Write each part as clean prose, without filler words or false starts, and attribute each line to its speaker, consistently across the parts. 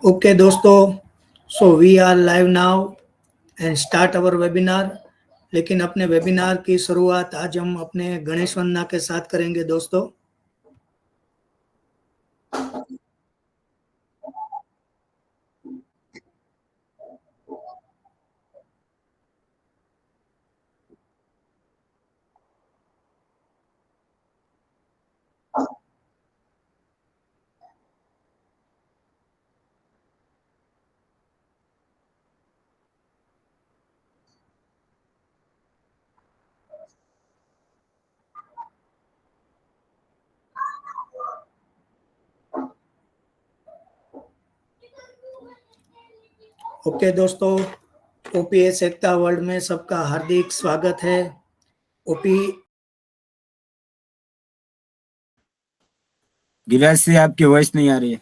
Speaker 1: Okay दोस्तों, so we are live now and start our webinar. लेकिन अपने webinar की शुरुआत आज हम अपने गणेश वंदना के साथ करेंगे दोस्तों। ओके दोस्तों, ओपीएस एकता वर्ल्ड में सबका हार्दिक स्वागत है। ओपी
Speaker 2: गिलास से आपकी वॉइस नहीं आ रही है।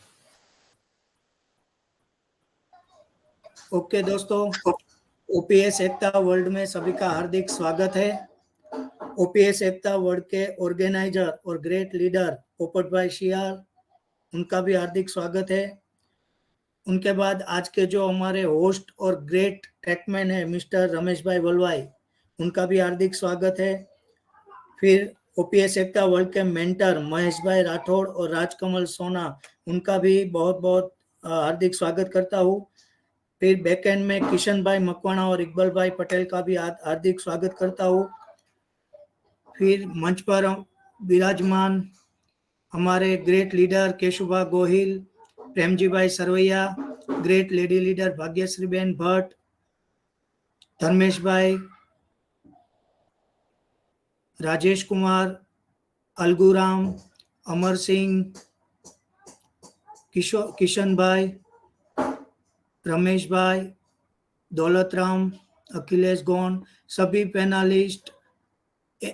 Speaker 1: ओके दोस्तों, ओपीएस एकता वर्ल्ड में सभी का हार्दिक स्वागत है। ओपीएस एकता वर्ल्ड के ऑर्गेनाइजर और ग्रेट लीडर पोपट भाई शियार, उनका भी हार्दिक स्वागत है। उनके बाद आज के जो हमारे होस्ट और ग्रेट ट्रैकमैन है मिस्टर रमेश भाई वलवाई, उनका भी हार्दिक स्वागत है। फिर ओपीएस एकता वर्ल्ड के मेंटर महेश भाई राठौड़ और राजकमल सोना, उनका भी बहुत बहुत हार्दिक स्वागत करता हूँ। फिर बैकएंड में किशन भाई मकवाणा और इकबाल भाई पटेल का भी हार्दिक स्वागत करता हूँ। फिर मंच पर विराजमान हमारे ग्रेट लीडर केशुभा गोहिल, प्रेमजी भाई Sarvaiya, great lady leader Bhagyashree Ben Bhatt, Dharmesh भाई, राजेश कुमार, अलगुराम, अमर सिंह, किशन भाई, रमेश भाई, दौलतराम, अखिलेश गौन, सभी पैनलिस्ट,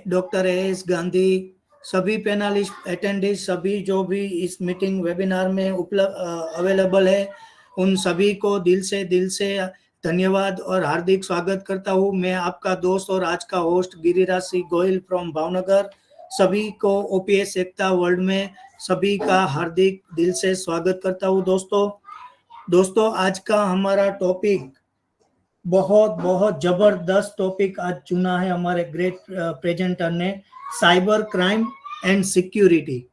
Speaker 1: डॉक्टर एस गांधी, सभी पैनलिस्ट अटेंडेंट, सभी जो भी इस मीटिंग वेबिनार में अवेलेबल है, उन सभी को दिल से धन्यवाद और हार्दिक स्वागत करता हूँ। मैं आपका दोस्त और आज का होस्ट गिरिराज सिंह गोहिल फ्रॉम भावनगर। सभी को ओपीएस एकता वर्ल्ड में सभी का हार्दिक दिल से स्वागत करता हूँ। दोस्तों आज का हमारा टॉपिक बहुत जबरदस्त टॉपिक आज चुना है हमारे ग्रेट प्रेजेंटर ने, cyber crime and security.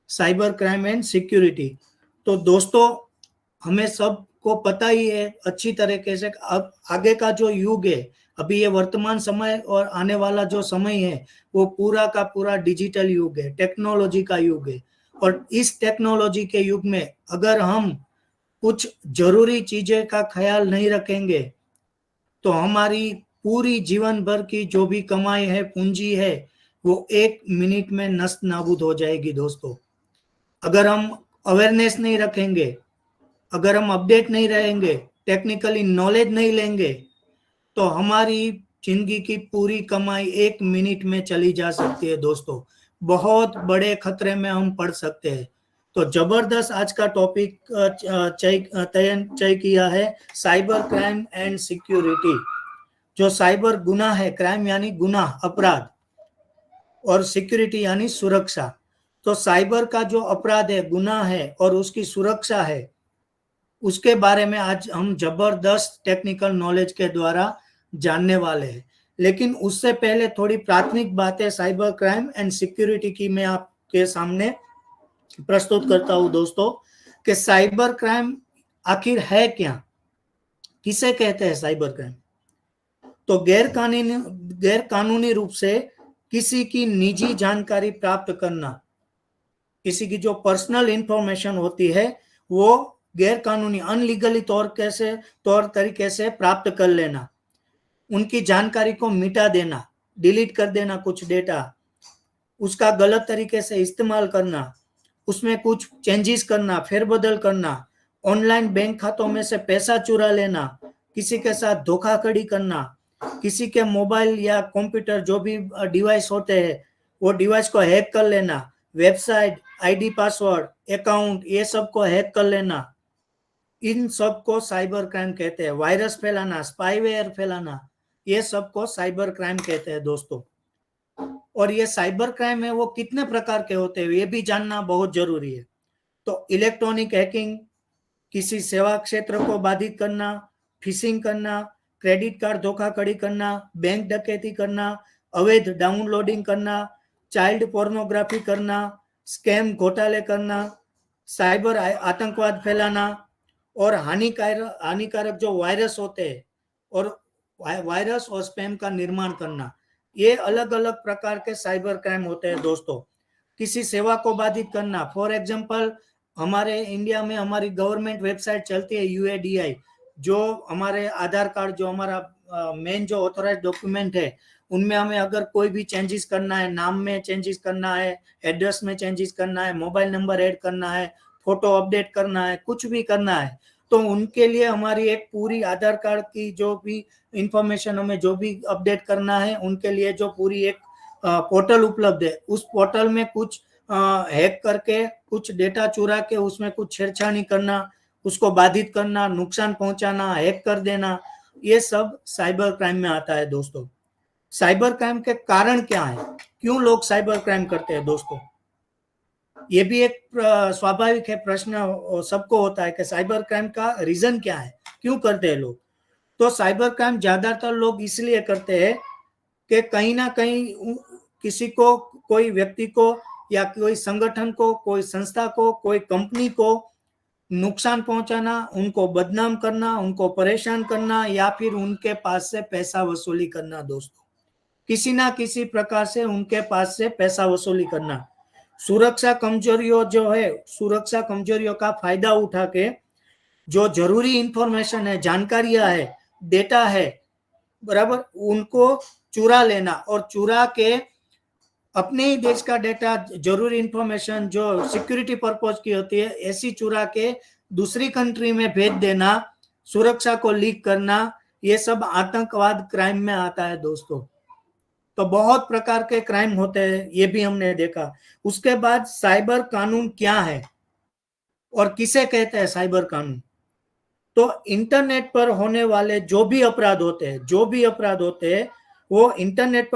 Speaker 1: Cyber crime and security. तो दोस्तों हमें सबको पता ही है अच्छी तरीके से, अब आगे का जो युग है, अभी ये वर्तमान समय और आने वाला जो समय है वो पूरा का पूरा डिजिटल युग है, टेक्नोलॉजी का युग है। और इस टेक्नोलॉजी के युग में अगर हम कुछ जरूरी चीजें का ख्याल नहीं रखेंगे तो हमारी पूरी जीवन भर की जो भी कमाई है, पूंजी है, वो एक मिनट में नष्ट नाबूद हो जाएगी दोस्तों। अगर हम अवेयरनेस नहीं रखेंगे, अगर हम अपडेट नहीं रहेंगे, टेक्निकली नॉलेज नहीं लेंगे, तो हमारी जिंदगी की पूरी कमाई एक मिनट में चली जा सकती है दोस्तों। बहुत बड़े खतरे में हम पड़ सकते हैं। तो जबरदस्त आज का टॉपिक तय किया है, साइबर क्राइम एंड सिक्योरिटी। जो साइबर गुनाह है, क्राइम यानी गुनाह, अपराध, और सिक्योरिटी यानी सुरक्षा। तो साइबर का जो अपराध है, गुनाह है और उसकी सुरक्षा है, उसके बारे में आज हम जबरदस्त टेक्निकल नॉलेज के द्वारा जानने वाले हैं। लेकिन उससे पहले थोड़ी प्राथमिक बातें साइबर क्राइम एंड सिक्योरिटी की मैं आपके सामने प्रस्तुत करता हूं दोस्तों, कि साइबर क्राइम आखिर है क्या, किसे कहते हैं साइबर क्राइम। तो गैर कानूनी रूप से किसी की निजी जानकारी प्राप्त करना, किसी की जो पर्सनल इंफॉर्मेशन होती है वो गैर कानूनी अनलीगली तौर तरीके से प्राप्त कर लेना, उनकी जानकारी को मिटा देना, डिलीट कर देना कुछ डेटा, उसका गलत तरीके से इस्तेमाल करना, उसमें कुछ चेंजेस करना, फेरबदल करना, ऑनलाइन बैंक खातों में से पैसा चुरा लेना, किसी के साथ धोखाधड़ी करना, किसी के मोबाइल या कंप्यूटर जो भी डिवाइस होते हैं वो डिवाइस को हैक कर लेना, वेबसाइट, आईडी, पासवर्ड, अकाउंट, ये सब को हैक कर लेना, इन सब को साइबर क्राइम कहते हैं। वायरस फैलाना, स्पाईवेयर फैलाना, ये सब को साइबर क्राइम कहते हैं दोस्तों। और ये साइबर क्राइम है वो कितने प्रकार के होते हैं ये भी जानना बहुत जरूरी है। तो इलेक्ट्रॉनिक हैकिंग, किसी सेवा क्षेत्र को बाधित करना, फिशिंग करना, क्रेडिट कार्ड धोखाधड़ी करना, बैंक डकैती करना, अवैध डाउनलोडिंग करना, चाइल्ड पोर्नोग्राफी करना, स्कैम घोटाले करना, साइबर आतंकवाद फैलाना और हानिकारक जो वायरस होते हैं और वायरस और स्पैम का निर्माण करना, ये अलग अलग प्रकार के साइबर क्राइम होते हैं दोस्तों। किसी सेवा को बाधित करना, फॉर एग्जांपल हमारे इंडिया में हमारी गवर्नमेंट वेबसाइट चलती है UADI, जो हमारे आधार कार्ड जो हमारा मेन जो ऑथोराइज डॉक्यूमेंट है, उनमें हमें अगर कोई भी चेंजेस करना है, नाम में चेंजेस करना है, एड्रेस में चेंजेस करना है, मोबाइल नंबर ऐड करना है, फोटो अपडेट करना है, कुछ भी करना है, तो उनके लिए हमारी एक पूरी आधार कार्ड की जो भी इंफॉर्मेशन हमें जो भी अपडेट करना है, उनके लिए जो पूरी एक पोर्टल उपलब्ध है, उस पोर्टल में कुछ हैक करके कुछ डेटा चुरा के उसमें कुछ छेड़छाड़ी करना, उसको बाधित करना, नुकसान पहुंचाना, हैक कर देना, ये सब साइबर क्राइम में आता है दोस्तों। साइबर क्राइम के कारण क्या है, क्यों लोग साइबर क्राइम करते हैं दोस्तों? ये भी एक स्वाभाविक है प्रश्न सबको होता है कि साइबर क्राइम का रीजन क्या है, क्यों करते हैं लोग? तो साइबर क्राइम ज्यादातर लोग इसलिए करते हैं कि कहीं ना कहीं किसी को, कोई व्यक्ति को या कोई संगठन को, कोई संस्था को, कोई कंपनी को नुकसान पहुंचाना, उनको बदनाम करना, उनको परेशान करना या फिर उनके पास से पैसा वसूली करना दोस्तों। किसी ना किसी प्रकार से उनके पास से पैसा वसूली करना। सुरक्षा कमजोरियों जो है, सुरक्षा कमजोरियों का फायदा उठा के जो जरूरी इंफॉर्मेशन है, जानकारियां है, डेटा है, बराबर, उनको चुरा लेना और चुरा के अपने ही देश का डेटा, जरूरी इंफॉर्मेशन जो सिक्योरिटी पर्पज की होती है, ऐसी चुरा के दूसरी कंट्री में भेज देना, सुरक्षा को लीक करना, ये सब आतंकवाद क्राइम में आता है दोस्तों। तो बहुत प्रकार के क्राइम होते हैं, ये भी हमने देखा। उसके बाद साइबर कानून क्या है और किसे कहते हैं साइबर कानून? तो इंटरनेट पर होने वाले जो भी अपराध होते हैं वो इंटरनेट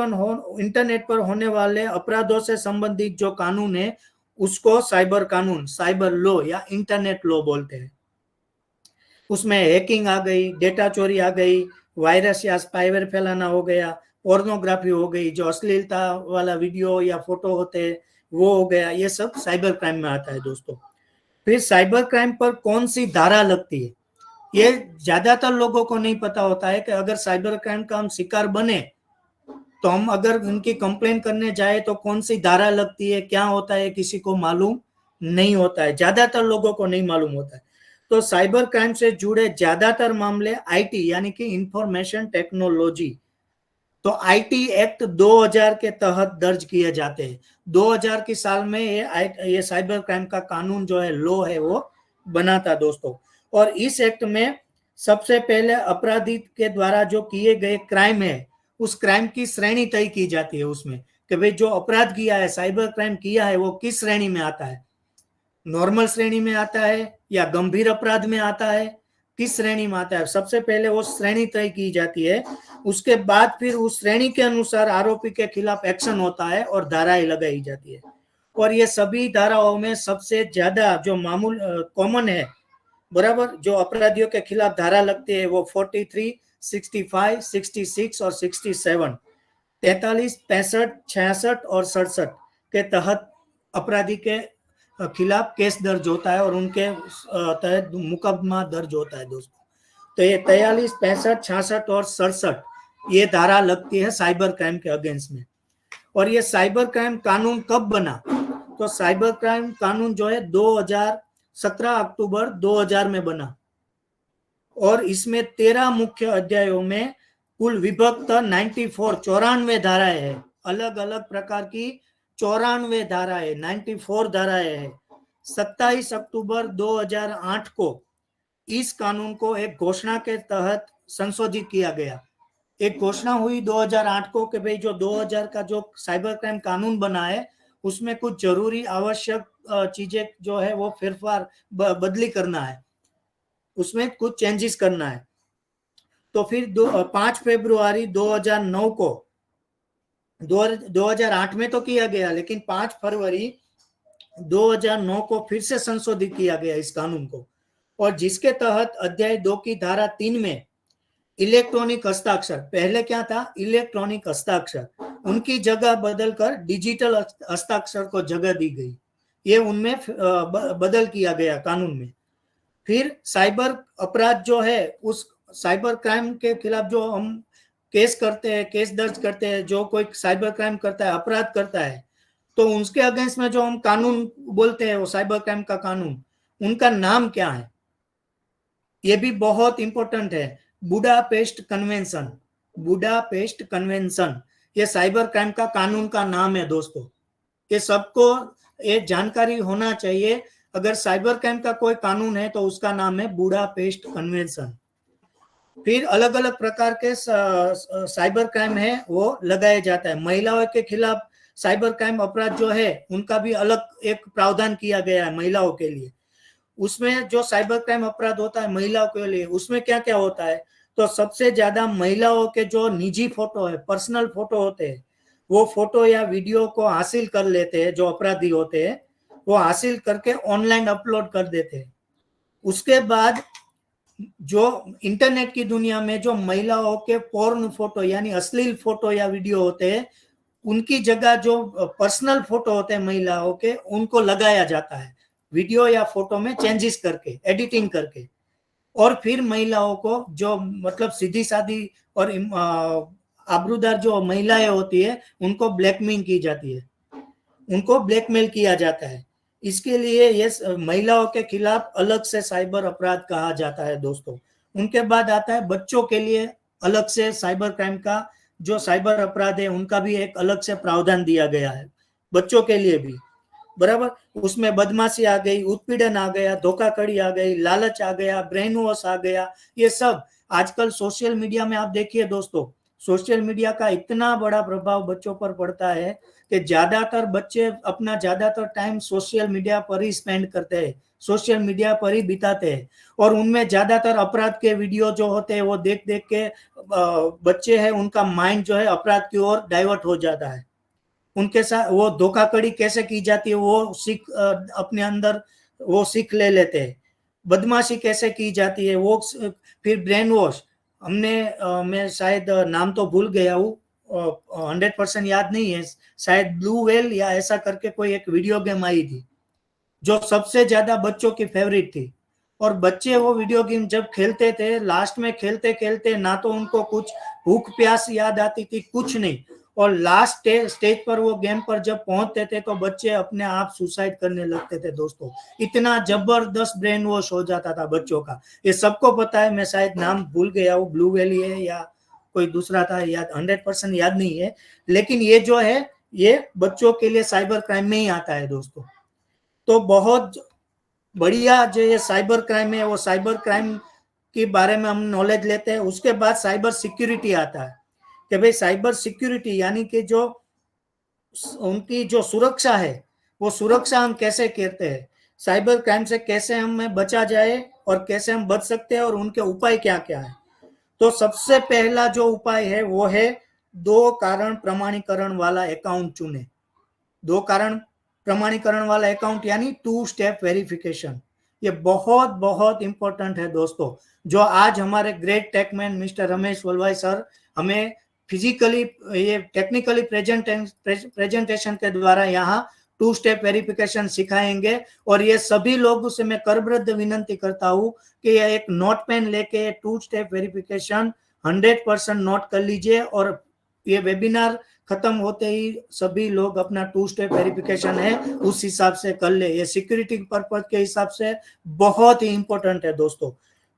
Speaker 1: पर होने वाले अपराधों से संबंधित जो कानून है उसको साइबर कानून, साइबर लॉ या इंटरनेट लॉ बोलते हैं। उसमें हैकिंग आ गई, डेटा चोरी आ गई, वायरस या स्पाईवेयर फैलाना हो गया, पोर्नोग्राफी हो गई, जो अश्लीलता वाला वीडियो या फोटो होते हैं वो हो गया, ये सब साइबर क्राइम में आता है दोस्तों। फिर साइबर क्राइम पर कौन सी धारा लगती है, ये ज्यादातर लोगों को नहीं पता होता है कि अगर साइबर क्राइम का हम शिकार बने तो हम अगर उनकी कंप्लेन करने जाए तो कौन सी धारा लगती है, क्या होता है, किसी को मालूम नहीं होता है, ज्यादातर लोगों को नहीं मालूम होता है। तो साइबर क्राइम से जुड़े ज्यादातर मामले आईटी यानी कि इंफॉर्मेशन टेक्नोलॉजी, तो आईटी एक्ट 2000 के तहत दर्ज किए जाते हैं। 2000 की साल में ये साइबर क्राइम का कानून जो है, लॉ है, वो बना था दोस्तों। और इस एक्ट में सबसे पहले अपराधी के द्वारा जो किए गए क्राइम है, उस क्राइम की श्रेणी तय की जाती है उसमें कि भाई जो अपराध किया है, साइबर क्राइम किया है, वो किस श्रेणी में आता है, नॉर्मल श्रेणी में आता है या गंभीर अपराध में आता है, किस श्रेणी में आता है। सबसे पहले वो श्रेणी तय की जाती है, उसके बाद फिर उस श्रेणी के अनुसार आरोपी के खिलाफ एक्शन होता है और धाराएं लगाई जाती है। और ये सभी धाराओं में सबसे ज्यादा जो मामूल कॉमन है, बराबर, जो अपराधियों के खिलाफ धारा लगती है वो 43, 65, 66 और 67, 43, 65, 66 और 67 के तहत अपराधी के खिलाफ केस दर्ज होता है और उनके तहत मुकदमा दर्ज होता है दोस्तों। तो ये 43, 65, 66 और 67 ये धारा लगती है साइबर क्राइम के अगेंस्ट में। और ये साइबर क्राइम कानून कब बना? तो साइबर क्राइम कानून जो है 17 अक्टूबर 2000 में बना और इसमें 13 मुख्य अध्यायों में कुल विभक्त 94 धाराएं हैं, अलग अलग प्रकार की 94 धाराएं, 94 धाराएं हैं। 27 अक्टूबर 2008 को इस कानून को एक घोषणा के तहत संशोधित किया गया। एक घोषणा हुई 2008 को कि भाई जो 2000 का जो साइबर क्राइम कानून बना है उसमें कुछ जरूरी आवश्यक चीजें जो है वो फेरफार बदली करना है, उसमें कुछ चेंजेस करना है। तो फिर 5 फरवरी 2009 को 2008 में तो किया गया, लेकिन 5 फरवरी 2009 को फिर से संशोधित किया गया इस कानून को और जिसके तहत अध्याय 2 की धारा 3 में इलेक्ट्रॉनिक हस्ताक्षर, पहले क्या था, इलेक्ट्रॉनिक हस्ताक्षर, उनकी जगह बदलकर डिजिटल हस्ताक्षर को जगह दी गई। ये उनमें बदल किया गया कानून में। फिर साइबर अपराध जो है, उस साइबर क्राइम के खिलाफ जो हम केस करते हैं, केस दर्ज करते हैं, जो कोई साइबर क्राइम करता है, अपराध करता है, तो उसके अगेंस्ट में जो हम कानून बोलते हैं, वो साइबर क्राइम का कानून, उनका नाम क्या है, ये भी बहुत इंपॉर्टेंट है। बुडापेस्ट कन्वेंशन, बुडापेस्ट कन्वेंशन, ये साइबर क्राइम का कानून का नाम है दोस्तों। ये सबको ये जानकारी होना चाहिए। अगर साइबर क्राइम का कोई कानून है तो उसका नाम है बुडापेस्ट कन्वेंशन। फिर अलग अलग प्रकार के साइबर क्राइम है वो लगाया जाता है। महिलाओं के खिलाफ साइबर क्राइम अपराध जो है उनका भी अलग एक प्रावधान किया गया है महिलाओं के लिए। उसमें जो साइबर क्राइम अपराध होता है महिलाओं के लिए, उसमें क्या क्या होता है, तो सबसे ज्यादा महिलाओं के जो निजी फोटो है, पर्सनल फोटो होते हैं, वो फोटो या वीडियो को हासिल कर लेते हैं, जो अपराधी होते हैं वो हासिल करके ऑनलाइन अपलोड कर देते हैं। उसके बाद जो इंटरनेट की दुनिया में जो महिलाओं के पोर्न फोटो यानी अश्लील फोटो या वीडियो होते हैं, उनकी जगह जो पर्सनल फोटो होते हैं महिलाओं के, उनको लगाया जाता है वीडियो या फोटो में चेंजेस करके, एडिटिंग करके। और फिर महिलाओं को जो मतलब सीधी सादी और आबरूदार जो महिलाएं होती है उनको ब्लैकमेल की जाती है, उनको ब्लैकमेल किया जाता है। इसके लिए ये महिलाओं के खिलाफ अलग से साइबर अपराध कहा जाता है दोस्तों। उनके बाद आता है बच्चों के लिए अलग से साइबर क्राइम का जो साइबर अपराध है उनका भी एक अलग से प्रावधान दिया गया है बच्चों के लिए भी, बराबर। उसमें बदमाशी आ गई, उत्पीड़न आ गया, धोखाधड़ी आ गई, लालच आ गया, ब्रेन वॉश आ गया। ये सब आजकल सोशल मीडिया में आप देखिए दोस्तों, सोशल मीडिया का इतना बड़ा प्रभाव बच्चों पर पड़ता है कि ज्यादातर बच्चे अपना ज्यादातर टाइम सोशल मीडिया पर ही स्पेंड करते हैं, सोशल मीडिया पर ही बिताते हैं। और उनमें ज्यादातर अपराध के वीडियो जो होते हैं वो देख देख के बच्चे हैं, उनका माइंड जो है अपराध की ओर डाइवर्ट हो जाता है। उनके साथ वो धोखाधड़ी कैसे की जाती है वो सीख अपने अंदर वो सीख ले लेते हैं, बदमाशी कैसे की जाती है वो। फिर ब्रेन वॉश, हमने मैं शायद नाम तो भूल गया हूँ, 100% याद नहीं है, शायद ब्लू वेल या ऐसा करके कोई एक वीडियो गेम आई थी जो सबसे ज्यादा बच्चों की फेवरेट थी। और बच्चे वो वीडियो गेम जब खेलते थे, लास्ट में खेलते खेलते ना तो उनको कुछ भूख प्यास याद आती थी, कुछ नहीं। और लास्ट स्टेज पर वो गेम पर जब पहुंचते थे तो बच्चे अपने आप सुसाइड करने लगते थे दोस्तों। इतना जबरदस्त ब्रेन वॉश हो जाता था बच्चों का, ये सबको पता है। मैं शायद नाम भूल गया हूँ, ब्लू वैली है या कोई दूसरा था, याद 100% याद नहीं है। लेकिन ये जो है ये बच्चों के लिए साइबर क्राइम में ही आता है दोस्तों। तो बहुत बढ़िया जो ये साइबर क्राइम है वो साइबर क्राइम के बारे में हम नॉलेज लेते हैं। उसके बाद साइबर सिक्योरिटी आता है कि भाई साइबर सिक्योरिटी यानी कि जो उनकी जो सुरक्षा है वो सुरक्षा हम कैसे करते हैं, साइबर क्राइम से कैसे हमें बचा जाए और कैसे हम बच सकते हैं और उनके उपाय क्या क्या है। तो सबसे पहला जो उपाय है वो है 2 कारण प्रमाणीकरण वाला अकाउंट चुने। 2 कारण प्रमाणीकरण वाला अकाउंट यानी 2 स्टेप वेरिफिकेशन। ये बहुत बहुत इंपॉर्टेंट है दोस्तों, जो आज हमारे great tech man mister Ramesh Valvai sir हमें फिजिकली ये टेक्निकली प्रेजेंटेशन के द्वारा यहाँ 2 स्टेप वेरिफिकेशन सिखाएंगे। और ये सभी लोगों से मैं करबद्ध विनंती करता हूँ कि ये एक नोट पेन लेके 2 स्टेप वेरिफिकेशन 100% नोट कर लीजिए। और ये वेबिनार खत्म होते ही सभी लोग अपना 2 स्टेप वेरिफिकेशन है उस हिसाब से कर ले। ये सिक्योरिटी पर्पज के हिसाब से बहुत ही इंपॉर्टेंट है दोस्तों।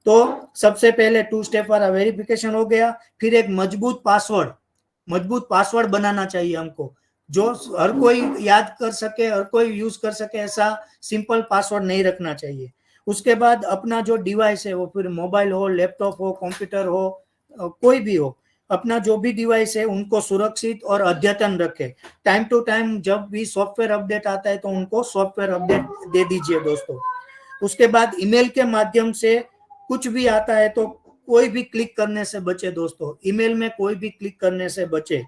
Speaker 1: तो सबसे पहले 2 स्टेप वाला वेरिफिकेशन हो गया। फिर एक मजबूत पासवर्ड बनाना चाहिए हमको, जो हर कोई याद कर सके, हर कोई यूज कर सके, ऐसा सिंपल पासवर्ड नहीं रखना चाहिए। उसके बाद अपना जो डिवाइस है वो फिर मोबाइल हो, लैपटॉप हो, कंप्यूटर हो, कोई भी हो, अपना जो भी डिवाइस है उनको सुरक्षित और अद्यतन रखें। टाइम टू टाइम जब भी सॉफ्टवेयर अपडेट आता है तो उनको सॉफ्टवेयर अपडेट दे दीजिए दोस्तों। उसके बाद ईमेल के माध्यम से कुछ भी आता है तो कोई भी क्लिक करने से बचे दोस्तों, ईमेल में कोई भी क्लिक करने से बचे।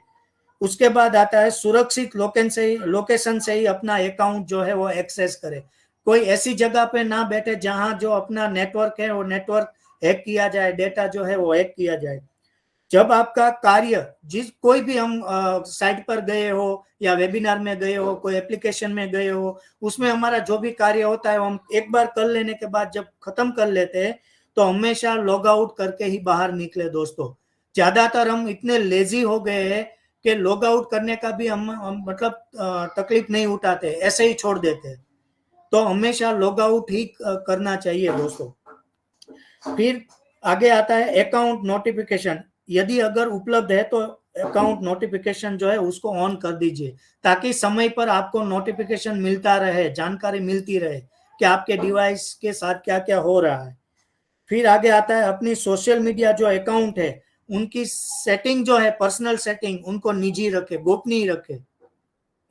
Speaker 1: उसके बाद आता है सुरक्षित लोकेशन से ही अपना अकाउंट जो है वो एक्सेस करें। कोई ऐसी जगह पे ना बैठे जहां जो अपना नेटवर्क है वो नेटवर्क हैक किया जाए, डेटा जो है वो हैक किया जाए। जब आपका कार्य जिस कोई भी हम साइट पर गए हो या वेबिनार में गए हो, कोई एप्लीकेशन में गए हो, उसमें हमारा जो भी कार्य होता है वो हम एक बार कर लेने के बाद जब खत्म कर लेते हैं तो हमेशा लॉग आउट करके ही बाहर निकले दोस्तों। ज्यादातर हम इतने लेजी हो गए हैं कि लॉग आउट करने का भी हम मतलब तकलीफ नहीं उठाते, ऐसे ही छोड़ देते हैं। तो हमेशा लॉग आउट ही करना चाहिए दोस्तों। फिर आगे आता है अकाउंट नोटिफिकेशन। यदि अगर उपलब्ध है तो अकाउंट नोटिफिकेशन जो है उसको ऑन कर दीजिए, ताकि समय पर आपको नोटिफिकेशन मिलता रहे, जानकारी मिलती रहे कि आपके डिवाइस के साथ क्या क्या हो रहा है। फिर आगे आता है अपनी सोशल मीडिया जो अकाउंट है उनकी सेटिंग जो है, पर्सनल सेटिंग, उनको निजी रखे, गोपनीय रखे,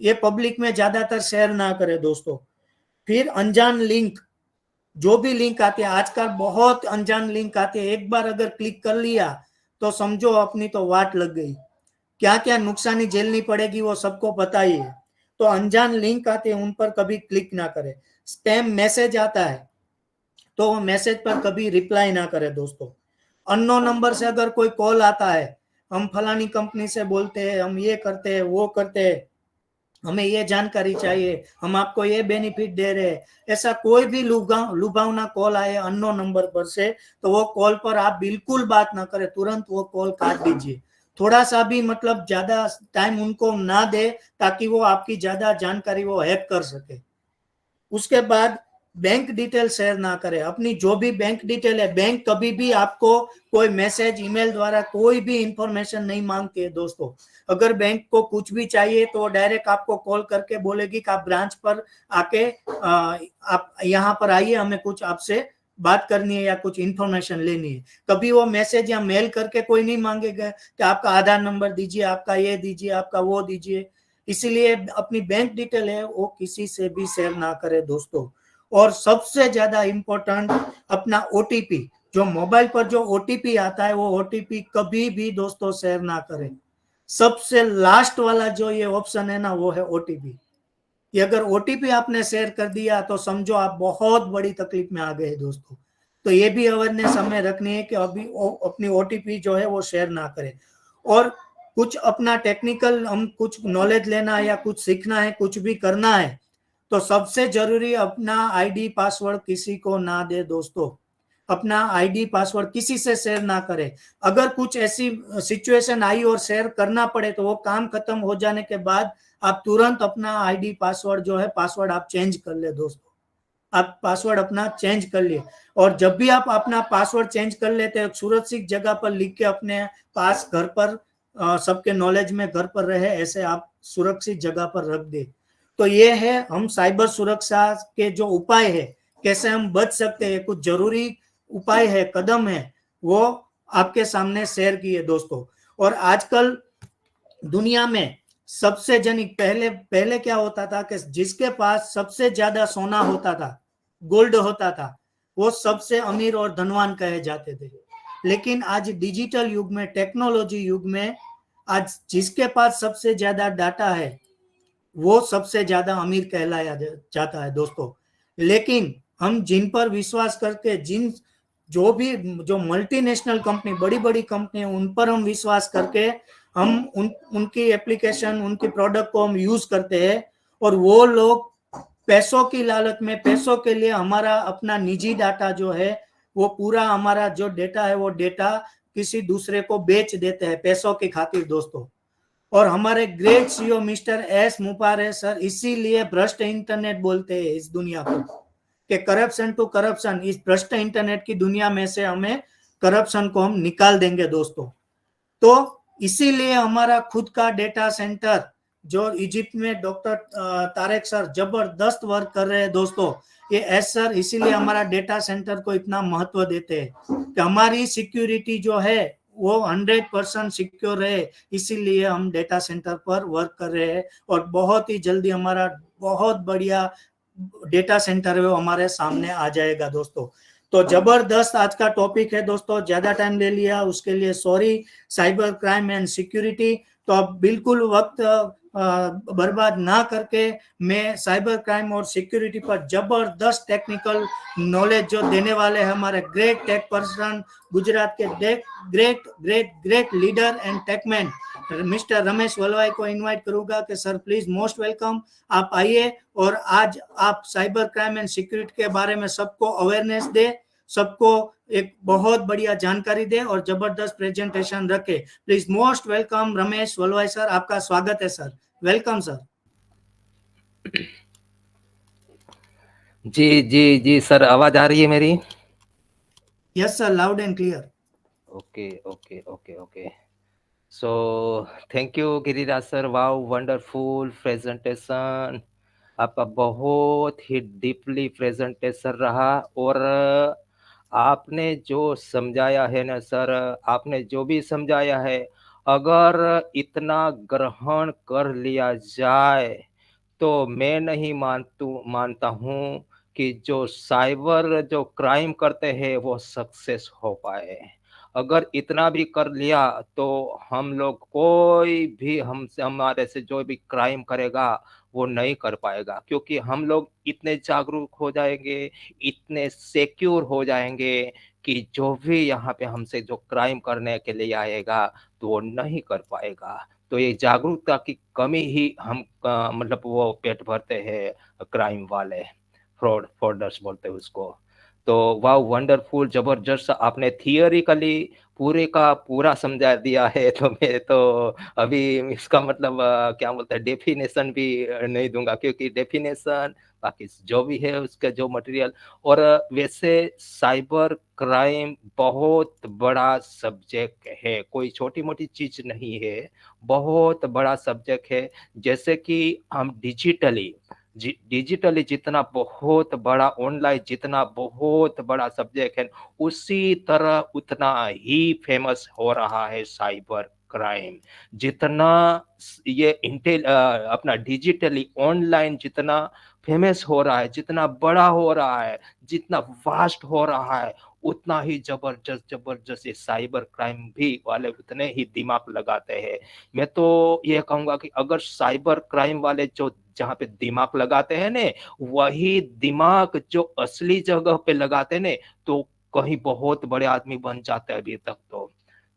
Speaker 1: ये पब्लिक में ज्यादातर शेयर ना करे दोस्तों। फिर अनजान लिंक, जो भी लिंक आते हैं, आजकल बहुत अनजान लिंक आते हैं, एक बार अगर क्लिक कर लिया तो समझो अपनी तो वाट लग गई, क्या क्या नुकसानी झेलनी पड़ेगी वो सबको पता ही है। तो अनजान लिंक आते हैं उन पर कभी क्लिक ना करें। स्पैम मैसेज आता है तो वो मैसेज पर कभी रिप्लाई ना करें दोस्तों। अननोन नंबर से अगर कोई कॉल आता है, हम फलानी कंपनी से बोलते हैं, हम ये करते हैं, वो करते हैं, हमें ये जानकारी चाहिए, हम आपको ये बेनिफिट दे रहे हैं, ऐसा कोई भी लुभावना कॉल आए अननोन नंबर पर से, तो वो कॉल पर आप बिल्कुल बात ना करें, तुरंत वो कॉल काट दीजिए। थोड़ा सा भी मतलब ज्यादा टाइम उनको ना दे, ताकि वो आपकी ज्यादा जानकारी वो हैक कर सके। उसके बाद बैंक डिटेल शेयर ना करें। अपनी जो भी बैंक डिटेल है, बैंक कभी भी आपको कोई मैसेज, ईमेल द्वारा कोई भी इंफॉर्मेशन नहीं मांगती है दोस्तों। अगर बैंक को कुछ भी चाहिए तो डायरेक्ट आपको कॉल करके बोलेगी कि आप ब्रांच पर आके आप यहाँ पर आइए, हमें कुछ आपसे बात करनी है या कुछ इंफॉर्मेशन लेनी है। कभी वो मैसेज या मेल करके कोई नहीं मांगेगा कि आपका आधार नंबर दीजिए, आपका ये दीजिए, आपका वो दीजिए। इसीलिए अपनी बैंक डिटेल है वो किसी से भी शेयर ना करे दोस्तों। और सबसे ज्यादा इंपॉर्टेंट अपना ओटीपी, जो मोबाइल पर जो ओटीपी आता है वो ओटीपी कभी भी दोस्तों शेयर ना करें। सबसे लास्ट वाला जो ये ऑप्शन है ना वो है ओटीपी। ये अगर ओटीपी आपने शेयर कर दिया तो समझो आप बहुत बड़ी तकलीफ में आ गए दोस्तों। तो ये भी अवेयरनेस हमें रखनी है कि अभी अपनी ओटीपी जो है वो शेयर ना करें। और कुछ अपना टेक्निकल हम कुछ नॉलेज लेना है या कुछ सीखना है, कुछ भी करना है, तो सबसे जरूरी अपना आईडी पासवर्ड किसी को ना दे दोस्तों। अपना आईडी पासवर्ड किसी से शेयर ना करें। अगर कुछ ऐसी सिचुएशन आई और शेयर करना पड़े तो वो काम खत्म हो जाने के बाद आप तुरंत अपना आईडी पासवर्ड जो है, पासवर्ड आप चेंज कर ले दोस्तों। आप पासवर्ड अपना चेंज कर लिए, और जब भी आप अपना पासवर्ड चेंज कर लेते हैं सुरक्षित जगह पर लिख के अपने पास घर पर सबके नॉलेज में घर पर रहे, ऐसे आप सुरक्षित जगह पर रख दे। तो ये है हम साइबर सुरक्षा के जो उपाय है, कैसे हम बच सकते हैं, कुछ जरूरी उपाय है, कदम है, वो आपके सामने शेयर किए दोस्तों। और आजकल दुनिया में सबसे जनिक, पहले क्या होता था कि जिसके पास सबसे ज्यादा सोना होता था, गोल्ड होता था, वो सबसे अमीर और धनवान कहे जाते थे। लेकिन आज डिजिटल युग में, टेक्नोलॉजी युग में, आज जिसके पास सबसे ज्यादा डाटा है वो सबसे ज्यादा अमीर कहलाया जाता है दोस्तों। लेकिन हम जिन पर विश्वास करके, जो मल्टीनेशनल कंपनी, बड़ी बड़ी कंपनी, उन पर हम विश्वास करके हम उनकी एप्लीकेशन, उनकी प्रोडक्ट को हम यूज करते हैं, और वो लोग पैसों की लालच में, पैसों के लिए हमारा अपना निजी डाटा जो है वो पूरा, हमारा जो डेटा है वो डेटा किसी दूसरे को बेच देते हैं पैसों की खातिर दोस्तों। और हमारे great CEO mister S Mupare sir इसीलिए भ्रष्ट इंटरनेट बोलते हैं इस दुनिया को, कि करप्शन टू करप्शन, इस भ्रष्ट इंटरनेट की दुनिया में से हमें करप्शन को हम निकाल देंगे दोस्तों। तो इसीलिए हमारा खुद का डेटा सेंटर जो इजिप्ट में डॉक्टर तारेक सर जबरदस्त वर्क कर रहे हैं दोस्तों, ये एस सर इसीलिए हमारा डेटा सेंटर को इतना महत्व देते हैं कि हमारी सिक्योरिटी जो है वो 100% सिक्योर है। इसीलिए हम डेटा सेंटर पर वर्क कर रहे हैं, और बहुत ही जल्दी हमारा बहुत बढ़िया डेटा सेंटर है वो हमारे सामने आ जाएगा दोस्तों। तो जबरदस्त आज का टॉपिक है दोस्तों, ज्यादा टाइम ले लिया उसके लिए sorry. Cyber crime and security, तो अब बिल्कुल वक्त बर्बाद ना करके मैं साइबर क्राइम और सिक्योरिटी पर जबरदस्त टेक्निकल नॉलेज जो देने वाले हैं हमारे ग्रेट टेक पर्सन, गुजरात के great great great leader and tech man mister Ramesh Valvai को इनवाइट करूंगा कि सर प्लीज मोस्ट वेलकम, आप आइए और आज आप साइबर क्राइम एंड सिक्योरिटी के बारे में सबको अवेयरनेस दे, सबको एक बहुत बढ़िया जानकारी दे और जबरदस्त प्रेजेंटेशन रखे। Please most welcome Ramesh Valvai sir, आपका स्वागत है सर, वेलकम सर।
Speaker 3: जी जी जी सर, आवाज आ रही है मेरी?
Speaker 1: Yes sir, loud and clear.
Speaker 3: Okay okay okay okay. So thank you Giriraj sir, wow wonderful presentation. आपका बहुत ही डीपली प्रेजेंटेशन रहा और आपने जो समझाया है ना सर, आपने जो भी समझाया है, अगर इतना ग्रहण कर लिया जाए तो मैं नहीं मानता हूँ कि जो साइबर जो क्राइम करते हैं वो सक्सेस हो पाए। अगर इतना भी कर लिया तो हम लोग कोई भी हमसे हमारे से जो भी क्राइम करेगा वो नहीं कर पाएगा, क्योंकि हम लोग इतने जागरूक हो जाएंगे, इतने सिक्योर हो जाएंगे कि जो भी यहाँ पे हमसे जो क्राइम करने के लिए आएगा तो वो नहीं कर पाएगा। तो ये जागरूकता की कमी ही हम मतलब वो पेट भरते हैं क्राइम वाले, फ्रॉडर्स बोलते हैं उसको। तो वाह वंडरफुल, जबरदस्त आपने थियोरिकली पूरे का पूरा समझा दिया है। तो मैं तो अभी इसका मतलब क्या बोलते हैं डेफिनेशन भी नहीं दूंगा, क्योंकि डेफिनेशन बाकी जो भी है उसका जो मटेरियल। और वैसे साइबर क्राइम बहुत बड़ा सब्जेक्ट है, कोई छोटी मोटी चीज नहीं है, बहुत बड़ा सब्जेक्ट है। जैसे कि हम डिजिटली जितना बहुत बड़ा, ऑनलाइन जितना बहुत बड़ा सब्जेक्ट है, उसी तरह उतना ही फेमस हो रहा है साइबर क्राइम। जितना ये अपना डिजिटली ऑनलाइन जितना फेमस हो रहा है, जितना बड़ा हो रहा है, जितना वास्ट हो रहा है, उतना ही जबरदस्त जबरदस्त ये साइबर क्राइम भी वाले उतने ही दिमाग लगाते हैं। मैं तो ये कहूंगा कि अगर साइबर क्राइम वाले जो जहाँ पे दिमाग लगाते हैं ने, वही दिमाग जो असली जगह पे लगाते ने, तो कहीं बहुत बड़े आदमी बन जाते हैं अभी तक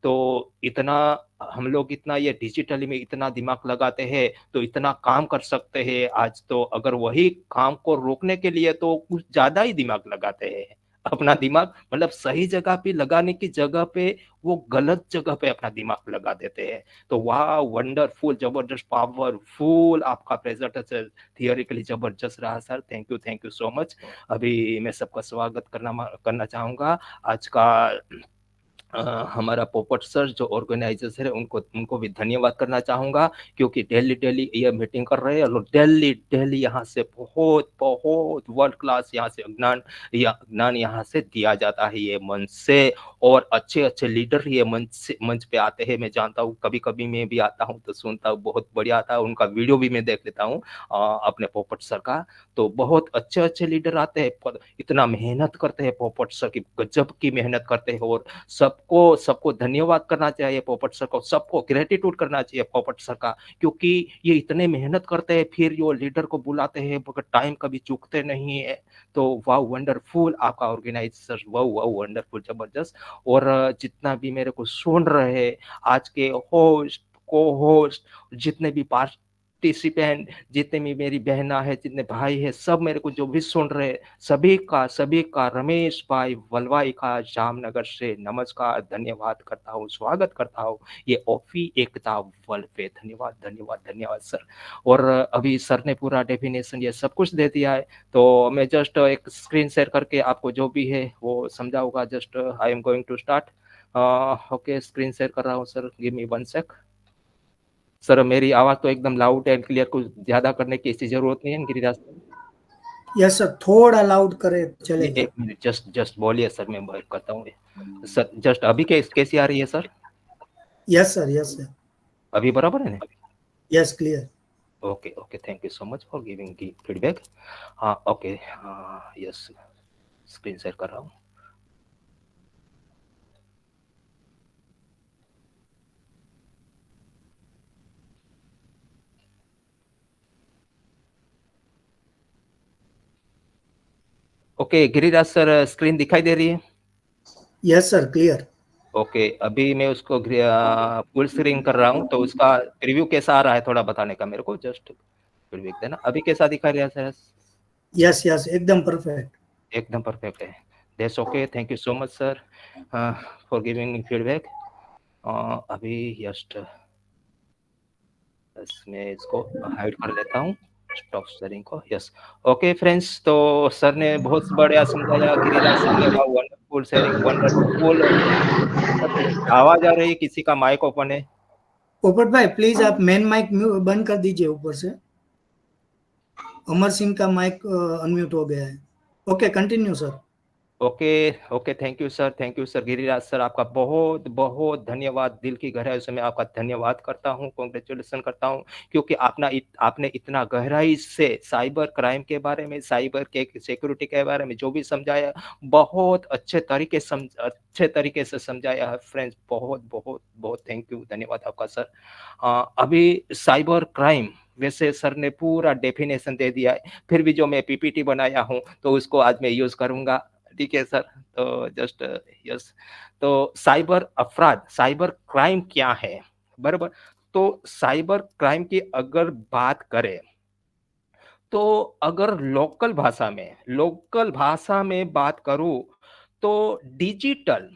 Speaker 3: तो इतना हम लोग इतना ये डिजिटली में इतना दिमाग लगाते हैं तो इतना काम कर सकते हैं आज। तो अगर वही काम को रोकने के लिए तो कुछ ज्यादा ही दिमाग लगाते हैं, अपना दिमाग मतलब सही जगह पे लगाने की जगह पे वो गलत जगह पे अपना दिमाग लगा देते हैं। तो वाह वंडरफुल, जबरदस्त, पावरफुल आपका प्रेजेंटेशन थियोरिकली जबरदस्त रहा sir. Thank you so much. अभी मैं सबका स्वागत करना चाहूंगा। आज का हमारा पोपट सर जो ऑर्गेनाइजर है उनको उनको भी धन्यवाद करना चाहूंगा, क्योंकि डेली डेली ये मीटिंग कर रहे हैं और डेली डेली यहाँ से बहुत बहुत वर्ल्ड क्लास यहाँ से ज्ञान यहाँ से दिया जाता है ये मंच से। और अच्छे अच्छे लीडर ये मंच पे आते हैं। मैं जानता हूँ, कभी कभी मैं भी आता हूँ तो सुनता हूँ, बहुत बढ़िया आता है, उनका वीडियो भी मैं देख लेता हूँ अपने पोपट सर का। तो बहुत अच्छे अच्छे लीडर आते हैं, इतना मेहनत करते हैं पोपट सर की, गजब की मेहनत करते हैं। और सबको सबको धन्यवाद करना चाहिए पोपट सर को, सबको ग्रेटिट्यूड करना चाहिए पोपट सर का, क्योंकि ये इतने मेहनत करते हैं फिर जो लीडर को बुलाते हैं मगर टाइम कभी चूकते नहीं है। तो वाह वंडरफुल आपका ऑर्गेनाइजर, वाह वाह वंडरफुल, जबरदस्त। और जितना भी मेरे को सुन रहे आज के होस्ट, को होस्ट, जितने भी पार्टिसिपेंट, जितने भी मेरी बहना है, जितने भाई है, सब मेरे को जो भी सुन रहे, सभी का रमेश भाई वलवाई का जामनगर से नमस्कार, धन्यवाद करता हूँ, स्वागत करता हूँ ये ओफी एकता वर्ल्ड पे। धन्यवाद धन्यवाद धन्यवाद सर। और अभी सर ने पूरा डेफिनेशन ये सब कुछ दे दिया है, तो मैं जस्ट एक स्क्रीन शेयर करके आपको जो भी है वो समझाऊंगा। Just I am going to start. Okay, screen share कर रहा हूँ sir, give me 1 sec. Sir मेरी आवाज तो एकदम लाउड एंड क्लियर, कुछ ज्यादा करने की इसकी जरूरत नहीं है गिरिराज सर?
Speaker 1: यस सर, थोड़ा लाउड करे
Speaker 3: ये
Speaker 1: चलेगा।
Speaker 3: एक मिनट, जस्ट जस्ट बोलिए सर, मैं बात करता हूँ सर। जस्ट अभी कैसी आ रही है sir?
Speaker 1: Yes sir, yes sir,
Speaker 3: अभी बराबर है ना?
Speaker 1: Yes clear.
Speaker 3: Okay okay, thank you so much for giving feedback. हाँ ओके, हाँ यस, स्क्रीन शेयर कर रहा हूँ। ओके गिरिराज सर, स्क्रीन दिखाई दे रही है?
Speaker 1: Yes sir, clear.
Speaker 3: ओके, अभी मैं उसको फुल स्क्रीन कर रहा हूँ, तो उसका रिव्यू कैसा आ रहा है थोड़ा बताने का मेरे को, जस्ट रिव्यू देना। अभी कैसा दिखा रहा है सर?
Speaker 1: यस यस, एकदम परफेक्ट।
Speaker 3: एकदम परफेक्ट है। That's okay, thank you so much sir for giving me feedback. अभी जस्ट बस मैं इसको हाइड कर लेता हूँ, स्टॉप शेयरिंग को। यस, ओके फ्रेंड्स, तो सर ने बहुत बढ़िया समझाया, गिरिराज सर ने वंडरफुल शेयरिंग, वंडरफुल। आवाज आ रही है, किसी का माइक ओपन है?
Speaker 1: पोपट भाई प्लीज आप मेन माइक बंद कर दीजिए ऊपर से। अमर सिंह का माइक अनम्यूट हो गया है। Okay, continue sir.
Speaker 3: Okay okay, thank you sir Giriraj sir, आपका बहुत बहुत धन्यवाद, दिल की गहराई से मैं आपका धन्यवाद करता हूँ, कॉन्ग्रेचुलेसन करता हूँ, क्योंकि आपने इतना गहराई से साइबर क्राइम के बारे में, साइबर के सिक्योरिटी के बारे में जो भी समझाया, बहुत अच्छे तरीके से समझाया है फ्रेंड्स। बहुत बहुत बहुत थैंक यू, धन्यवाद आपका सर। अभी साइबर क्राइम वैसे सर ने पूरा डेफिनेशन दे दिया है, फिर भी जो मैं पीपीटी बनाया हूँ तो उसको आज मैं यूज करूंगा। ठीक है सर, तो जस्ट यस, तो साइबर अपराध, साइबर क्राइम क्या है, बराबर? तो साइबर क्राइम की अगर बात करें, तो अगर लोकल भाषा में बात करूं, तो डिजिटल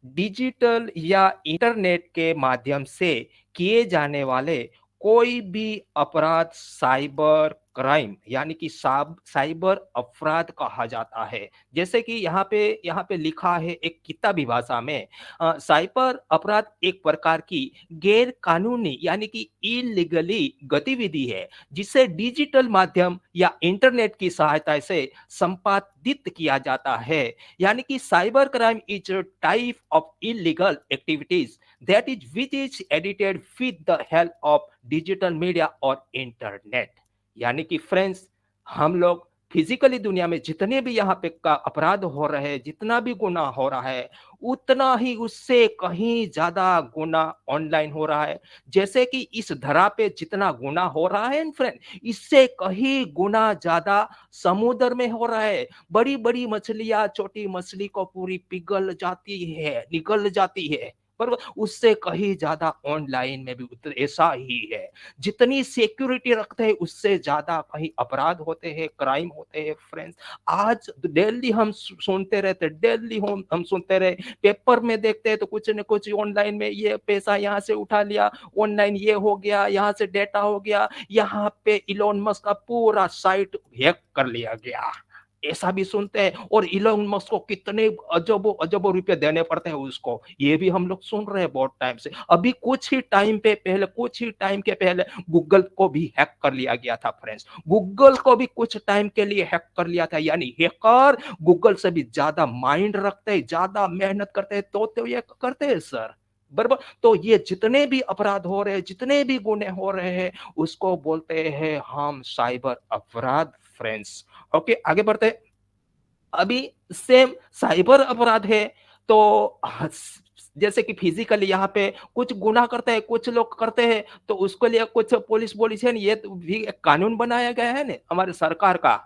Speaker 3: डिजिटल या इंटरनेट के माध्यम से किए जाने वाले कोई भी अपराध साइबर क्राइम यानी कि साइबर अपराध कहा जाता है। जैसे कि यहाँ पे लिखा है एक किताबी भाषा में, साइबर अपराध एक प्रकार की गैर कानूनी यानी कि इलीगली गतिविधि है, जिसे डिजिटल माध्यम या इंटरनेट की सहायता से संपादित किया जाता है। यानी कि cyber crime is a type of illegal activities that is which is edited with the help of digital media और इंटरनेट। यानी कि फ्रेंड्स, हम लोग फिजिकली दुनिया में जितने भी यहाँ पे का अपराध हो रहे हैं, जितना भी गुना हो रहा है, उतना ही उससे कहीं ज्यादा गुना ऑनलाइन हो रहा है। जैसे कि इस धरा पे जितना गुना हो रहा है फ्रेंड, इससे कहीं गुना ज्यादा समुद्र में हो रहा है। बड़ी बड़ी मछलियां छोटी मछली को पूरी पिघल जाती है, निगल जाती है, पर उससे कहीं ज्यादा ऑनलाइन में भी ऐसा ही है। जितनी सिक्योरिटी रखते हैं उससे ज्यादा कहीं अपराध होते हैं, क्राइम होते हैं फ्रेंड्स। आज डेली हम सुनते रहते, डेली हम सुनते रहे, पेपर में देखते हैं तो कुछ न कुछ ऑनलाइन में, ये पैसा यहाँ से उठा लिया, ऑनलाइन ये हो गया, यहाँ से डेटा हो गया, यहाँ पे इलोन मस्क का पूरा साइट हैक कर लिया गया, ऐसा भी सुनते हैं। और इलोन मस्क को कितने अजबो अजबो रुपए देने पड़ते हैं उसको, ये भी हम लोग सुन रहे हैं बहुत टाइम से। अभी कुछ ही टाइम के पहले गूगल को भी हैक कर लिया गया था फ्रेंड्स। गूगल को भी कुछ टाइम के लिए हैक कर लिया था, यानी हैकर गूगल से भी ज्यादा माइंड रखते हैं, ज्यादा मेहनत करते हैं, तो ये करते हैं सर, बराबर। तो ये जितने भी अपराध हो रहे हैं, जितने भी गुने हो रहे हैं, उसको बोलते हैं हम साइबर अपराध फ्रेंड्स। ओके, आगे बढ़ते। अभी सेम साइबर अपराध है, तो जैसे कि फिजिकली यहाँ पे कुछ गुनाह करते हैं, कुछ लोग करते हैं, तो उसके लिए कुछ पुलिस है, ये तो भी एक कानून बनाया गया है ना हमारे सरकार का।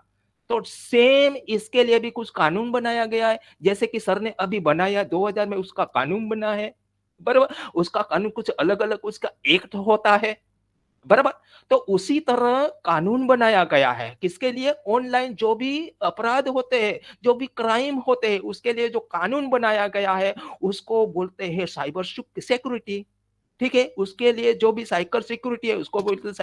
Speaker 3: तो सेम इसके लिए भी कुछ कानून बनाया गया है, जैसे कि सर ने अभी बनाया 2000 में उसका कानून बना है, बराबर। उसका कानून कुछ अलग अलग उसका एक्ट होता है, बराबर। तो उसी तरह कानून बनाया गया है किसके लिए, ऑनलाइन जो भी अपराध होते हैं, जो भी क्राइम होते हैं, उसके लिए जो कानून बनाया गया है उसको बोलते हैं साइबर सिक्योरिटी। ठीक है, उसके लिए जो भी साइबर सिक्योरिटी है उसको बोलते हैं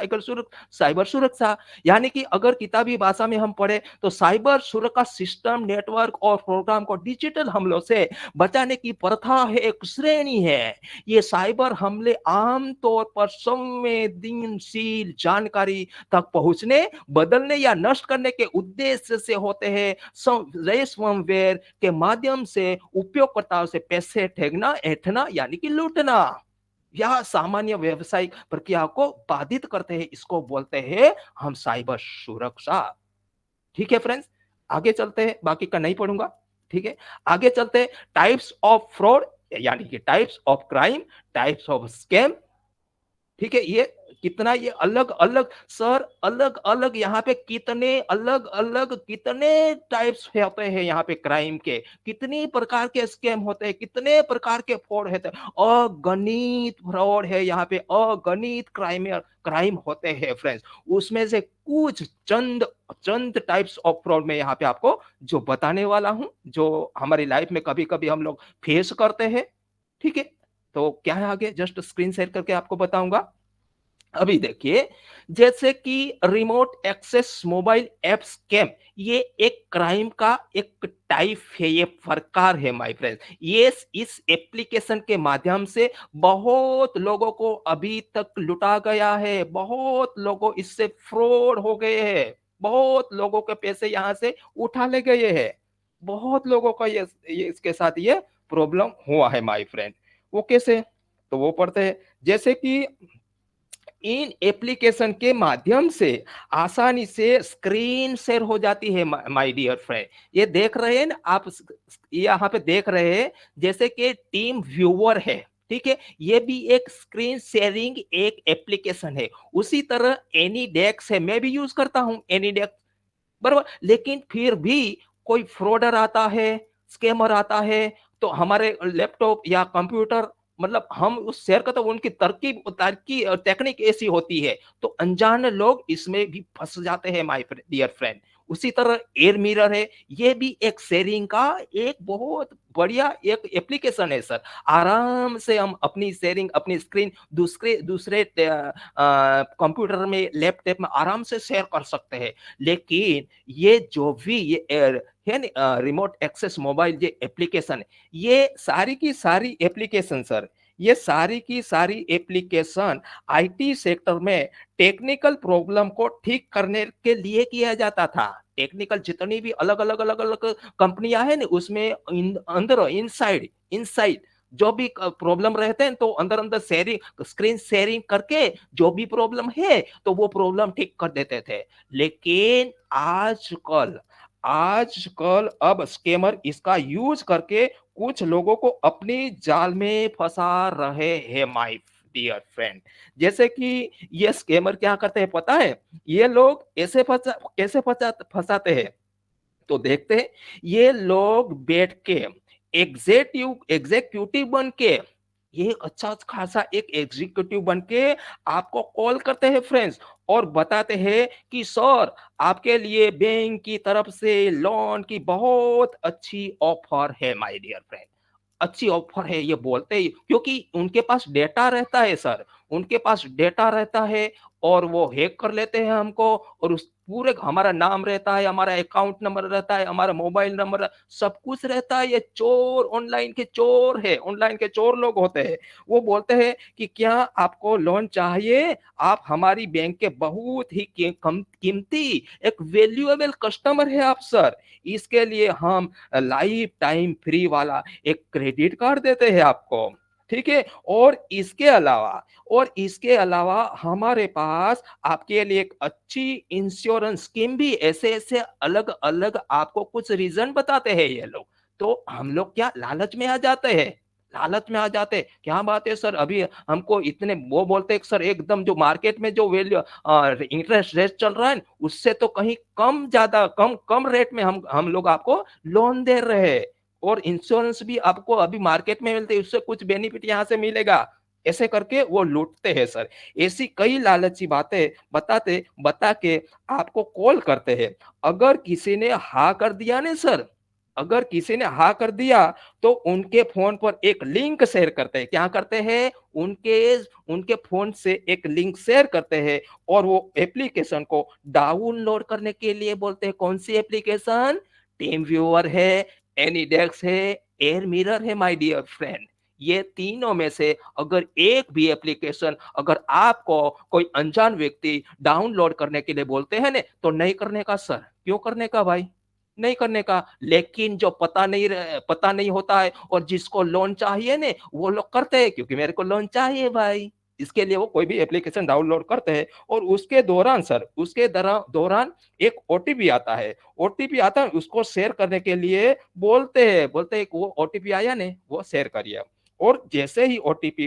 Speaker 3: साइबर सुरक्षा। यानी कि अगर किताबी भाषा में हम पढ़े तो साइबर सुरक्षा सिस्टम, नेटवर्क और प्रोग्राम को डिजिटल हमलों से बचाने की प्रथा है, एक श्रेणी है। ये साइबर हमले आमतौर पर संवेदनशील जानकारी तक पहुंचने, बदलने या नष्ट करने के उद्देश्य से होते हैं। रेसमवेयर के माध्यम से उपयोगकर्ताओं से पैसे ठगना, ऐंठना यानी कि लूटना या सामान्य व्यवसायिक प्रक्रिया को बाधित करते हैं, इसको बोलते हैं हम साइबर सुरक्षा। ठीक है फ्रेंड्स, आगे चलते हैं, बाकी का नहीं पढ़ूंगा। ठीक है, आगे चलते हैं। टाइप्स ऑफ फ्रॉड यानी कि types of crime, types of scam. ठीक है, ये कितना ये अलग-अलग सर अलग-अलग यहाँ पे कितने अलग-अलग कितने टाइप्स होते हैं यहाँ पे क्राइम के, कितनी प्रकार के स्कैम होते हैं, कितने प्रकार के फ्रॉड होते हैं। अगणित फ्रॉड है यहाँ पे, अगणित क्राइम होते हैं फ्रेंड्स। उसमें से कुछ चंद चंद टाइप्स ऑफ फ्रॉड में यहाँ पे आपको जो बताने वाला हूँ, जो हमारी लाइफ में कभी-कभी हम लोग फेस करते हैं, ठीक है? तो क्या है आगे जस्ट स्क्रीन शेयर करके आपको बताऊँगा। अभी देखिए, जैसे कि remote access mobile app scam, ये एक क्राइम का एक टाइप है, ये प्रकार है माय फ्रेंड्स। ये इस एप्लीकेशन के माध्यम से बहुत लोगों को अभी तक लुटा गया है, बहुत लोगों इससे फ्रॉड हो गए हैं, बहुत लोगों के पैसे यहाँ से उठा ले गए हैं। बहुत लोगों का ये इसके साथ ये प्रॉब्लम हुआ है माय फ्रेंड। वो कैसे? तो वो पढ़ते हैं, जैसे कि इन एप्लीकेशन के माध्यम से आसानी से स्क्रीन शेयर हो जाती है माय डियर फ्रेंड। ये देख रहे हैं ना आप, यहाँ पे देख रहे हैं जैसे कि टीम व्यूअर है, ठीक है? ये भी एक स्क्रीन शेयरिंग एक एप्लीकेशन है। उसी तरह एनीडेक्स है, मैं भी यूज करता हूँ एनीडेक्स, बरोबर। लेकिन फिर भी कोई फ्रॉडर आता है, स्कैमर आता है, तो हमारे लैपटॉप या कंप्यूटर, मतलब हम उस शेयर करते हैं, उनकी तरकीब तरकी टेक्निक ऐसी होती है, तो अनजान लोग इसमें भी फंस जाते हैं माय डियर फ्रेंड। उसी तरह एयर मिरर है, ये भी एक शेयरिंग का एक बहुत बढ़िया एक एप्लीकेशन है सर। आराम से हम अपनी शेयरिंग, अपनी स्क्रीन दूसरे दूसरे कंप्यूटर में, लैपटॉप में आराम से शेयर कर सकते हैं। लेकिन ये जो भी ये है ना रिमोट एक्सेस मोबाइल ये एप्लीकेशन है, ये सारी की सारी एप्लीकेशन सर, ये सारी की सारी एप्लीकेशन आईटी सेक्टर में टेक्निकल प्रॉब्लम को ठीक करने के लिए किया जाता था। टेक्निकल जितनी भी अलग-अलग कंपनियां हैं ना, उसमें अंदर इनसाइड इनसाइड जो भी प्रॉब्लम रहते हैं, तो अंदर-अंदर शेयरिंग, स्क्रीन शेयरिंग करके जो भी प्रॉब्लम है, तो वो प्रॉब्लम ठीक कर देते थे। लेकिन आजकल आजकल अब स्कैमर इसका यूज करके कुछ लोगों को अपनी जाल में फंसा रहे हैं माय डियर फ्रेंड। जैसे कि ये स्कैमर क्या करते हैं पता है? ये लोग ऐसे फंसाते हैं, तो देखते हैं, ये लोग बैठ के एग्जीक्यूटिव बन के, ये अच्छा खासा एक एग्जीक्यूटिव बन के आपको कॉल करते हैं फ्रेंड्स, और बताते हैं कि सर आपके लिए बैंक की तरफ से लोन की बहुत अच्छी ऑफर है माय डियर फ्रेंड। अच्छी ऑफर है ये बोलते ही, क्योंकि उनके पास डेटा रहता है सर, उनके पास डेटा रहता है, और वो हैक कर लेते हैं हमको, और उस पूरे हमारा नाम रहता है, हमारा अकाउंट नंबर रहता है, हमारा मोबाइल नंबर, सब कुछ रहता है। ये चोर, ऑनलाइन के चोर है, ऑनलाइन के चोर लोग होते हैं। वो बोलते हैं कि क्या आपको लोन चाहिए? आप हमारी बैंक के बहुत ही कम कीमती एक वैल्यूएबल कस्टमर है आप सर। इसके लिए हम लाइफ टाइम फ्री वाला एक क्रेडिट कार्ड देते हैं आपको, ठीक है? और इसके अलावा हमारे पास आपके लिए एक अच्छी इंश्योरेंस स्कीम भी, ऐसे-ऐसे अलग-अलग आपको कुछ रीज़न बताते हैं ये लोग। तो हम लोग क्या लालच में आ जाते हैं, लालच में आ जाते हैं। क्या बात है सर, अभी हमको इतने, वो बोलते हैं कि सर एकदम जो मार्केट में जो इंटरेस्ट रेट चल रहा है ना, उससे तो कहीं कम, ज़्यादा कम कम रेट में हम लोग आपको लोन दे रहे हैं, और इंश्योरेंस भी आपको अभी मार्केट में मिलते हैं, उससे कुछ बेनिफिट यहाँ से मिलेगा। ऐसे करके वो लूटते हैं सर। ऐसी कई लालची बातें बता के आपको कॉल करते हैं। अगर किसी ने हाँ कर दिया ना सर, अगर किसी ने हाँ कर दिया, तो उनके फ़ोन पर एक लिंक शेयर करते हैं। क्या करते हैं? उनके उनके फ़ोन से एक लिंक शेयर करते हैं, और वो एप्लीकेशन को डाउनलोड करने के लिए बोलते हैं। कौन-सी एप्लीकेशन? टीम व्यूअर है, एनीडेस्क है, एयर मिरर है माय डियर फ्रेंड। ये तीनों में से अगर एक भी एप्लीकेशन अगर आपको कोई अनजान व्यक्ति डाउनलोड करने के लिए बोलते हैं ना, तो नहीं करने का सर। क्यों करने का भाई? नहीं करने का। लेकिन जो पता नहीं होता है, और जिसको लोन चाहिए ना, वो लोग करते हैं, क्योंकि मेरे को लोन चाहिए भाई। इसके लिए वो कोई भी एप्लीकेशन डाउनलोड करते हैं, और उसके दौरान सर, उसके दौरान एक ओटीपी आता है। ओटीपी आता है, उसको शेयर करने के लिए बोलते हैं कि वो ओटीपी आया ना, वो शेयर करिए। और जैसे ही ओटीपी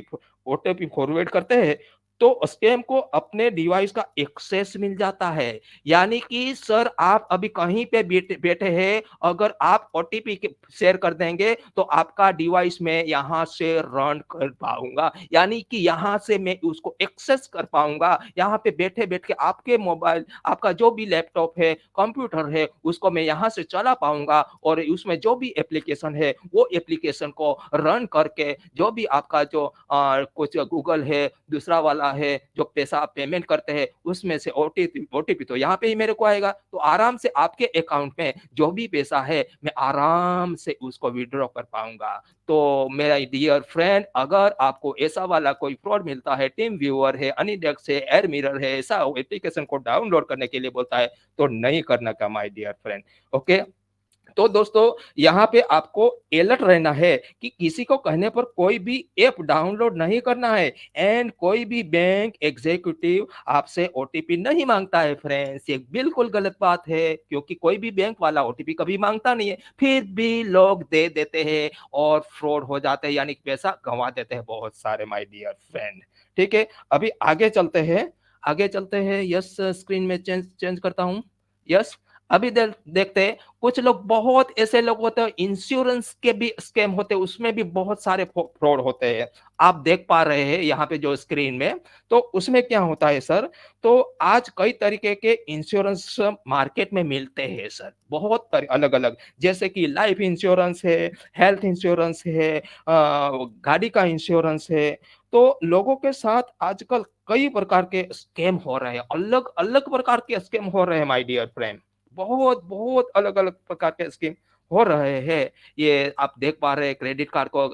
Speaker 3: फॉरवर्ड करते हैं, तो स्कैम को अपने डिवाइस का एक्सेस मिल जाता है। यानी कि सर आप अभी कहीं पे बैठे बैठे हैं, अगर आप ओटीपी शेयर कर देंगे तो आपका डिवाइस में यहाँ से रन कर पाऊँगा। यानी कि यहाँ से मैं उसको एक्सेस कर पाऊँगा। यहाँ पे बैठे-बैठ के आपके मोबाइल, आपका जो भी लैपटॉप है, कंप्यूटर है, उसको मैं यहाँ से चला पाऊँगा और उसमें जो भी एप्लीकेशन है, वो एप्लीकेशन को रन करके जो भी आपका जो कुछ गूगल है, दूसरा वाला है, जो पैसा आप पेमेंट करते हैं, उसमें से ओटीपी ओटीपी तो यहाँ पे ही मेरे को आएगा। तो आराम से आपके अकाउंट में जो भी पैसा है, मैं आराम से उसको विथड्रॉ कर पाऊँगा। तो मेरा डियर फ्रेंड, अगर आपको ऐसा वाला कोई फ्रॉड मिलता है, टीम व्यूअर है, एनीडेस्क है, एयर मिरर है, ऐसा एप्लीकेशन को डाउनलोड करने के लिए बोलता है, तो नहीं करना का माय डियर फ्रेंड। ओके? तो दोस्तों यहाँ पे आपको अलर्ट रहना है कि किसी को कहने पर कोई भी ऐप डाउनलोड नहीं करना है एंड कोई भी बैंक एग्जीक्यूटिव आपसे ओटीपी नहीं मांगता है फ्रेंड्स। ये बिल्कुल गलत बात है, क्योंकि कोई भी बैंक वाला ओटीपी कभी मांगता नहीं है, फिर भी लोग दे देते हैं और फ्रॉड हो जाते हैं, यानी कि पैसा गंवा देते हैं बहुत सारे माय डियर फ्रेंड। ठीक है, अभी आगे चलते हैं। यस, स्क्रीन में चेंज चेंज करता हूँ। यस, अभी देखते हैं, कुछ लोग, बहुत ऐसे लोग होते हैं, इंश्योरेंस के भी स्कैम होते हैं, उसमें भी बहुत सारे फ्रॉड होते हैं। आप देख पा रहे हैं यहाँ पे जो स्क्रीन में, तो उसमें क्या होता है सर, तो आज कई तरीके के इंश्योरेंस मार्केट में मिलते हैं सर, बहुत अलग अलग, जैसे कि लाइफ इंश्योरेंस है, हेल्थ इंश्योरेंस है, गाड़ी का इंश्योरेंस है। तो लोगों के साथ आजकल कई प्रकार के स्कैम हो रहे हैं, अलग अलग प्रकार के स्कैम हो रहे हैं माय डियर फ्रेंड, बहुत बहुत अलग अलग प्रकार के स्कीम हो रहे हैं। ये आप देख पा रहे हैं, क्रेडिट कार्ड को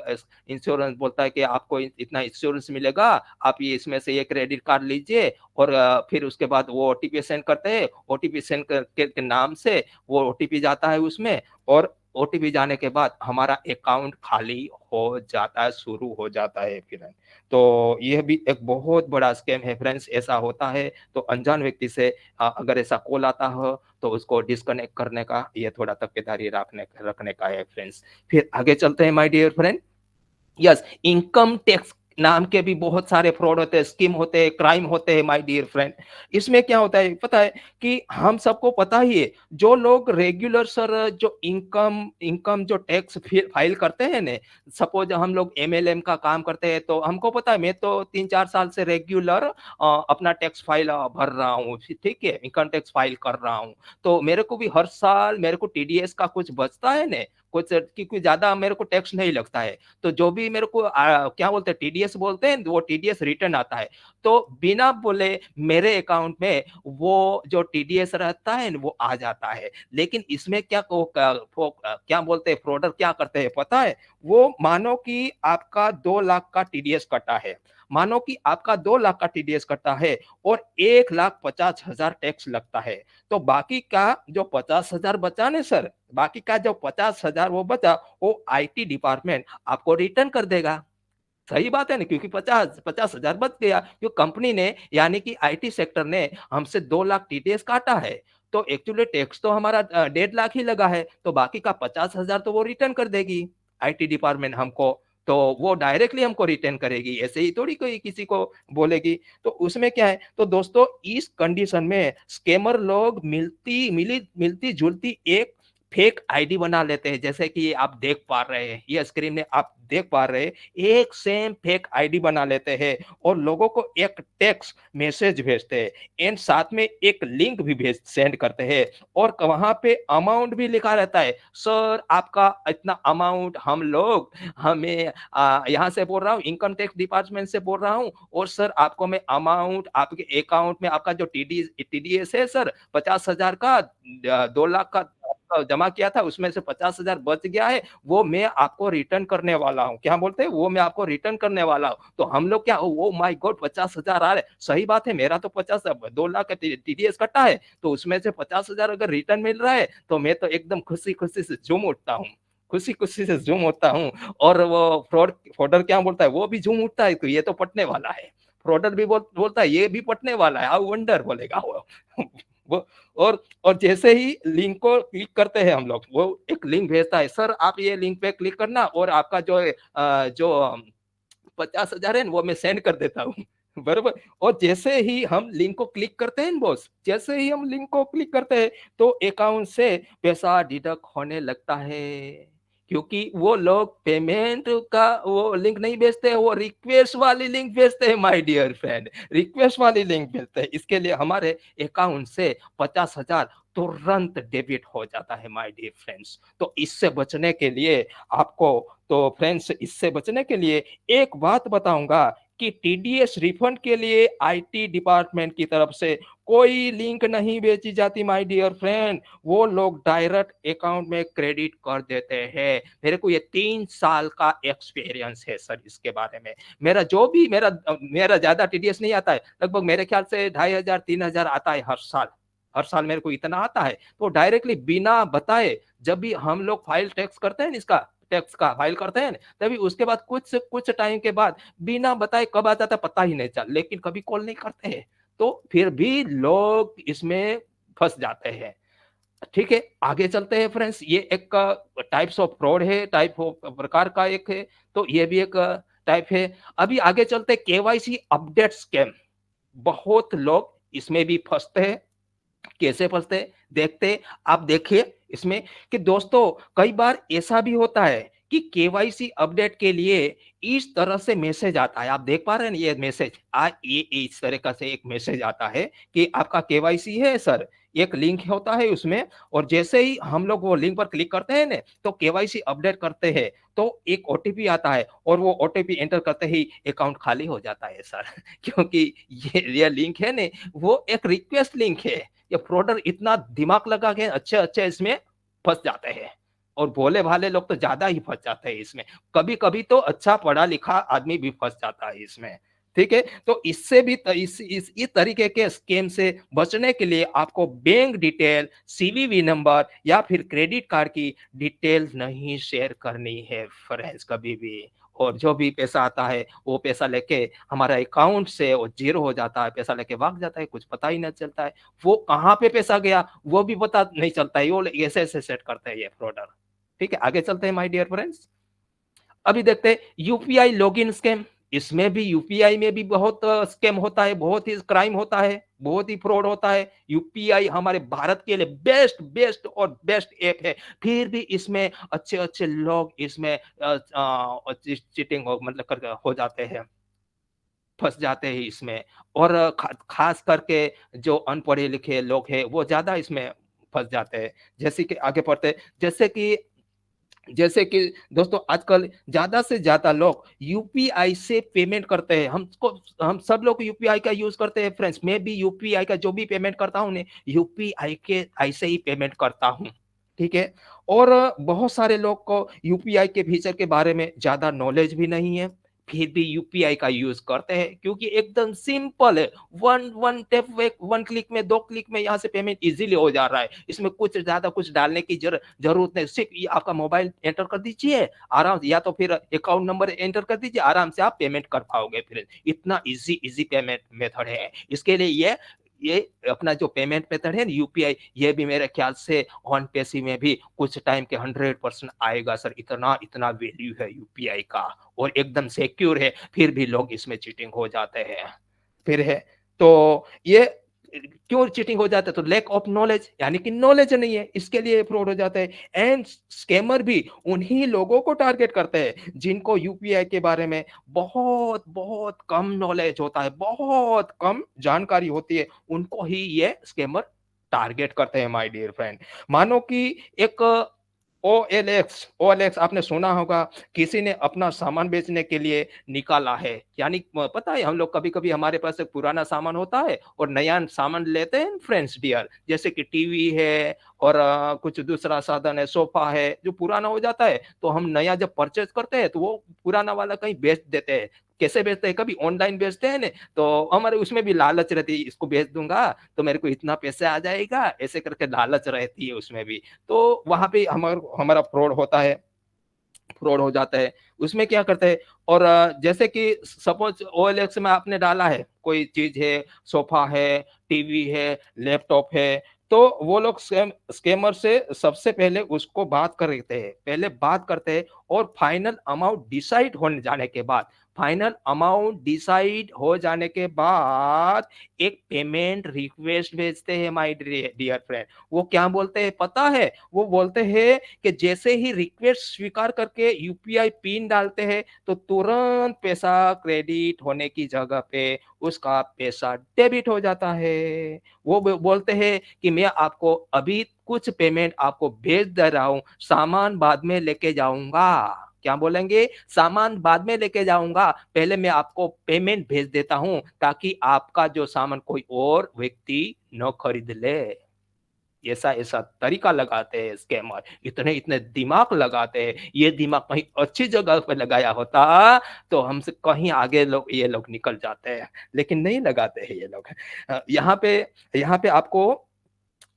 Speaker 3: इंश्योरेंस बोलता है कि आपको इतना इंश्योरेंस मिलेगा, आप ये इसमें से ये क्रेडिट कार्ड लीजिए, और फिर उसके बाद वो ओटीपी सेंड करते हैं, ओटीपी सेंड के नाम से वो ओटीपी जाता है उसमें, और ओटीपी जाने के बाद हमारा अकाउंट खाली हो जाता है, शुरू हो जाता है फिर। तो ये भी एक बहुत बड़ा स्कैम है फ्रेंड्स, ऐसा होता है। तो अनजान व्यक्ति से अगर ऐसा कॉल आता हो तो उसको डिस्कनेक्ट करने का, ये थोड़ा तकेदारी रखने रखने का है फ्रेंड्स। फिर आगे चलते हैं my dear friend. Yes, income tax नाम के भी बहुत सारे फ्रॉड होते हैं, स्कीम होते हैं, क्राइम होते हैं माय डियर फ्रेंड। इसमें क्या होता है पता है, कि हम सबको पता ही है, जो लोग रेगुलर सर जो इनकम इनकम जो टैक्स फाइल करते हैं ने, सपोज हम लोग एमएलएम का काम करते हैं, तो हमको पता है, मैं तो 3-4 साल से रेगुलर अपना टैक्स फाइल भर रहा हूँ, ठीक है, इनकम टैक्स फाइल कर रहा हूँ। तो मेरे को भी हर साल मेरे को टीडीएस का कुछ बचता है ने, कुछ, क्योंकि ज़्यादा मेरे को टैक्स नहीं लगता है। तो जो भी मेरे को क्या बोलते हैं, टीडीएस बोलते हैं, वो टीडीएस रिटर्न आता है। तो बिना बोले मेरे अकाउंट में वो जो टीडीएस रहता है वो आ जाता है। लेकिन इसमें क्या क्या बोलते हैं, फ्रॉडर क्या करते हैं पता है? वो मानो कि आपका 2 लाख का टीडीएस कटा है। मानो कि आपका 2 लाख का टीडीएस कटा है और 1,50,000 टैक्स लगता है। तो बाकी का जो 50,000 बचा ना सर, बाकी का जो 50,000 वो बचा, वो आईटी डिपार्टमेंट आपको रिटर्न कर देगा। सही बात है ना, क्योंकि 50,000 बच गया, जो कंपनी ने, यानी कि आईटी सेक्टर ने हमसे 2 लाख टीडीएस काटा है। तो एक्चुअली टैक्स तो हमारा 1.5 लाख ही लगा है, तो बाकी का 50,000 तो वो रिटर्न कर देगी आईटी डिपार्टमेंट हमको। तो वो डायरेक्टली हमको रिटर्न करेगी, ऐसे ही थोड़ी कोई किसी को बोलेगी। तो उसमें क्या है, तो दोस्तों इस कंडीशन में स्कैमर लोग मिलती-जुलती एक फेक आईडी बना लेते हैं, जैसे कि आप देख पा रहे हैं, ये स्क्रीन में आप देख पा रहे हैं, एक सेम फेक आईडी बना लेते हैं और लोगों को एक टेक्स्ट मैसेज भेजते हैं एंड साथ में एक लिंक भी भेज सेंड करते हैं, और वहां पे अमाउंट भी लिखा रहता है, सर आपका इतना अमाउंट हम लोग, हमें यहाँ से बोल रहा हूँ, इनकम टैक्स डिपार्टमेंट से बोल रहा हूँ, और सर आपको मैं अमाउंट, आपके अकाउंट में आपका जो टीडीएस है सर 50,000 का, 2 लाख का जमा किया था, उसमें से 50,000 बच गया है, वो मैं आपको रिटर्न करने वाला हूँ। क्या बोलते हैं? वो मैं आपको रिटर्न करने वाला हूँ। तो हम लोग क्या, ओह माय गॉड 50,000 आ रहे, सही बात है, मेरा तो 2 लाख का टीडीएस कटा है, तो उसमें से 50,000 अगर रिटर्न मिल रहा है, तो मैं तो एकदम खुशी-खुशी से झूम उठता हूँ। खुशी-खुशी से झूम उठता हूँ, और वो फ्रॉडर क्या बोलता है, वो भी झूम उठता है, तो ये तो पटने वाला है। फ्रॉडर भी बोलता है, ये भी पटने वाला है, हाउ वंडर बोलेगा वो। वो और जैसे ही लिंक को क्लिक करते हैं हम लोग, वो एक लिंक भेजता है, सर आप ये लिंक पे क्लिक करना और आपका जो 50,000 है ना, वो मैं सेंड कर देता हूँ। बरोबर। और जैसे ही हम लिंक को क्लिक करते हैं ना बॉस, जैसे ही हम लिंक को क्लिक करते हैं तो अकाउंट से पैसा डिडक्ट होने लगता है, क्योंकि वो लोग पेमेंट का वो लिंक नहीं भेजते हैं, वो रिक्वेस्ट वाली लिंक भेजते हैं माय डियर फ्रेंड, रिक्वेस्ट वाली लिंक भेजते हैं। इसके लिए हमारे अकाउंट से 50,000 तुरंत डेबिट हो जाता है माय डियर फ्रेंड्स। तो इससे बचने के लिए आपको, तो फ्रेंड्स इससे बचने के लिए एक बात बताऊंगा कि टीडीएस रिफंड के लिए आईटी डिपार्टमेंट की तरफ से कोई लिंक नहीं भेजी जाती माय डियर फ्रेंड, वो लोग डायरेक्ट अकाउंट में क्रेडिट कर देते हैं। मेरे को ये 3 साल का एक्सपीरियंस है सर इसके बारे में। मेरा जो भी मेरा ज्यादा टीडीएस नहीं आता है, लगभग मेरे ख्याल से 2,500 3,000 आता है हर साल। हर साल मेरे को इतना आता है, तो डायरेक्टली बिना बताए जब भी हम लोग फाइल टैक्स करते हैं इसका टैक्स का फाइल करते हैं, तभी उसके बाद कुछ कुछ टाइम के बाद बिना बताए कब आ जाता है पता ही नहीं चल, लेकिन कभी कॉल नहीं करते हैं, तो फिर भी लोग इसमें फंस जाते हैं। ठीक है, आगे चलते हैं फ्रेंड्स। ये एक टाइप्स ऑफ फ्रॉड है, टाइप ऑफ प्रकार का एक है, तो ये भी एक टाइप है। अभी आगे चलते हैं केवाईसी अपडेट स्कैम। बहुत लोग इसमें भी फंसते हैं। कैसे फंसते हैं देखते हैं। आप देखिए इसमें कि दोस्तों कई बार ऐसा भी होता है कि केवाईसी अपडेट के लिए इस तरह से मैसेज आता है, आप देख पा रहे हैं ये मैसेज ये इस तरह से एक मैसेज आता है कि आपका केवाईसी है सर, एक लिंक होता है उसमें, और जैसे ही हम लोग वो लिंक पर क्लिक करते हैं ना, तो केवाईसी अपडेट करते हैं, तो एक ओटीपी आता है और वो ओटीपी एंटर करते ही अकाउंट खाली हो जाता है सर क्योंकि ये लिंक है ना, वो एक रिक्वेस्ट लिंक है। ये फ्रॉडर इतना दिमाग लगा के अच्छे अच्छे इसमें फंस जाते हैं, और भोले भाले लोग तो ज्यादा ही फंस जाते हैं इसमें। कभी कभी तो अच्छा पढ़ा लिखा आदमी भी फंस जाता है इसमें। ठीक है, तो इससे भी इस तरीके के स्कैम से बचने के लिए आपको बैंक डिटेल, सीवीवी नंबर या फिर क्रेडिट कार्ड की डिटेल नहीं शेयर करनी है फ्रेंड्स कभी भी। और जो भी पैसा आता है वो पैसा लेके हमारा अकाउंट से वो जीरो हो जाता है, पैसा लेके भाग जाता है, कुछ पता ही नहीं चलता है। वो कहाँ पे पैसा गया वो भी पता नहीं चलता है, वो ऐसे ऐसे सेट करते हैं ये फ्रॉडर। ठीक है, आगे चलते हैं माय डियर फ्रेंड्स। अभी देखते हैं यूपीआई लॉगिन स्कैम। इसमें भी यूपीआई में भी बहुत स्कैम होता है, बहुत ही क्राइम होता है, बहुत ही फ्रॉड होता है। यूपीआई हमारे भारत के लिए बेस्ट बेस्ट और बेस्ट ऐप है, फिर भी इसमें अच्छे अच्छे लोग इसमें चीटिंग हो मतलब कर हो जाते हैं, फंस जाते हैं इसमें। और खास करके जो अनपढ़े लिखे लोग हैं वो ज्यादा इसमें फंस जाते हैं। जैसे कि आगे पढ़ते हैं, जैसे कि दोस्तों आजकल ज्यादा से ज्यादा लोग यूपीआई से पेमेंट करते हैं। हम सब लोग यूपीआई का यूज करते हैं फ्रेंड्स। मैं भी यूपीआई का जो भी पेमेंट करता हूँ यूपीआई के ऐसे ही पेमेंट करता हूँ। ठीक है, और बहुत सारे लोग को यूपीआई के फीचर के बारे में ज्यादा नॉलेज भी नहीं है, फिर भी यूपीआई का यूज करते हैं क्योंकि एकदम सिंपल है। One one tap, one click में, 2 क्लिक में यहाँ से पेमेंट इजीली हो जा रहा है। इसमें कुछ ज्यादा कुछ डालने की जरूरत नहीं, सिर्फ ये आपका मोबाइल एंटर कर दीजिए आराम से, या तो फिर अकाउंट नंबर एंटर कर दीजिए, आराम से आप पेमेंट कर पाओगे। फिर इतना इजी इजी पेमेंट मेथड है। इसके लिए ये अपना जो पेमेंट मेथड है ना यूपीआई, ये भी मेरे ख्याल से ऑन पेसी में भी कुछ टाइम के 100% आएगा सर। इतना इतना वैल्यू है यूपीआई का, और एकदम सिक्योर है, फिर भी लोग इसमें चीटिंग हो जाते हैं। फिर है, तो ये क्यों चीटिंग हो जाता है? तो लैक ऑफ नॉलेज, यानी कि नॉलेज नहीं है, इसके लिए फ्रॉड हो जाता है। एंड स्कैमर भी उन्हीं लोगों को टारगेट करते हैं जिनको यूपीआई के बारे में बहुत बहुत कम नॉलेज होता है, बहुत कम जानकारी होती है, उनको ही ये स्कैमर टारगेट करते हैं माय डियर फ्रेंड। मानो कि एक ओएलएक्स आपने सुना होगा, किसी ने अपना सामान बेचने के लिए निकाला है। यानी पता है हम लोग कभी कभी हमारे पास एक पुराना सामान होता है और नया सामान लेते हैं फ्रेंड्स डियर, जैसे कि टीवी है और कुछ दूसरा साधन है, सोफा है, जो पुराना हो जाता है, तो हम नया जब परचेज करते हैं तो वो पुराना वाला कहीं बेच देते हैं। कैसे बेचते हैं? कभी ऑनलाइन बेचते हैं ना, तो हमारे उसमें भी लालच रहती है, इसको बेच दूंगा तो मेरे को इतना पैसे आ जाएगा, ऐसे करके लालच रहती है उसमें भी। तो वहां पे हमारा फ्रॉड होता है, फ्रॉड हो जाता है। उसमें क्या करते हैं, और जैसे कि सपोज ओएलएक्स में आपने डाला है कोई चीज है, सोफा है, टीवी है, लैपटॉप है, तो वो लोग स्कैमर से सबसे पहले उसको बात करते हैं, पहले बात करते हैं और फाइनल अमाउंट डिसाइड होने जाने के बाद, फाइनल अमाउंट डिसाइड हो जाने के बाद एक पेमेंट रिक्वेस्ट भेजते हैं माय डियर फ्रेंड। वो क्या बोलते हैं पता है? वो बोलते हैं कि जैसे ही रिक्वेस्ट स्वीकार करके यूपीआई पिन डालते हैं तो तुरंत पैसा क्रेडिट होने की जगह पे उसका पैसा डेबिट हो जाता है। वो बोलते हैं कि मैं आपको अभी कुछ पेमेंट आपको भेज दे रहा हूँ, सामान बाद में लेके जाऊँगा। क्या बोलेंगे? सामान बाद में लेके जाऊँगा, पहले मैं आपको पेमेंट भेज देता हूँ ताकि आपका जो सामान कोई और व्यक्ति न खरीद ले। ऐसा-ऐसा तरीका लगाते हैं स्कैमर, इतने दिमाग लगाते हैं, ये दिमाग कहीं अच्छी जगह पे लगाया होता तो हमसे कहीं आगे ये लोग निकल जाते हैं, लेकिन नहीं लगाते हैं ये लोग। यहाँ पे आपको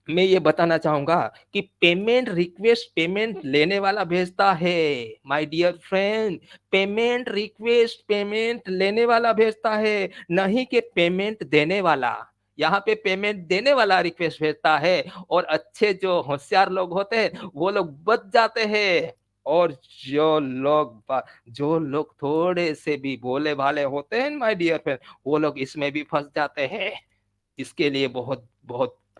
Speaker 3: मैं ये बताना चाहूँगा कि पेमेंट रिक्वेस्ट पेमेंट लेने वाला भेजता है, my dear friend. Payment request payment लेने वाला भेजता है, नहीं कि पेमेंट देने वाला। यहाँ पे पेमेंट देने वाला रिक्वेस्ट भेजता है और अच्छे जो होशियार लोग होते हैं, वो लोग बच जाते हैं। और जो लोग थोड़े से भी भोले-भाले होते हैं माय डियर फ्रेंड, वो लोग इसमें भी फँस जाते हैं। इसके लिए बहुत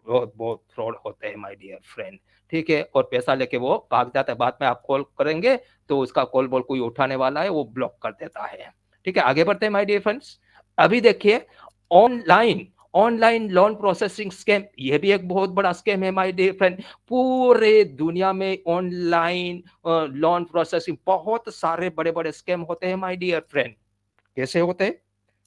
Speaker 3: फ्रॉड होते हैं माय डियर फ्रेंड, ठीक है? और पैसा लेके वो भाग जाता है, बाद में आप कॉल करेंगे तो उसका कॉल वॉल कोई उठाने वाला है, वो ब्लॉक कर देता है, ठीक है? आगे बढ़ते हैं माय डियर फ्रेंड्स। अभी देखिए online online loan processing scam, ये भी एक बहुत बड़ा स्कैम है माय डियर फ्रेंड। पूरे दुनिया में ऑनलाइन लोन प्रोसेसिंग बहुत सारे बड़े-बड़े स्कैम होते हैं माय डियर फ्रेंड। कैसे होते हैं?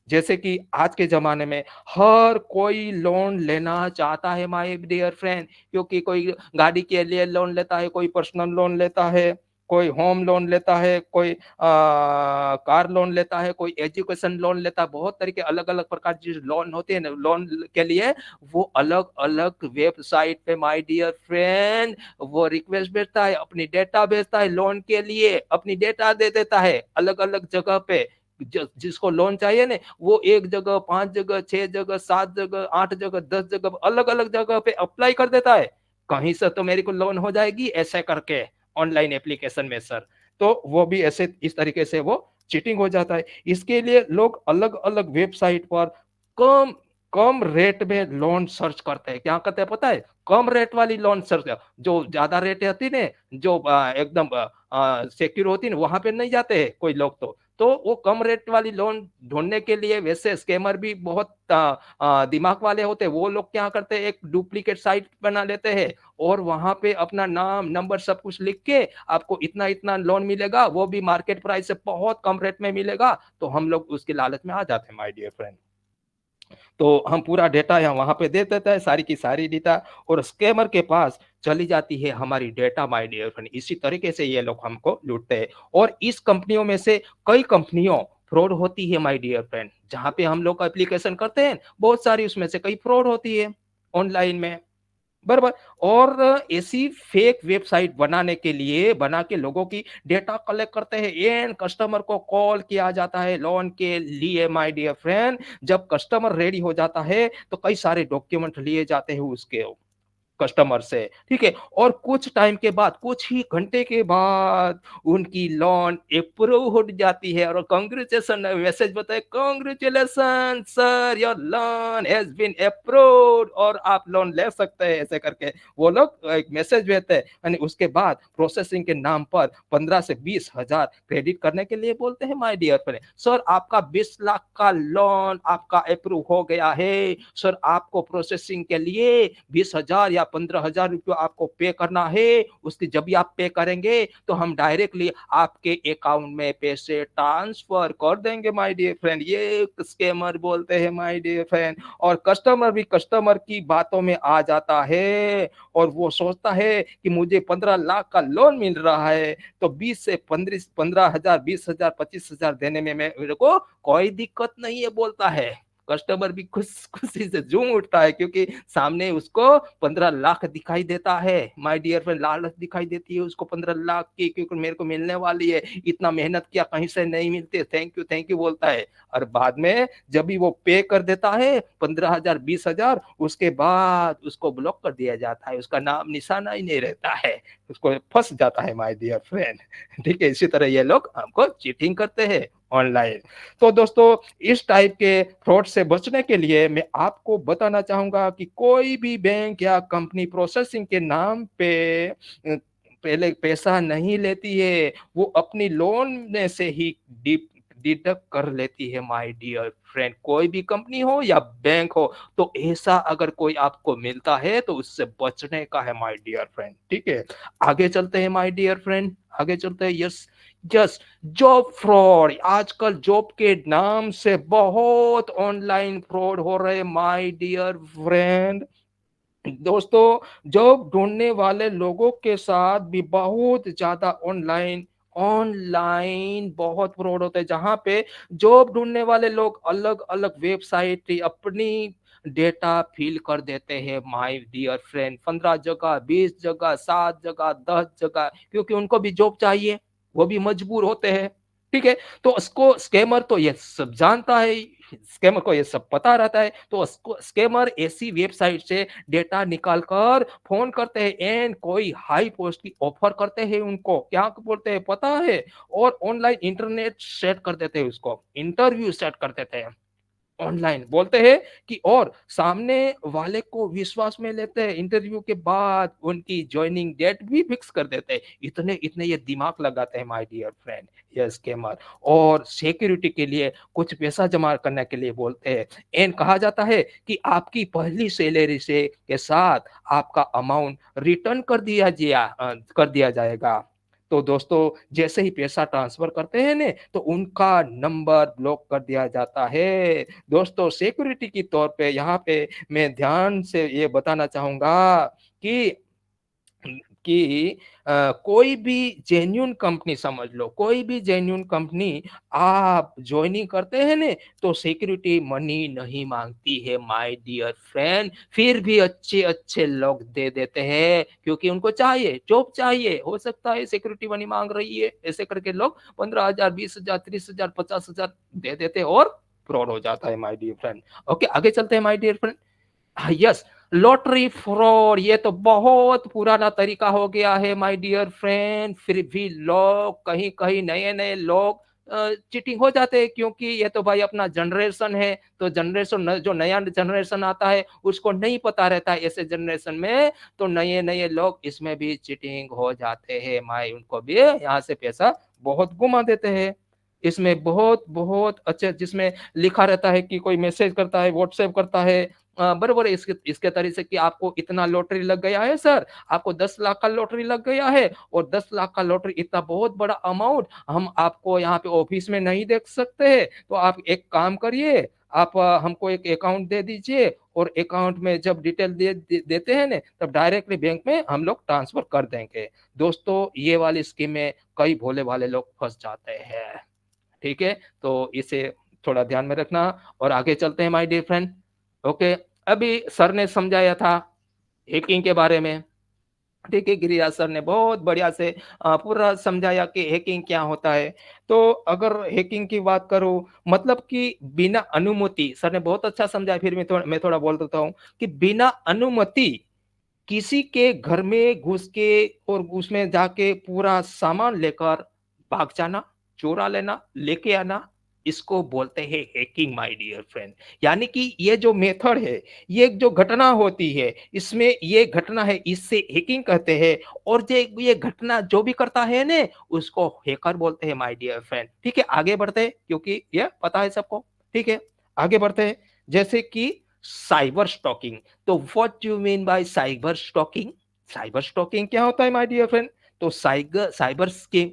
Speaker 3: जैसे कि आज के ज़माने में हर कोई लोन लेना चाहता है माय डियर फ्रेंड, क्योंकि कोई गाड़ी के लिए लोन लेता है, कोई पर्सनल लोन लेता है, कोई होम लोन लेता है, कोई कार लोन लेता है, कोई एजुकेशन लोन लेता है। बहुत तरीके अलग-अलग प्रकार की जो लोन होते हैं ना, लोन के लिए वो अलग-अलग वेबसाइट पे माय डियर फ्रेंड वो रिक्वेस्ट भेजता है, अपनी डेटा भेजता है लोन के लिए, अपनी डेटा दे देता है अलग-अलग जगह पे। जिसको लोन चाहिए ना, वो 1 जगह, 5 जगह, 6 जगह, 7 जगह, 8 जगह, 10 जगह, अलग-अलग जगह पे अप्लाई कर देता है। कहीं से तो मेरे को लोन हो जाएगी ऐसे करके ऑनलाइन एप्लीकेशन में सर। तो वो भी ऐसे इस तरीके से वो चीटिंग हो जाता है। इसके लिए लोग अलग-अलग वेबसाइट पर कम कम रेट में लोन सर्च करते हैं। क्या करते हैं पता है? कम रेट वाली लोन सर्च, जो ज़्यादा रेट होती है ना, जो एकदम सिक्योर होती है ना, वहाँ पे नहीं जाते हैं कोई लोग तो। तो वो कम रेट वाली लोन ढूँढने के लिए वैसे स्कैमर भी बहुत दिमाग वाले होते हैं। वो लोग क्या करते हैं, एक डुप्लीकेट साइट बना लेते हैं और वहाँ पे अपना नाम, नंबर सब कुछ लिख के आपको इतना-इतना लोन मिलेगा, वो भी मार्केट प्राइस से बहुत कम रेट में मिलेगा। तो हम लोग उसकी लालच में आ जाते हैं माय डियर फ्रेंड। तो हम पूरा डेटा यहाँ वहाँ पे दे देता है, सारी की सारी डेटा, और स्कैमर के पास चली जाती है हमारी डेटा माय डियर फ्रेंड। इसी तरीके से ये लोग हमको लूटते हैं और इस कंपनियों में से कई कंपनियों फ्रॉड होती है माय डियर फ्रेंड। जहाँ पे हम लोग एप्लीकेशन करते हैं, बहुत सारी उसमें से कई फ्रॉड होती है ऑनलाइन में। बरोबर। और ऐसी फेक वेबसाइट बनाने के लिए बना के लोगों की डेटा कलेक्ट करते हैं, एंड कस्टमर को कॉल किया जाता है लोन के लिए माय डियर फ्रेंड। जब कस्टमर रेडी हो जाता है तो कई सारे डॉक्यूमेंट लिए जाते हैं उसके कस्टमर से, ठीक है? और कुछ टाइम के बाद, कुछ ही घंटे के बाद उनकी लोन अप्रूव हो जाती है और कांग्रेचुलेशन मैसेज बताए, congratulation sir, your loan has been approved और आप लोन ले सकते हैं, ऐसे करके वो लोग एक मैसेज भेजते हैं। यानी उसके बाद प्रोसेसिंग के नाम पर 15 से 20 हजार क्रेडिट करने के लिए बोलते हैं माय डियर फ्रेंड। सर आपका 20 लाख का लोन आपका अप्रूव हो गया है, सर आपको प्रोसेसिंग के लिए 20,000 या 15,000 रुपये आपको पे करना है। उसकी जब भी आप पे करेंगे तो हम डायरेक्टली आपके अकाउंट में पैसे ट्रांसफर कर देंगे माय डियर फ्रेंड। ये स्कैमर बोलते हैं माय डियर फ्रेंड। और कस्टमर भी कस्टमर की बातों में आ जाता है और वो सोचता है कि मुझे 15 लाख का लोन मिल रहा है तो 20 से 15,000, 20,000, 25,000 देने में मेरे को कोई दिक्कत नहीं है बोलता है। कस्टमर भी खुशी से झूम उठता है, क्योंकि सामने उसको 15 लाख दिखाई देता है माय डियर फ्रेंड, लालच दिखाई देती है उसको 15 लाख की, क्योंकि मेरे को मिलने वाली है, इतना मेहनत किया कहीं से नहीं मिलते, थैंक यू बोलता है। और बाद में जब भी वो पे कर देता है 15,000 20,000, उसके बाद उसको ब्लॉक कर दिया जाता है, उसका नाम निशाना ही नहीं रहता है, उसको फंस जाता है माय डियर फ्रेंड। ठीक है, इसी तरह ये लोग हमको चीटिंग करते हैं ऑनलाइन। तो दोस्तों, इस टाइप के फ्रॉड से बचने के लिए मैं आपको बताना चाहूंगा कि कोई भी बैंक या कंपनी प्रोसेसिंग के नाम पे पहले पैसा नहीं लेती है, वो अपनी लोन में से ही डिडक्ट कर लेती है माय डियर फ्रेंड। कोई भी कंपनी हो या बैंक हो, तो ऐसा अगर कोई आपको मिलता है तो उससे बचने का है माय डियर फ्रेंड। ठीक है, आगे चलते हैं माय डियर फ्रेंड, आगे चलते हैं। यस यस, जॉब फ्रॉड, आजकल जॉब के नाम से बहुत ऑनलाइन फ्रॉड हो रहे माय डियर फ्रेंड। दोस्तों, जॉब ढूंढने वाले लोगों के साथ भी बहुत ज्यादा ऑनलाइन ऑनलाइन बहुत फ्रॉड होते हैं, जहां पे जॉब ढूंढने वाले लोग अलग अलग वेबसाइट अपनी डेटा फिल कर देते हैं माय डियर फ्रेंड, 15 जगह 20 जगह 7 जगह 10 जगह, क्योंकि उनको भी जॉब चाहिए, वो भी मजबूर होते हैं। ठीक है, तो उसको स्कैमर तो ये सब जानता है, स्कैमर को ये सब पता रहता है, तो उसको स्कैमर ऐसी वेबसाइट से डेटा निकाल कर फोन करते हैं एंड कोई हाई पोस्ट की ऑफर करते हैं उनको, क्या बोलते हैं पता है, और ऑनलाइन इंटरनेट सेट कर देते हैं, उसको इंटरव्यू सेट कर देते हैं ऑनलाइन, बोलते हैं कि, और सामने वाले को विश्वास में लेते हैं, इंटरव्यू के बाद उनकी ज्वाइनिंग डेट भी फिक्स कर देते हैं। इतने इतने ये दिमाग लगाते हैं माय डियर फ्रेंड ये स्कैमर, और सिक्योरिटी के लिए कुछ पैसा जमा करने के लिए बोलते हैं एंड कहा जाता है कि आपकी पहली सैलरी से के साथ आपका अमाउंट रिटर्न कर दिया जाएगा। तो दोस्तों, जैसे ही पैसा ट्रांसफर करते हैं ने, तो उनका नंबर ब्लॉक कर दिया जाता है। दोस्तों, सिक्योरिटी के तौर पे यहाँ पे मैं ध्यान से ये बताना चाहूंगा कि कोई भी जेन्युइन कंपनी, समझ लो कोई भी जेन्युइन कंपनी आप ज्वाइनिंग करते हैं ने, तो सिक्योरिटी मनी नहीं मांगती है माय डियर फ्रेंड, फिर भी अच्छे अच्छे लोग दे देते हैं, क्योंकि उनको चाहिए, जॉब चाहिए, हो सकता है सिक्योरिटी मनी मांग रही है, ऐसे करके लोग 15,000 20,000 30,000 50,000 दे देते हैं और फ्रॉड हो जाता है माय डियर फ्रेंड। ओके, आगे चलते हैं my dear friend. Yes, lottery fraud, ये तो बहुत पुराना तरीका हो गया है माय डियर फ्रेंड, फिर भी लोग कहीं कहीं नए नए लोग चीटिंग हो जाते हैं, क्योंकि ये तो भाई अपना जनरेशन है, तो जनरेशन जो नया जनरेशन आता है उसको नहीं पता रहता है, ऐसे जनरेशन में तो नए नए लोग इसमें भी चीटिंग हो जाते हैं माय, उनको भी यहाँ से पैसा बहुत घुमा देते हैं। इसमें बहुत बहुत अच्छे, जिसमें लिखा रहता है कि कोई मैसेज करता है, व्हाट्सएप करता है, बरोबर है, इसके इसके तरीके से कि आपको इतना लॉटरी लग गया है सर, आपको 10 लाख का लॉटरी लग गया है, और 10 लाख का लॉटरी इतना बहुत बड़ा अमाउंट हम आपको यहाँ पे ऑफिस में नहीं देख सकते हैं, तो आप एक काम करिए, आप हमको एक अकाउंट दे दीजिए, और अकाउंट में जब डिटेल देते हैं ना, तब डायरेक्टली बैंक में हम लोग ट्रांसफर कर देंगे। दोस्तों, ये वाली स्कीम में कई भोले भाले लोग फंस जाते हैं। ठीक है, तो इसे थोड़ा ध्यान में रखना, और आगे चलते हैं माय डियर फ्रेंड। ओके, अभी सर ने समझाया था हैकिंग के बारे में, ठीक है, गिरिराज सर ने बहुत बढ़िया से पूरा समझाया कि हैकिंग क्या होता है। तो अगर हैकिंग की बात करूं, मतलब कि बिना अनुमति, सर ने बहुत अच्छा समझाया, फिर मैं थोड़ा बोल देता हूं कि बिना अनुमति किसी के घर में घुस के और उसमें जाके पूरा सामान लेकर भाग जाना, चुरा लेना, लेके आना, इसको बोलते हैं हैकिंग माय डियर फ्रेंड। यानी कि ये जो मेथड है, ये जो घटना होती है, इसमें ये घटना है, इससे हैकिंग कहते हैं, और जो ये घटना जो भी करता है ने, उसको हैकर बोलते हैं माय डियर फ्रेंड। ठीक है, आगे बढ़ते हैं, क्योंकि ये पता है सबको। ठीक है, आगे बढ़ते हैं, जैसे कि साइबर स्टॉकिंग। तो what you mean bye cyber stalking? Cyber stalking क्या होता है माय डियर फ्रेंड? तो साइबर साइबर स्कीम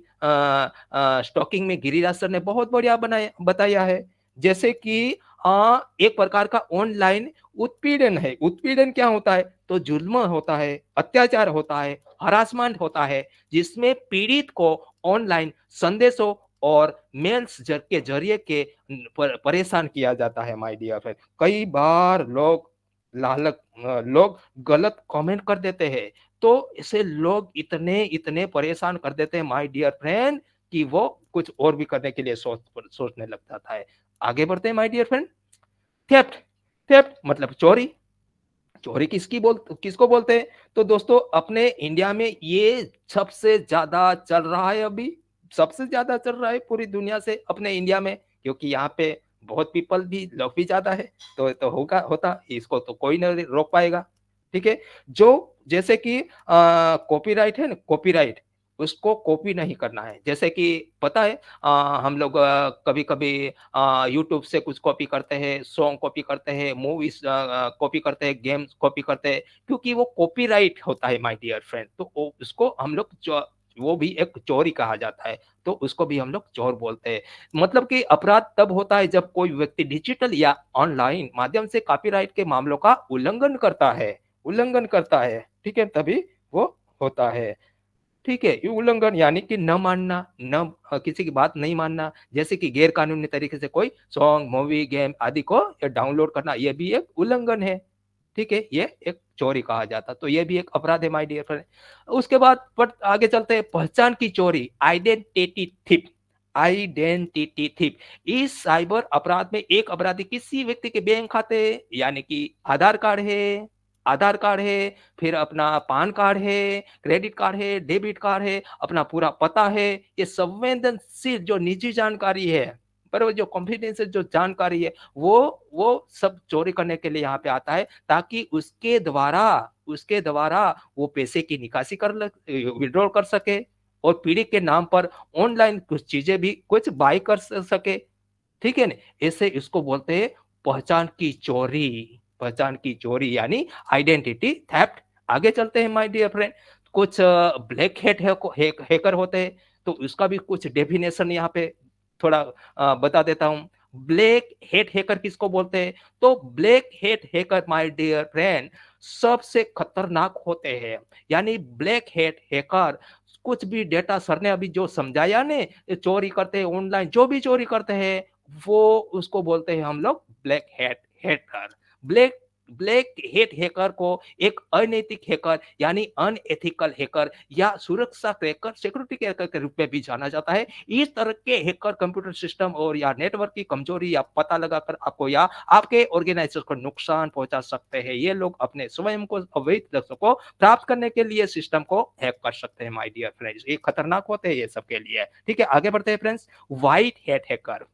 Speaker 3: स्टॉकिंग में गिरिराज सर ने बहुत बढ़िया बनाया बताया है, जैसे कि एक प्रकार का ऑनलाइन उत्पीड़न है। उत्पीड़न क्या होता है? तो जुल्म होता है, अत्याचार होता है, हरासमेंट होता है, जिसमें पीड़ित को ऑनलाइन संदेशों और मेल्स के जरिए के परेशान किया जाता है माय डियर फ्रेंड। कई बार लोग गलत कमेंट कर देते हैं, तो इसे लोग इतने इतने परेशान कर देते हैं माय डियर फ्रेंड कि वो कुछ और भी करने के लिए सोचने लग जाता है। आगे बढ़ते हैं my dear friend. Theft, theft मतलब चोरी। चोरी किसको बोलते हैं? तो दोस्तों अपने इंडिया में ये सबसे ज़्यादा चल रहा है अभी, सबसे ज़्यादा चल रहा है पूरी दुनिया से अपने इंडिया में, क्योंकि यहाँ पे बहुत पीपल भी लोग भी ज़्यादा है, तो होगा होता, इसको तो कोई नहीं रोक पाएगा, ठीक है? जो जैसे कि कॉपीराइट है ना, कॉपीराइट, उसको कॉपी नहीं करना है। जैसे कि पता है हम लोग कभी-कभी यूट्यूब से कुछ कॉपी करते हैं, सॉन्ग कॉपी करते हैं, मूवीज़ कॉपी करते हैं, गेम्स कॉपी करते हैं, क्योंकि वो कॉपीराइट होता है माय डियर फ्रेंड। तो वो उसको हम लोग वो भी एक चोरी कहा जाता है, तो उसको भी हम लोग चोर बोलते हैं। मतलब कि अपराध तब होता है जब कोई व्यक्ति डिजिटल या ऑनलाइन माध्यम से कॉपीराइट के मामलों का उल्लंघन करता है, ठीक है? तभी वो होता है। ठीक है, ये उल्लंघन यानी कि न मानना, किसी की बात नहीं मानना, जैसे कि गैर कानूनी तरीके से कोई सॉन्ग, मूवी, गेम आदि को डाउनलोड करना, ये भी एक उल्लंघन है। ठीक है, ये एक चोरी कहा जाता, तो ये भी एक अपराध है माय डियर फ्रेंड। उसके बाद बट आगे चलते हैं, पहचान की चोरी, आइडेंटिटी थीफ। इस साइबर अपराध में एक अपराधी किसी व्यक्ति के बैंक खाते यानी कि आधार कार्ड है, फिर अपना पान कार्ड है, क्रेडिट कार्ड है, डेबिट कार्ड है, अपना पूरा पता है, ये संवेदनशील जो निजी जानकारी है, पर वो जो कॉन्फिडेंशियल जो जानकारी है, वो सब चोरी करने के लिए यहाँ पे आता है, ताकि उसके द्वारा वो पैसे की निकासी विड्रॉल कर सके, और पीड़ित के नाम पर ऑनलाइन कुछ चीजें भी कुछ बाय कर सके, ठीक है ना? ऐसे इसको बोलते हैं पहचान की चोरी यानी आइडेंटिटी थेफ्ट। आगे चलते हैं माय डियर फ्रेंड। कुछ ब्लैक हैकर होते हैं, तो उसका भी कुछ डेफिनेशन यहाँ पे थोड़ा बता देता हूँ। ब्लैक हेट हैकर किसको बोलते हैं? तो black hat hacker my dear friend सबसे खतरनाक होते हैं। यानी ब्लैक हेट हैकर कुछ भी डेटा, सर ने अभी जो समझाया ने, चोरी करते हैं ऑनलाइन, जो भी चोरी करते हैं, वो उसको बोलते हैं हम लोग black hat hacker. Black black hat hacker को एक अनैतिक हैकर यानी अनएथिकल हैकर या सुरक्षा क्रैकर, सिक्योरिटी हैकर के रूप में भी जाना जाता है। इस तरह के हैकर कंप्यूटर सिस्टम और या नेटवर्क की कमजोरी या पता लगाकर आपको या आपके ऑर्गेनाइजेशन को नुकसान पहुंचा सकते हैं। ये लोग अपने स्वयं को अवैध लक्ष्यों को प्राप्त करने के लिए सिस्टम को हैक कर सकते हैं माय डियर फ्रेंड्स। ये खतरनाक होते हैं ये सबके लिए। ठीक है, आगे बढ़ते हैं फ्रेंड्स। व्हाइट हैट हैकर,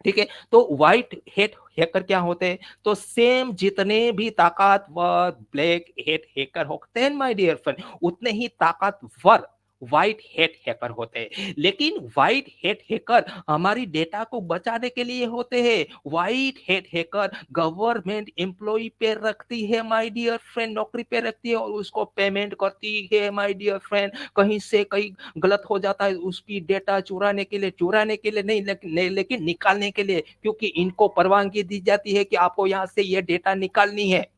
Speaker 3: ठीक है, तो व्हाइट हेट हैकर क्या होते हैं? तो सेम जितने भी ताकतवर ब्लैक हेट हैकर होते हैं माय डियर फ्रेंड, उतने ही ताकतवर व्हाइट हेट हैकर होते हैं। लेकिन व्हाइट हेट हैकर हमारी डेटा को बचाने के लिए होते हैं। White hat hacker government employ पे रखती है माय डियर फ्रेंड, नौकरी पे रखती है और उसको पेमेंट करती है माय डियर फ्रेंड। कहीं से कहीं गलत हो जाता है, उसकी डेटा चुराने के लिए नहीं, लेकिन निकालने के लिए, क्योंकि इनको परवानगी दी जाती है कि आपको यहाँ से ये डेटा निकालनी है।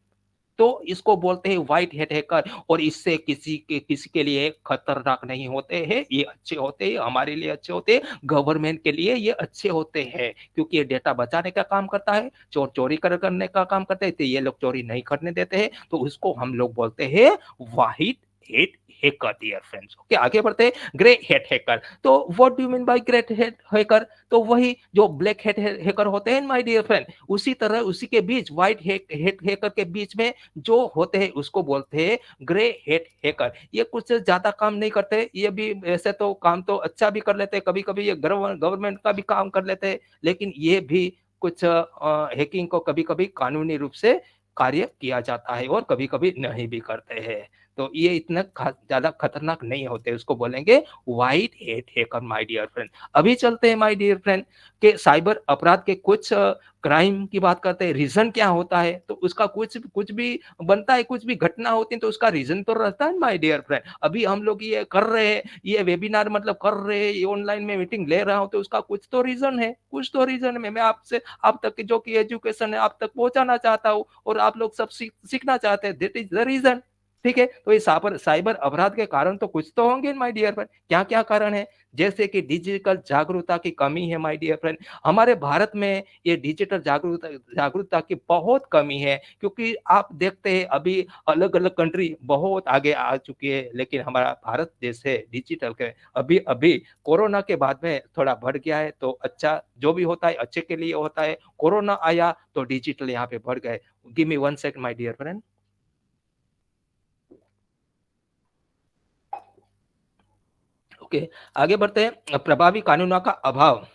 Speaker 3: तो इसको बोलते हैं व्हाइट हैट हैकर, और इससे किसी के लिए खतरनाक नहीं होते हैं, ये अच्छे होते हैं, हमारे लिए अच्छे होते हैं, गवर्नमेंट के लिए ये अच्छे होते हैं, क्योंकि ये डेटा बचाने का काम करता है, चोरी करने का काम करते हैं, तो ये लोग चोरी नहीं करने देते हैं, तो उसको हम लोग बोलते हैं white hat hacker dear friends. Okay, आगे बढ़ते हैं। ग्रे हेट हैकर, तो what do you mean by grey hat hacker? तो वही जो ब्लैक हेट हैकर होते हैं माय डियर फ्रेंड, उसी तरह उसी के बीच व्हाइट हेट हैकर के बीच में जो होते हैं उसको बोलते हैं ग्रे हेट हैकर। ये कुछ ज्यादा काम नहीं करते, ये भी ऐसे तो काम तो अच्छा भी कर लेते हैं, कभी कभी ये गवर्नमेंट का भी काम कर लेते हैं, लेकिन ये भी कुछ हैकिंग को कभी कभी कानूनी रूप से कार्य किया जाता है और कभी कभी नहीं भी करते हैं। तो ये इतना ज्यादा खतरनाक नहीं होते, उसको बोलेंगे white hat hacker my dear friend. अभी चलते हैं माय डियर फ्रेंड के साइबर अपराध के कुछ क्राइम की बात करते हैं। रीजन क्या होता है? तो उसका कुछ भी बनता है, कुछ भी घटना होती है, तो उसका रीजन तो रहता है माय डियर फ्रेंड। अभी हम लोग ये कर रहे हैं, ये वेबिनार मतलब कर रहे हैं, ये ऑनलाइन में मीटिंग ले रहा हूँ, तो उसका कुछ तो रीजन है, मैं आपसे आप तक की जो की एजुकेशन है आप तक पहुंचाना चाहता हूँ, और आप लोग सब सीखना चाहते हैं, दैट इज द रीजन। ठीक है, तो ये साइबर साइबर अपराध के कारण तो कुछ तो होंगे माय डियर फ्रेंड। क्या-क्या कारण है? जैसे कि डिजिटल जागरूकता की कमी है माय डियर फ्रेंड। हमारे भारत में ये डिजिटल जागरूकता जागरूकता की बहुत कमी है, क्योंकि आप देखते हैं अभी अलग-अलग कंट्री बहुत आगे आ चुकी है, लेकिन हमारा भारत देश है डिजिटल के अभी-अभी कोरोना के बाद में थोड़ा बढ़ गया है, तो अच्छा जो भी होता है अच्छे के लिए होता है। कोरोना आया तो डिजिटल यहाँ पे बढ़ गए। Give me 1 second my dear friend. Okay, आगे बढ़ते हैं। प्रभावी कानूनों का अभाव,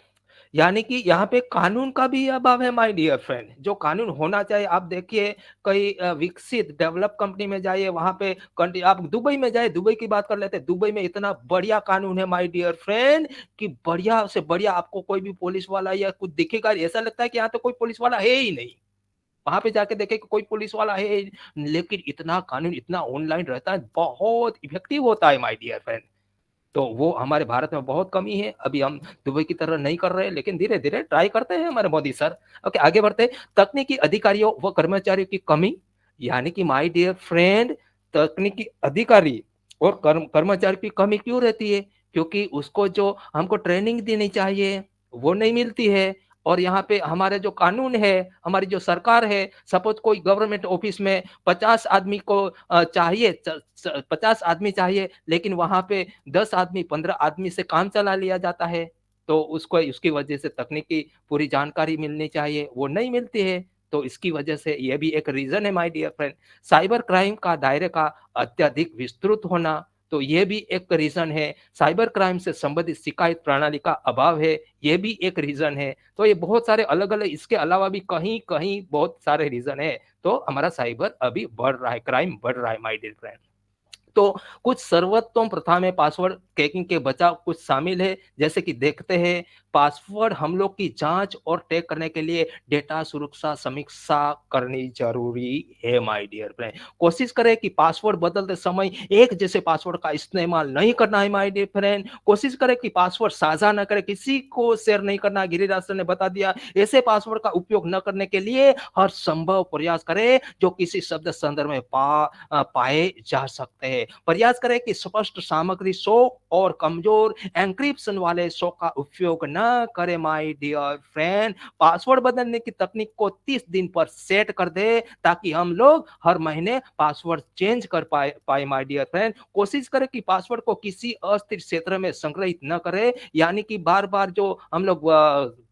Speaker 3: यानी कि यहाँ पे कानून का भी अभाव है माय डियर फ्रेंड। जो कानून होना चाहिए, आप देखिए कई विकसित डेवलप कंपनी में जाइए, वहाँ पे कंट्री, आप दुबई में जाइए, दुबई की बात कर लेते हैं। दुबई में इतना बढ़िया कानून है माय डियर फ्रेंड कि बढ़िया से बढ़िया आपको कोई भी पुलिस वाला या कुछ दिखेगा, ऐसा लगता है कि यहाँ तो कोई पुलिस वाला है ही नहीं। वहाँ पे जाके देखें कि कोई पुलिस वाला है ही नहीं, लेकिन इतना कानून इतना ऑनलाइन रहता है, बहुत इफेक्टिव होता है माय डियर फ्रेंड। तो वो हमारे भारत में बहुत कमी है। अभी हम दुबई की तरह नहीं कर रहे, लेकिन धीरे-धीरे ट्राई करते हैं हमारे मोदी सर। ओके, आगे बढ़ते हैं। तकनीकी अधिकारियों व कर्मचारियों की कमी, यानी कि माय डियर फ्रेंड, तकनीकी अधिकारी और कर्मचारी की कमी क्यों रहती है? क्योंकि उसको जो हमको ट्रेनिंग देनी चाहिए, वो नहीं मिलती है। और यहाँ पे हमारे जो कानून है, हमारी जो सरकार है, सपोज़ कोई गवर्नमेंट ऑफिस में 50 आदमी को चाहिए, 50 आदमी चाहिए, लेकिन वहाँ पे 10 आदमी 15 आदमी से काम चला लिया जाता है। तो उसको उसकी वजह से तकनीकी पूरी जानकारी मिलनी चाहिए, वो नहीं मिलती है। तो इसकी वजह से ये भी एक रीज़न है my dear friend. Cyber crime का दायरे का अत्यधिक विस्तृत होना, तो ये भी एक रीज़न है। साइबर क्राइम से संबंधित शिकायत प्रणाली का अभाव है, ये भी एक रीज़न है। तो ये बहुत सारे अलग-अलग, इसके अलावा भी कहीं-कहीं बहुत सारे रीज़न है। तो हमारा साइबर अभी बढ़ रहा है, क्राइम बढ़ रहा है माय डियर फ्रेंड। तो कुछ सर्वोत्तम प्रथा में पासवर्ड क्रैकिंग के बचाव कुछ शामिल है, जैसे कि देखते हैं, पासवर्ड हमलों की जांच और ट्रैक करने के लिए डेटा सुरक्षा समीक्षा करनी जरूरी है माय डियर फ्रेंड। कोशिश करें कि पासवर्ड बदलते समय एक जैसे पासवर्ड का इस्तेमाल नहीं करना है माय डियर फ्रेंड। कोशिश करें कि पासवर्ड साझा न करें, किसी को शेयर नहीं करना, गिरिराज सर ने बता दिया। ऐसे पासवर्ड का उपयोग न करने के लिए हर संभव प्रयास करें जो किसी शब्द संदर्भ में पाए जा सकते हैं। प्रयास करें कि स्पष्ट सामग्री शो और कमजोर एन्क्रिप्शन वाले शो का उपयोग न करें माय डियर फ्रेंड। पासवर्ड बदलने की तकनीक को 30 दिन पर सेट कर दे, ताकि हम लोग हर महीने पासवर्ड चेंज कर पाए माय डियर फ्रेंड। कोशिश करें कि पासवर्ड को किसी अस्थिर क्षेत्र में संग्रहित न करें, यानी कि बार-बार जो हम लोग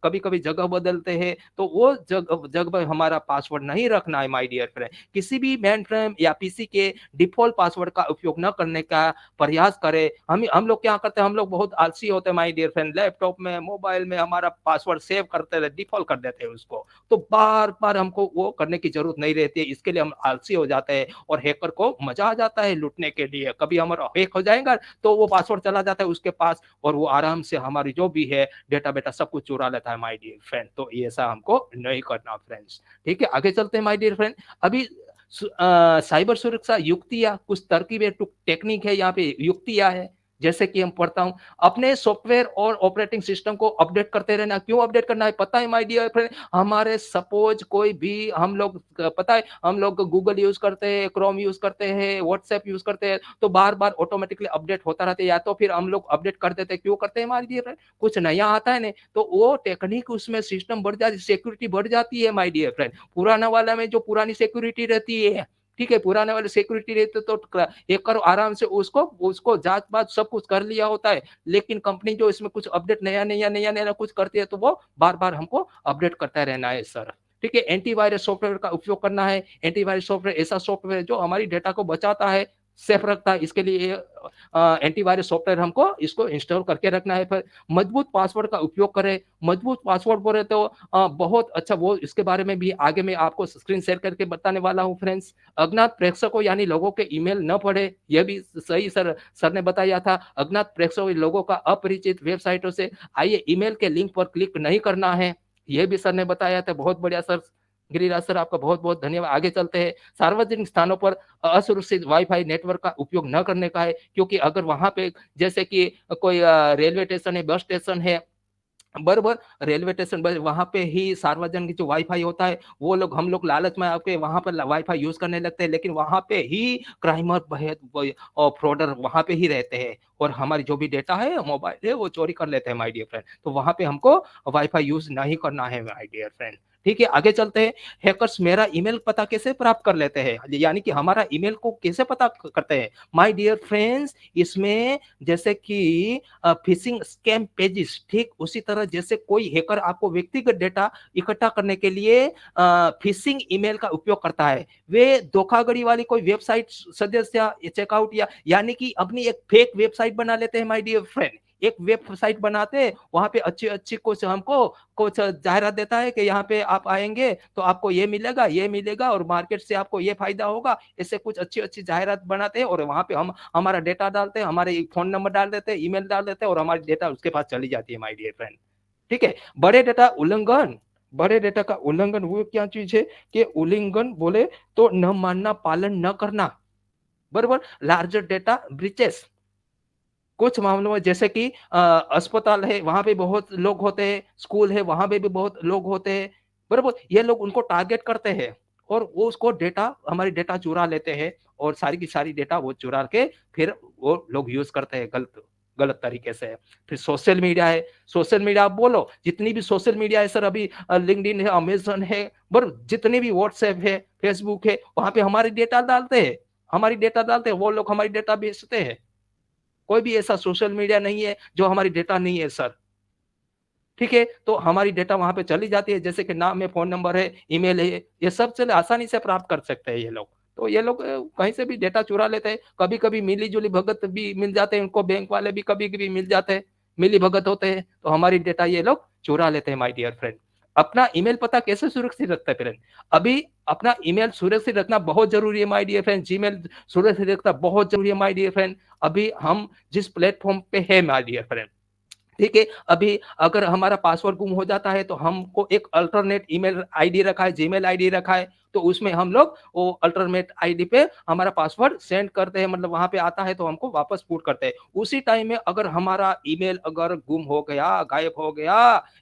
Speaker 3: कभी-कभी जगह बदलते हैं, तो वो जगह पे हमारा पासवर्ड नहीं रखना है माय डियर फ्रेंड। किसी भी मेनफ्रेम या पीसी के डिफ़ॉल्ट पासवर्ड का उपयोग न करने का प्रयास करें। हम लोग क्या करते हैं, हम लोग बहुत आलसी होते हैं माय डियर फ्रेंड। लैपटॉप में, मोबाइल में हमारा पासवर्ड सेव करते रहते, डिफ़ॉल्ट कर देते हैं उसको। तो बार-बार हमको वो करने की ज़रूरत नहीं रहती है, इसके लिए हम आलसी हो जाते हैं और हैकर को मज़ा आ जाता है लूटने के लिए। कभी हमारा हैक हो जाएगा, तो वो पासवर्ड चला जाता है उसके पास और वो आराम से हमारी जो भी है डेटा-वेटा सब कुछ चुरा लेता है माय डियर फ्रेंड। तो ऐसा हमको नहीं करना फ्रेंड्स। ठीक है, आगे चलते हैं माय डियर फ्रेंड। अभी साइबर सुरक्षा युक्तियाँ, कुछ तरकीबें, टेक्निक है, यहाँ पे युक्तियाँ है। जैसे कि हम पढ़ता हूँ, अपने सॉफ्टवेयर और ऑपरेटिंग सिस्टम को अपडेट करते रहना। क्यों अपडेट करना है पता है माय डियर फ्रेंड? हमारे सपोज़ कोई भी हम लोग पता है, हम लोग गूगल यूज़ करते हैं, क्रोम यूज़ करते हैं, व्हाट्सऐप यूज़ करते हैं, तो बार-बार ऑटोमैटिकली अपडेट होता रहता है, या तो फिर हम लोग अपडेट कर देते हैं। क्यों करते हैं माय डियर फ्रेंड? कुछ नया आता है ना, तो वो टेक्निक उसमें सिस्टम बढ़ जाती है, सिक्योरिटी बढ़ जाती है माय डियर फ्रेंड। पुराना वाला में जो पुरानी सिक्योरिटी रहती है, ठीक है, पुराने वाले सिक्योरिटी रहते तो हैकर आराम से उसको उसको जाँच-वाच सब कुछ कर लिया होता है। लेकिन कंपनी जो इसमें कुछ अपडेट नया-नया कुछ करती है, तो वो बार-बार हमको अपडेट करता रहना है सर। ठीक है, एंटीवायरस सॉफ्टवेयर का उपयोग करना है। एंटीवायरस सॉफ्टवेयर ऐसा सॉफ्टवेयर जो हमारी डेटा को बचाता है, सेफ रखता है। इसके लिए एंटीवायरस सॉफ्टवेयर हमको इसको इंस्टॉल करके रखना है। फिर मजबूत पासवर्ड का उपयोग करें। मजबूत पासवर्ड बोले तो बहुत अच्छा, वो इसके बारे में भी आगे मैं आपको स्क्रीन शेयर करके बताने वाला हूँ फ्रेंड्स। अज्ञात प्रेक्षकों यानी लोगों के ईमेल न पढ़े, यह भी सही सर ने बताया था। अज्ञात प्रेक्षकों लोगों का अपरिचित वेबसाइटों से आइए ईमेल के लिंक पर क्लिक नहीं करना है। ये भी सर ने बताया था। बहुत बढ़िया सर, गिरिराज सर आपका बहुत-बहुत धन्यवाद। आगे चलते हैं। सार्वजनिक स्थानों पर असुरक्षित वाईफ़ाई नेटवर्क का उपयोग न करने का है, क्योंकि अगर वहाँ पे जैसे कि कोई रेलवे स्टेशन है, बस स्टेशन है, बरोबर, रेलवे स्टेशन वहाँ पे ही सार्वजनिक जो वाईफ़ाई होता है, वो लोग हम लोग लालच में आके वहाँ पर वाईफ़ाई यूज़ करने लगते हैं, लेकिन वहाँ पे ही क्राइमर फ्रॉडर वहाँ पे ही रहते हैं और हमारी जो भी डेटा है, मोबाइल है, वो चोरी कर लेते हैं माय डियर फ्रेंड। तो वहाँ पे हमको वाईफ़ाई यूज़ नहीं करना है माय डियर फ्रेंड। ठीक है, आगे चलते हैं। हैकर्स मेरा ईमेल पता कैसे प्राप्त कर लेते हैं? यानी कि हमारा ईमेल को कैसे पता करते हैं? माय डियर फ्रेंड्स, इसमें जैसे कि फिशिंग स्कैम पेजेस, ठीक उसी तरह जैसे कोई हैकर आपको व्यक्तिगत डेटा इकट्ठा करने के लिए फिशिंग ईमेल का उपयोग करता है। वे धोखाधड़ी वाली कोई वेबसाइट सदस्य चेकआउट या यानी कि अपनी एक फेक वेबसाइट बना लेते हैं माय डियर फ्रेंड। एक वेबसाइट बनाते हैं, वहाँ पे अच्छी-अच्छी कुछ हमको कुछ जाहिरात देता है कि यहाँ पे आप आएँगे तो आपको ये मिलेगा और मार्केट से आपको ये फ़ायदा होगा। ऐसे कुछ अच्छी-अच्छी जाहिरात बनाते हैं और वहाँ पे हम हमारा डेटा डालते हैं, हमारे फ़ोन नंबर डाल देते हैं, ईमेल डाल देते हैं और हमारी डेटा उसके पास चली जाती है माय डियर फ्रेंड। ठीक है? बड़े डेटा का उल्लंघन वो क्या चीज़ है कि उल्लंघन बोले तो न मानना, पालन न करना, बरोबर? लार्जर डेटा ब्रीचेस कुछ मामलों में जैसे कि अस्पताल है, वहाँ पे बहुत लोग होते हैं, स्कूल है, वहाँ पे भी बहुत लोग होते हैं, बरोबर? ये लोग उनको टारगेट करते हैं और वो उसको डेटा हमारी डेटा चुरा लेते हैं और सारी की सारी डेटा वो चुरा के फिर वो लोग यूज़ करते हैं गलत गलत तरीके से। फिर सोशल मीडिया आप बोलो, जितनी भी सोशल मीडिया है सर अभी लिंक्डइन है, अमेज़न है, जितने भी व्हाट्सऐप है, फेसबुक है, वहाँ पे हमारी डेटा डालते हैं, वो लोग हमारी डेटा बेचते हैं। कोई भी ऐसा सोशल मीडिया नहीं है जो हमारी डेटा नहीं है सर। ठीक है? तो हमारी डेटा वहाँ पे चली जाती है जैसे कि नाम है, फ़ोन नंबर है, ईमेल है, ये सब चीज़ें आसानी से प्राप्त कर सकते हैं ये लोग। तो ये लोग कहीं से भी डेटा चुरा लेते हैं। कभी-कभी मिली-जुली भगत भी मिल जाते हैं उनको, बैंक वाले भी कभी-कभी मिल जाते हैं, मिली-भगत होते हैं, तो हमारी डेटा ये लोग चुरा लेते हैं माय डियर फ्रेंड। अपना ईमेल पता कैसे सुरक्षित रखते हैं फ्रेंड? अभी अपना ईमेल सुरक्षित रखना बहुत ज़रूरी है माय डियर फ्रेंड, जीमेल सुरक्षित रखना बहुत ज़रूरी है माय डियर फ्रेंड। अभी हम जिस प्लेटफ़ॉर्म पे हैं माय डियर फ्रेंड, ठीक है, अभी अगर हमारा पासवर्ड गुम हो जाता है तो हमको एक अल्टरनेट ईमेल आईडी रखा है, जीमेल आईडी रखा है, तो उसमें हम लोग वो अल्टरनेट आईडी पे हमारा पासवर्ड सेंड करते हैं, मतलब वहाँ पे आता है तो हमको वापस पुट करते हैं। उसी टाइम में अगर हमारा ईमेल अगर गुम हो गया, गायब हो गया,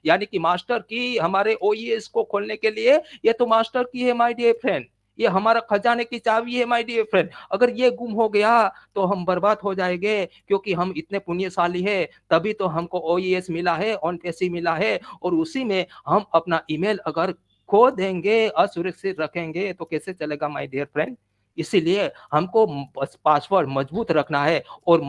Speaker 3: यानी कि मास्टर की हमारे ओईएस को खोलने के लिए ये तो मास्टर की है माय डियर फ्रेंड, ये हमारा खजाने की चाबी है माय डियर फ्रेंड। अगर ये गुम हो गया तो हम बर्बाद हो जाएँगे क्योंकि हम इतने पुण्यशाली हैं, तभी तो हमको ओईएस मिला है, ओनपेसी मिला है और उसी में हम अपना ईमेल अगर खो देंगे, असुरक्षित रखेंगे तो कैसे चलेगा माय डियर फ्रेंड? इसीलिए हमको बस पासवर्ड मजबूत रखना है और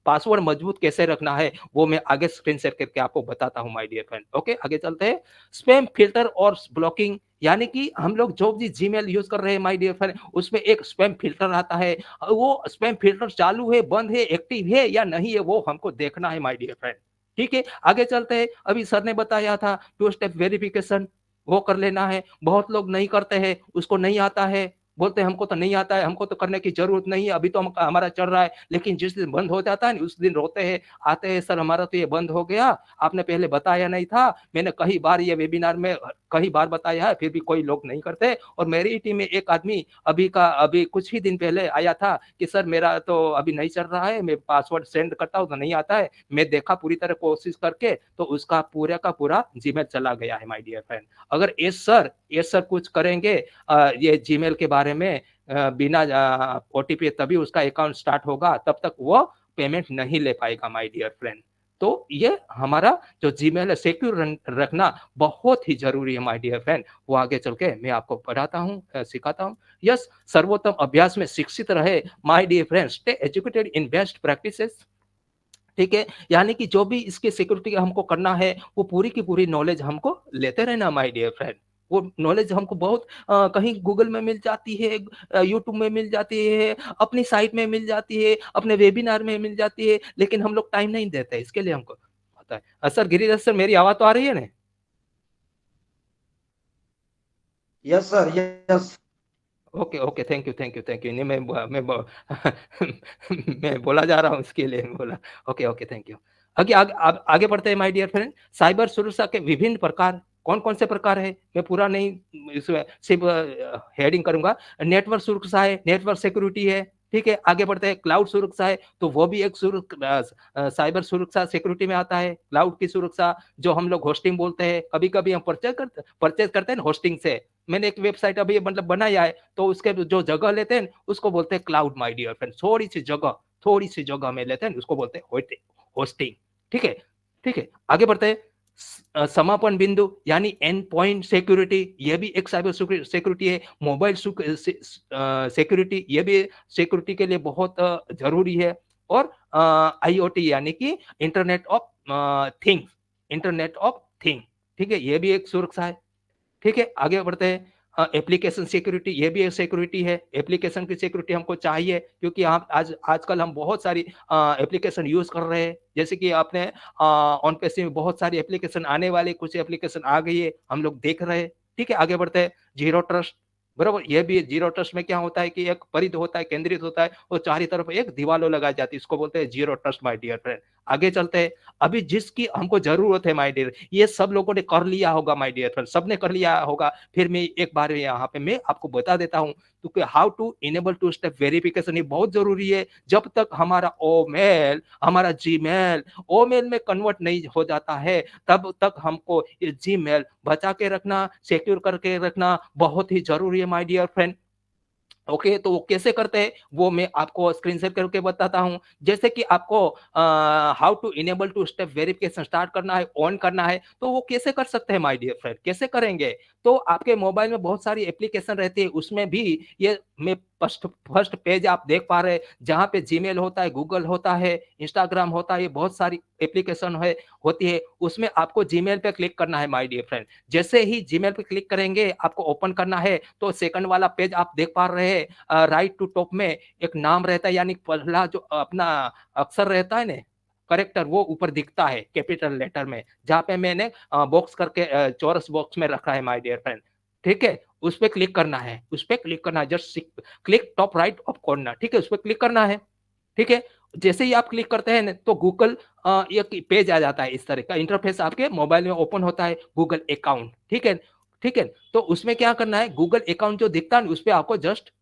Speaker 3: पासवर्ड मजबूत कैसे रखना है, वो मैं आगे स्क्रीन शेयर करके आपको बताता हूँ माय डियर फ्रेंड। ओके, आगे चलते हैं। स्पैम फ़िल्टर और ब्लॉकिंग, यानी कि हम लोग जो भी जीमेल यूज़ कर रहे हैं माय डियर फ्रेंड, उसमें एक स्पैम फ़िल्टर आता है। वो स्पैम फ़िल्टर चालू है, बंद है, एक्टिव है या नहीं है, वो हमको देखना है माय डियर फ्रेंड। ठीक है? आगे चलते हैं। अभी सर ने बताया था 2 स्टेप वेरिफिकेशन, वो कर लेना है। बहुत लोग नहीं करते हैं, उसको नहीं आता है, बोलते हैं हमको तो नहीं आता है, हमको तो करने की ज़रूरत नहीं है, अभी तो हम हमारा चल रहा है। लेकिन जिस दिन बंद हो जाता है ना, उस दिन रोते हैं, आते हैं, "सर हमारा तो ये बंद हो गया, आपने पहले बताया नहीं था। मैंने कई बार ये वेबिनार में कई बार बताया है, फिर भी कोई लोग नहीं करते।" और मेरी ही टीम में एक आदमी अभी कुछ ही दिन पहले आया था कि सर मेरा तो अभी नहीं चल रहा है, मैं पासवर्ड सेंड करता हूँ तो नहीं आता है। मैं देखा पूरी तरह कोशिश करके तो उसका पूरा का पूरा जीमेल चला गया है माय डियर फ्रेंड। अगर ये सर कुछ करेंगे ये जीमेल के बारे में बिना ओटीपी तभी उसका अकाउंट स्टार्ट होगा, तब तक वो पेमेंट नहीं ले पाएगा माय डियर फ्रेंड। तो ये हमारा जो जीमेल है सिक्योर रखना बहुत ही ज़रूरी है माय डियर फ्रेंड। वो आगे चल के मैं आपको पढ़ाता हूँ सिखाता हूँ। यस, सर्वोत्तम अभ्यास में शिक्षित रहे my dear friends, stay educated in best practices. ठीक है? यानी कि जो भी इसकी सिक्योरिटी हमको करना है, वो पूरी की पूरी नॉलेज हमको लेते रहना माय डियर फ्रेंड। वो नॉलेज हमको बहुत कहीं गूगल में मिल जाती है, यूट्यूब में मिल जाती है, अपनी साइट में मिल जाती है, अपने वेबिनार में मिल जाती है, लेकिन हम लोग टाइम नहीं देते, इसके लिए हमको होता है। सर गिरिराज सर मेरी आवाज़ तो आ रही है ना?
Speaker 4: Yes sir, yes.
Speaker 3: Okay, okay, thank you. नहीं मैं मैं बोला जा रहा हूँ इसके लिए बोला। Okay, okay, thank you. आगे बढ़ते हैं माय डियर फ्रेंड। साइबर सुरक्षा के विभिन्न प्रकार कौन-कौन से प्रकार हैं? मैं पूरा नहीं इसमें सिर्फ़ हेडिंग करूँगा। नेटवर्क सुरक्षा है, नेटवर्क सिक्योरिटी है, ठीक है, आगे बढ़ते हैं। क्लाउड सुरक्षा है तो वो भी एक साइबर सुरक्षा सिक्योरिटी में आता है। क्लाउड की सुरक्षा जो हम लोग होस्टिंग बोलते हैं, कभी-कभी हम परचेज करते हैं ना होस्टिंग से। मैंने एक वेबसाइट अभी मतलब बनाया है, तो उसके जो जगह लेते हैं उसको बोलते हैं क्लाउड माय डियर फ्रेंड। थोड़ी-सी जगह में लेते हैं उसको बोलते हैं होस्टिंग। ठीक है? ठीक है, आगे बढ़ते हैं। समापन बिंदु यानी एंड पॉइंट सिक्योरिटी, ये भी एक साइबर सिक्योरिटी है। मोबाइल सिक्योरिटी, ये भी सिक्योरिटी के लिए बहुत जरूरी है। और आईओटी यानी कि इंटरनेट ऑफ थिंग, ठीक है, ये भी एक सुरक्षा है। ठीक है, आगे बढ़ते हैं। एप्लीकेशन सिक्योरिटी, ये भी एक सिक्योरिटी है। एप्लीकेशन की सिक्योरिटी हमको चाहिए क्योंकि हम आजकल हम बहुत सारी एप्लीकेशन यूज कर रहे हैं। जैसे कि आपने ऑन पीसी में बहुत सारी एप्लीकेशन आने वाली, कुछ एप्लीकेशन आ गई है, हम लोग देख रहे हैं। ठीक है, आगे बढ़ते हैं। जीरो ट्रस्ट, बराबर, ये भी जीरो ट्रस्ट में क्या होता है कि एक परिध होता है, केंद्रित होता है, और चारों तरफ एक दीवालों लगाई जाती है, इसको बोलते हैं zero trust my dear friend. आगे चलते हैं। अभी जिसकी हमको जरूरत है माय डियर, ये सब लोगों ने कर लिया होगा माय डियर फ्रेंड, सबने कर लिया होगा। फिर मैं एक बार यहाँ पे मैं आपको बता देता हूँ क्योंकि how to enable two step verification, ये बहुत जरूरी है। जब तक हमारा जीमेल ओमेल में कन्वर्ट नहीं हो जाता है, तब तक हमको ये जीमेल बचा के रखना, सिक्योर करके रखना बहुत ही जरूरी है माय डियर फ्रेंड। ओके, तो वो कैसे करते हैं वो मैं आपको स्क्रीन शेयर करके बताता हूं। जैसे कि आपको how to enable two step verification start करना है, ऑन करना है, तो वो कैसे कर सकते हैं माय डियर फ्रेंड, कैसे करेंगे? तो आपके मोबाइल में बहुत सारी एप्लीकेशन रहती है, उसमें भी ये मैं फर्स्ट फर्स्ट पेज आप देख पा रहे हैं, जहाँ पे जीमेल होता है, गूगल होता है, इंस्टाग्राम होता है, ये बहुत सारी एप्लीकेशन है होती है। उसमें आपको जीमेल पे क्लिक करना है माय डियर फ्रेंड। जैसे ही जीमेल पे क्लिक करेंगे, आपको ओपन करना है, तो सेकंड वाला पेज आप देख पा रहे हैं। राइट टू टॉप में एक नाम रहता है, यानी पहला जो अपना अक्षर रहता है ना, करेक्टर, वो ऊपर दिखता है कैपिटल लेटर में, जहाँ पे मैंने बॉक्स करके चौरस बॉक्स में रखा है माय डियर फ्रेंड। ठीक है, उस पे क्लिक करना है, उस पे क्लिक करना है, just click top right of corner. ठीक है, उस पे क्लिक करना है। ठीक है, जैसे ही आप क्लिक करते हैं ना, तो गूगल एक पेज आ जाता है, इस तरह का इंटरफेस आपके मोबाइल में ओपन होता है, गूगल अकाउंट। ठीक है, ठीक है, तो उसमें क्या करना है, गूगल अकाउंट जो दिखता है उस पे आपको जस्ट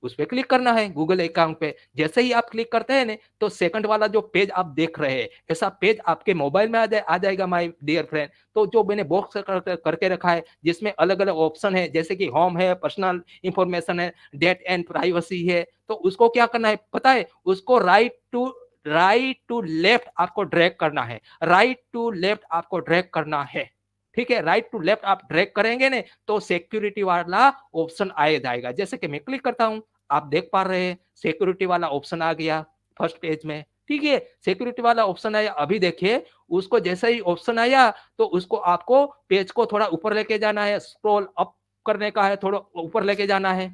Speaker 3: उस पे क्लिक करना है, गूगल अकाउंट पे। जैसे ही आप क्लिक करते हैं ना, तो सेकंड वाला जो पेज आप देख रहे हैं, ऐसा पेज आपके मोबाइल में आ जाएगा माय डियर फ्रेंड। तो जो मैंने बॉक्स करके रखा है, जिसमें अलग अलग ऑप्शन है, जैसे कि होम है, पर्सनल इंफॉर्मेशन है, डेट एंड प्राइवेसी है, तो उसको क्या करना है पता है, उसको राइट टू लेफ्ट आपको ड्रैग करना है, राइट टू लेफ्ट आपको ड्रैग करना है। ठीक है, राइट टू लेफ्ट आप ड्रैग करेंगे ने, तो सिक्योरिटी वाला ऑप्शन आ जाएगा। जैसे कि मैं क्लिक करता हूं, आप देख पा रहे हैं सिक्योरिटी वाला ऑप्शन आ गया फर्स्ट पेज में। ठीक है, सिक्योरिटी वाला ऑप्शन आया। अभी देखिए, उसको जैसे ही ऑप्शन आया, तो उसको आपको पेज को थोड़ा ऊपर लेके जाना है, स्क्रॉल अप करने का है, थोड़ा ऊपर लेके जाना है।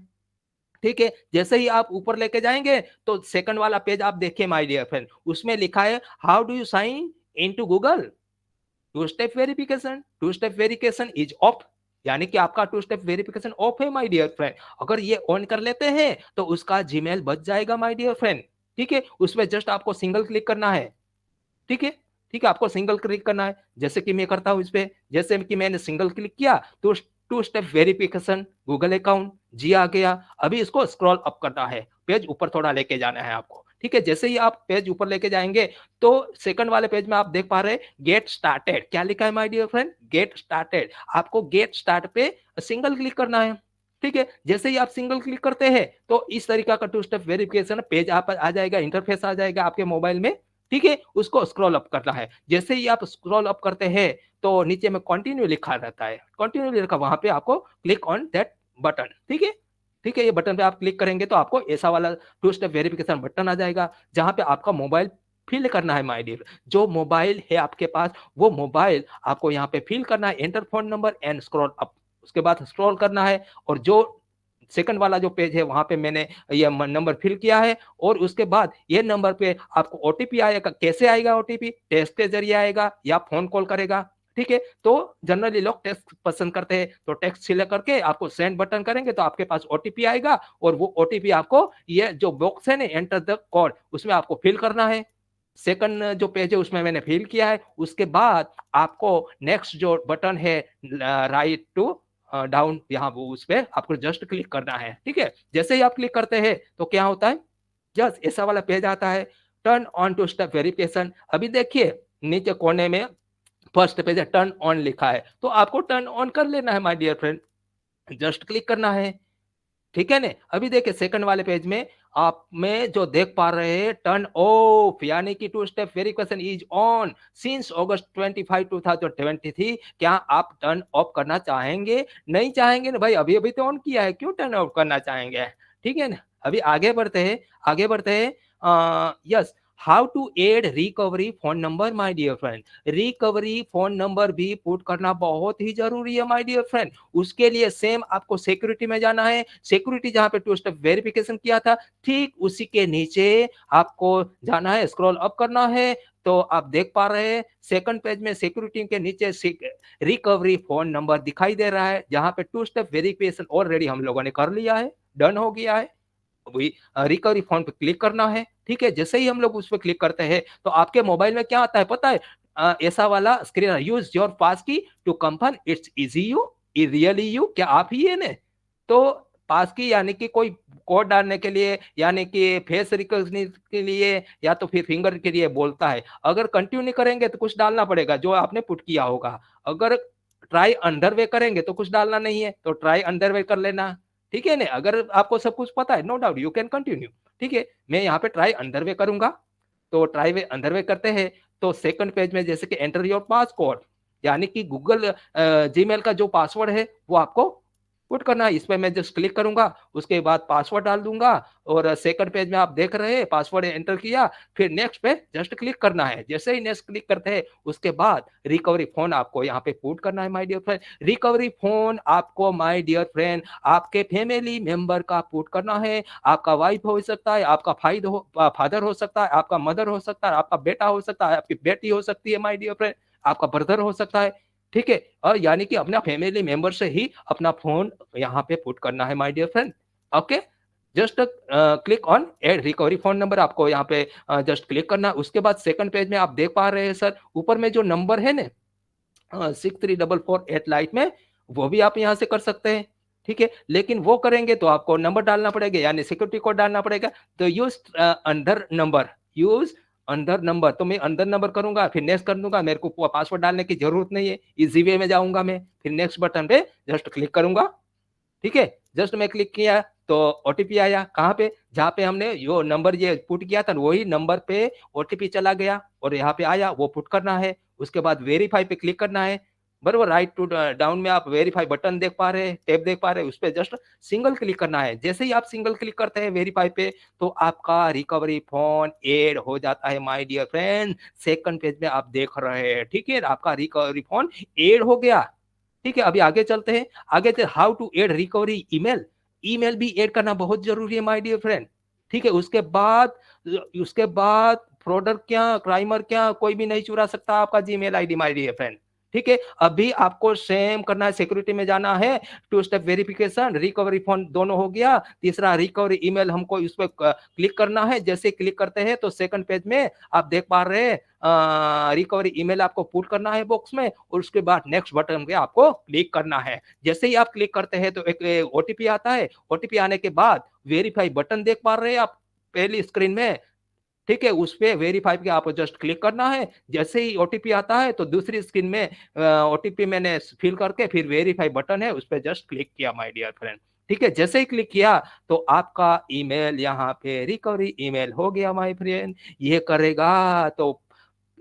Speaker 3: ठीक है, जैसे ही आप ऊपर लेके जाएंगे, तो सेकंड वाला पेज आप देखिए माय डियर फ्रेंड, उसमें लिखा है how do you sign into Google. Two step verification is off, यानी कि आपका टू स्टेप वेरिफिकेशन ऑफ है माय डियर फ्रेंड। अगर ये ऑन कर लेते हैं, तो उसका जीमेल बच जाएगा माय डियर फ्रेंड। ठीक है, उसमें जस्ट आपको सिंगल क्लिक करना है। ठीक है, ठीक है, आपको सिंगल क्लिक करना है, जैसे कि मैं करता हूं इस पे। जैसे कि मैंने सिंगल क्लिक किया, तो two step verification Google account जी आ गया। अभी इसको स्क्रॉल अप करना है, पेज ऊपर थोड़ा लेके जाना है आपको। ठीक है, जैसे ही आप पेज ऊपर लेके जाएंगे, तो सेकंड वाले पेज में आप देख पा रहे हैं गेट स्टार्टेड, क्या लिखा है my dear friend, get started. आपको गेट स्टार्ट पे सिंगल क्लिक करना है। ठीक है, जैसे ही आप सिंगल क्लिक करते हैं, तो इस तरीका का टू स्टेप वेरिफिकेशन पेज आप आ जाएगा, इंटरफेस आ जाएगा आपके मोबाइल में। ठीक है, उसको स्क्रॉल अप करना है। जैसे ही आप स्क्रॉल अप करते हैं, तो नीचे में कंटिन्यू लिखा रहता है, कंटिन्यू लिखा, वहां पे आपको क्लिक ऑन दैट बटन। ठीक है, ठीक है, ये बटन पे आप क्लिक करेंगे, तो आपको ऐसा वाला टू स्टेप वेरिफिकेशन बटन आ जाएगा, जहां पे आपका मोबाइल फिल करना है माय डियर। जो मोबाइल है आपके पास, वो मोबाइल आपको यहाँ पे फिल करना है, enter phone number and scroll up. उसके बाद स्क्रॉल करना है, और जो सेकंड वाला जो पेज है, वहां पे मैंने ये नंबर फिल किया है, और उसके बाद ये नंबर पे आपको ओटीपी आएगा। कैसे आएगा ओटीपी, टेक्स्ट के जरिए आएगा या फोन कॉल करेगा। ठीक है, तो जनरली लोग टेक्स्ट पसंद करते हैं, तो टेक्स्ट सिलेक्ट करके आपको सेंड बटन करेंगे, तो आपके पास ओटीपी आएगा, और वो ओटीपी आपको ये जो बॉक्स है ना, एंटर द कोड, उसमें आपको फिल करना है। सेकंड जो पेज है उसमें मैंने फिल किया है। उसके बाद आपको नेक्स्ट जो बटन है, राइट टू डाउन, यहाँ वो उस पे आपको जस्ट क्लिक करना है। ठीक है, जैसे ही आप क्लिक करते हैं, तो क्या होता है, यस ऐसा वाला पेज आता है, turn on two step verification. अभी देखिए नीचे कोने में फर्स्ट पेज है, टर्न ऑन लिखा है, तो आपको टर्न ऑन कर लेना है my dear friend, just click करना है, ठीक है ना। अभी देखिए सेकंड वाले पेज में आप में जो देख पा रहे हैं, टर्न ऑफ यानी कि two step verification is on since August 25 2023। क्या आप टर्न ऑफ करना चाहेंगे? नहीं चाहेंगे ना भाई, अभी अभी तो ऑन किया है, क्यों टर्न ऑफ करना चाहेंगे? ठीक है ना। अभी आगे बढ़ते हैं, आगे बढ़ते हैं। Yes, how to add recovery phone number my dear friend. Recovery phone number भी पुट करना बहुत ही जरूरी है माय डियर फ्रेंड। उसके लिए सेम आपको सिक्योरिटी में जाना है, सिक्योरिटी जहां पे टू स्टेप वेरिफिकेशन किया था ठीक उसी के नीचे आपको जाना है, स्क्रॉल अप करना है, तो आप देख पा रहे हैं सेकंड पेज में सिक्योरिटी के नीचे रिकवरी फोन नंबर दिखाई दे रहा है, जहां पे टू स्टेप वेरिफिकेशन ऑलरेडी हम लोगों ने कर लिया है, डन हो गया है। वही रिकवरी फोन पे क्लिक करना है, ठीक है। जैसे ही हम लोग उस पर क्लिक करते हैं तो आपके मोबाइल में क्या आता है पता है? ऐसा वाला screen, use your passkey to confirm it's easy you, really you, क्या आप ही है ने? तो पास की यानी कि कोई कोड डालने के लिए, यानी कि फेस रिकॉग्निशन के लिए, या तो फिर फिंगर के लिए बोलता है। अगर कंटिन्यू नहीं करेंगे तो कुछ डालना पड़ेगा जो आपने पुट किया होगा। अगर ट्राई अंडरवे करेंगे तो कुछ डालना नहीं है, तो ट्राई अंडरवे कर लेना, ठीक है ना। अगर आपको सब कुछ पता है, no doubt you can continue, ठीक है। मैं यहाँ पे ट्राई अंडरवे करूंगा, तो ट्राई वे अंडरवे करते हैं, तो सेकंड पेज में जैसे कि एंटर योर पासकोड, यानी कि गूगल जीमेल का जो पासवर्ड है वो आपको पुट करना है। इस पे मैं जस्ट क्लिक करूंगा, उसके बाद पासवर्ड डाल दूंगा, और सेकंड पेज में आप देख रहे हैं पासवर्ड एंटर किया, फिर नेक्स्ट पे जस्ट क्लिक करना है। जैसे ही नेक्स्ट क्लिक करते हैं उसके बाद रिकवरी फोन आपको यहाँ पे पुट करना है my dear friend. Recovery phone आपको माय डियर फ्रेंड आपके फैमिली मेंबर का पुट करना है। आपका वाइफ हो सकता है, आपका फादर हो सकता है, आपका मदर हो सकता है, आपका बेटा हो सकता है, आपकी बेटी हो सकती है माय डियर फ्रेंड, आपका ब्रदर हो सकता है, ठीक है। और यानी कि अपना फैमिली मेंबर से ही अपना फोन यहाँ पे पुट करना है my dear friend. Okay, just click on add recovery phone number, आपको यहाँ पे जस्ट क्लिक करना है। उसके बाद सेकंड पेज में आप देख पा रहे हैं सर, ऊपर में जो नंबर है ना 63448 लाइट में, वो भी आप यहाँ से कर सकते हैं, ठीक है। लेकिन वो करेंगे तो आपको नंबर डालना पड़ेगा, यानी सिक्योरिटी कोड डालना पड़ेगा। तो use under number, use under number, तो मैं अंडर नंबर करूंगा, फिर नेक्स्ट कर दूंगा, मेरे को पासवर्ड डालने की जरूरत नहीं है, इजी वे में जाऊंगा मैं, फिर नेक्स्ट बटन पे जस्ट क्लिक करूंगा, ठीक है। जस्ट मैं क्लिक किया तो ओटीपी आया, कहाँ पे? जहाँ पे हमने जो नंबर ये पुट किया था वही नंबर पे ओटीपी चला गया, और यहाँ पे आया, वो पुट करना है। उसके बाद वेरीफाई पे क्लिक करना है, बराबर। राइट टू डाउन में आप वेरीफाई बटन देख पा रहे हैं, टैब देख पा रहे हैं, उस पर जस्ट सिंगल क्लिक करना है। जैसे ही आप सिंगल क्लिक करते हैं वेरीफाई पे, तो आपका रिकवरी फोन एड हो जाता है my dear friend. Second page में आप देख रहे हैं, ठीक है, आपका रिकवरी फोन एड हो गया, ठीक है। अभी आगे चलते हैं, आगे चल how to add recovery email. Email भी ऐड करना बहुत जरूरी है माय डियर फ्रेंड, ठीक है। उसके बाद फ्रॉडर क्या, क्राइमर क्या, कोई भी नहीं चुरा सकता आपका Gmail ID my dear friend, ठीक है। अभी आपको सेम करना है, सिक्योरिटी में जाना है, two step verification, recovery phone दोनों हो गया, तीसरा रिकवरी ईमेल हमको इस पर क्लिक करना है। जैसे क्लिक करते हैं तो सेकंड पेज में आप देख पा रहे हैं रिकवरी ईमेल आपको पुट करना है बॉक्स में, और उसके बाद नेक्स्ट बटन पे आपको क्लिक करना है। जैसे ही आप क्लिक करते हैं तो एक ओटीपी आता है, ओटीपी आने के बाद वेरीफाई बटन देख पा रहे हैं आप पहली स्क्रीन में, ठीक है। उस पे वेरीफाई पे आपको जस्ट क्लिक करना है। जैसे ही ओटीपी आता है तो दूसरी स्क्रीन में ओटीपी मैंने फिल करके फिर वेरीफाई बटन है उस पे जस्ट क्लिक किया माय डियर फ्रेंड, ठीक है। जैसे ही क्लिक किया तो आपका ईमेल यहाँ पे रिकवरी ईमेल हो गया माय फ्रेंड। ये करेगा तो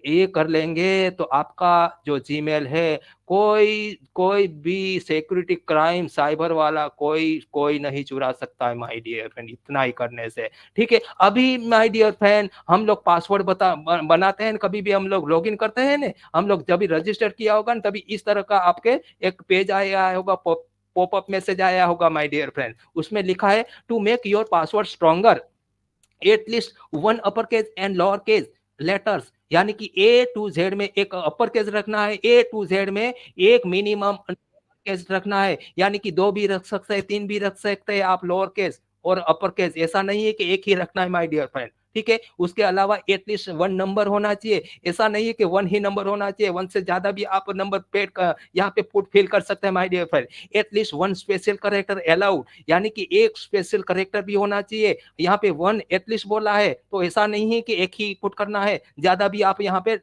Speaker 3: ये कर लेंगे तो आपका जो जीमेल है, कोई कोई भी सिक्योरिटी क्राइम साइबर वाला कोई कोई नहीं चुरा सकता है माय डियर फ्रेंड, इतना ही करने से, ठीक है। अभी माय डियर फ्रेंड हम लोग पासवर्ड बनाते हैं, कभी भी हम लोग लॉगिन करते हैं ना, हम लोग जब भी रजिस्टर किया होगा ना, तभी इस तरह का आपके एक पेज आया होगा, पॉपअप मैसेज आया होगा माय डियर फ्रेंड। उसमें लिखा है to make your password stronger at least one upper case and lower case letters, यानी कि ए टू जेड में एक अपर केस रखना है, ए टू जेड में एक मिनिमम केस रखना है, यानी कि दो भी रख सकते हैं, तीन भी रख सकते हैं आप लोअर केस और अपर केस, ऐसा नहीं है कि एक ही रखना है माय डियर फ्रेंड, ठीक है। उसके अलावा एटलीस्ट 1 नंबर होना चाहिए। ऐसा नहीं है कि 1 ही नंबर होना चाहिए, 1 से ज़्यादा भी आप नंबर पेड क यहाँ पे पुट फिल कर सकते हैं my dear friend. At least 1 special character allowed, यानी कि एक स्पेशल कैरेक्टर भी होना चाहिए। यहाँ पे 1 एटलीस्ट बोला है, तो ऐसा नहीं है कि एक ही पुट करना है, ज़्यादा भी आप यहाँ पे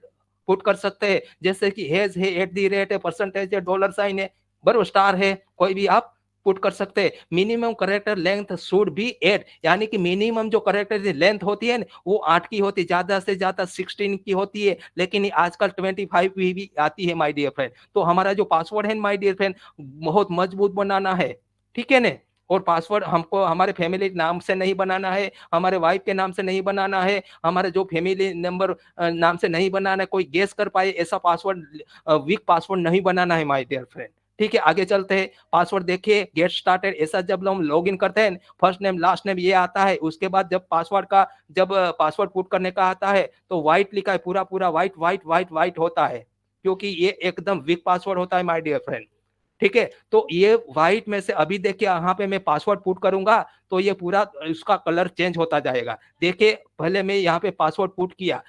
Speaker 3: पुट कर सकते हैं। जैसे कि हैज़ है, एट द रेट है, परसेंटेज है, डॉलर साइन है, बरोबर स्टार है, कोई भी आप पुट कर सकते हैं। Minimum character length should be 8, यानी कि मिनिमम जो कैरेक्टर की लेंथ होती है ना, वो 8 की होती है, ज़्यादा से ज़्यादा 16 की होती है, लेकिन आजकल 25 की भी आती है माय डियर फ्रेंड। तो हमारा जो पासवर्ड है माय डियर फ्रेंड, बहुत मजबूत बनाना है, ठीक है ना? और पासवर्ड हमको हमारे फैमिली के नाम से नहीं बनाना है, हमारे वाइफ के नाम से नहीं बनाना है, हमारे जो फैमिली नंबर नाम से नहीं बनाना है, कोई गेस कर पाए ऐसा पासवर्ड, वीक पासवर्ड नहीं बनाना है माय डियर फ्रेंड। ठीक है, आगे चलते हैं। पासवर्ड देखिए, गेट स्टार्टेड ऐसा जब हम लॉगिन करते हैं, फर्स्ट नेम लास्ट नेम ये आता है। उसके बाद जब पासवर्ड पुट करने का आता है, तो व्हाइट लिखा है, पूरा व्हाइट व्हाइट व्हाइट व्हाइट होता है, क्योंकि ये एकदम वीक पासवर्ड होता है माय डियर फ्रेंड। ठीक है, तो ये व्हाइट में से अभी देखिए यहाँ पे मैं पासवर्ड पुट करूंगा, तो ये पूरा उसका कलर चेंज होता जाएगा। देखिए, पहले मैं यहाँ पे पासवर्ड पुट किया,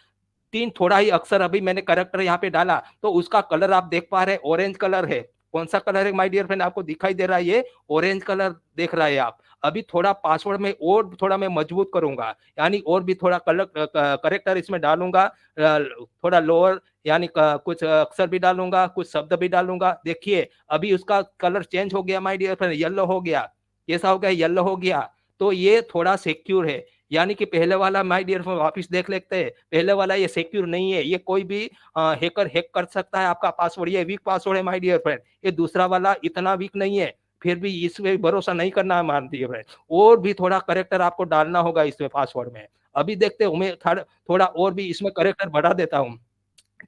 Speaker 3: 3 थोड़ा ही अक्षर अभी मैंने कैरेक्टर यहाँ पे डाला, तो उसका कलर आप देख पा रहे हैं, ऑरेंज कलर है। कौन सा कलर है माय डियर फ्रेंड, आपको दिखाई दे रहा है, ये ऑरेंज कलर देख रहा है आप। अभी थोड़ा पासवर्ड में और थोड़ा मैं मजबूत करूंगा, यानी और भी थोड़ा कलर करेक्टर इसमें डालूंगा, थोड़ा लोअर, यानी कुछ अक्षर भी डालूंगा, कुछ शब्द भी डालूंगा। देखिए, अभी उसका कलर चेंज हो गया माय डियर फ्रेंड, येलो हो गया। कैसा हो गया, येलो हो गया। तो ये थोड़ा सिक्योर है, यानी कि पहले वाला माय डियर फ्रेंड वापस देख लेते हैं, पहले वाला ये सिक्योर नहीं है, ये कोई भी हैकर हैक कर सकता है आपका पासवर्ड, ये वीक पासवर्ड है माय डियर फ्रेंड। ये दूसरा वाला इतना वीक नहीं है, फिर भी इसमें भरोसा नहीं करना है मान डियर फ्रेंड। और भी थोड़ा करेक्टर आपको डालना होगा इसमें पासवर्ड में। अभी देखते हैं, मैं थोड़ा और भी इसमें करेक्टर बढ़ा देता हूँ।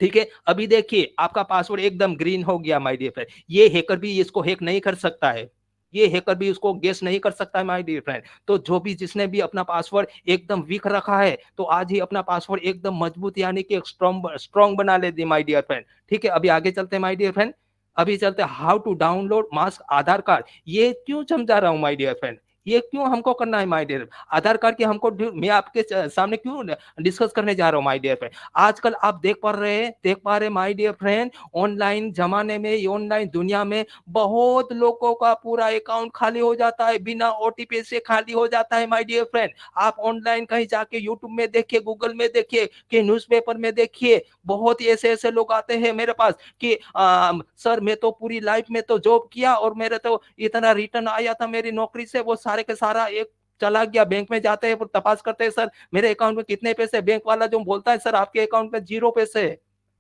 Speaker 3: ठीक है, अभी देखिए आपका पासवर्ड एकदम ग्रीन हो गया माय डियर फ्रेंड। ये हैकर भी इसको हैक नहीं कर सकता है, ये हैकर भी उसको गेस नहीं कर सकता है माय डियर फ्रेंड। तो जो भी जिसने भी अपना पासवर्ड एकदम वीक रखा है, तो आज ही अपना पासवर्ड एकदम मजबूत, यानी कि स्ट्रॉन्ग स्ट्रॉन्ग बना ले दी माय डियर फ्रेंड। ठीक है, अभी आगे चलते हैं माय डियर फ्रेंड। अभी चलते हैं how to download mask Aadhaar card. ये क्यों समझा रहा हूँ माय डियर फ्रेंड, ये क्यों हमको करना है माय डियर। आधार कार्ड की हमको मैं आपके सामने क्यों डिस्कस करने जा रहा हूँ माय डियर फ्रेंड। आजकल आप देख पा रहे माय डियर फ्रेंड, ऑनलाइन जमाने में, ऑनलाइन दुनिया में बहुत लोगों का पूरा अकाउंट खाली हो जाता है, बिना ओटीपी से खाली हो जाता है माय डियर फ्रेंड। आप ऑनलाइन कहीं जाके यूट्यूब में देखिए, गूगल में देखिए, कि न्यूज़पेपर में देखिए, बहुत ही ऐसे-ऐसे लोग आते हैं मेरे पास कि सर मैं तो पूरी लाइफ में तो जॉब किया और मेरे तो इतना रिटर्न आया था मेरी नौकरी से, वो सारे के सारा एक चला गया। बैंक में जाते हैं, वो तपास करते हैं, सर मेरे अकाउंट में कितने पैसे, बैंक वाला जो बोलता है सर आपके अकाउंट में 0 पैसे है।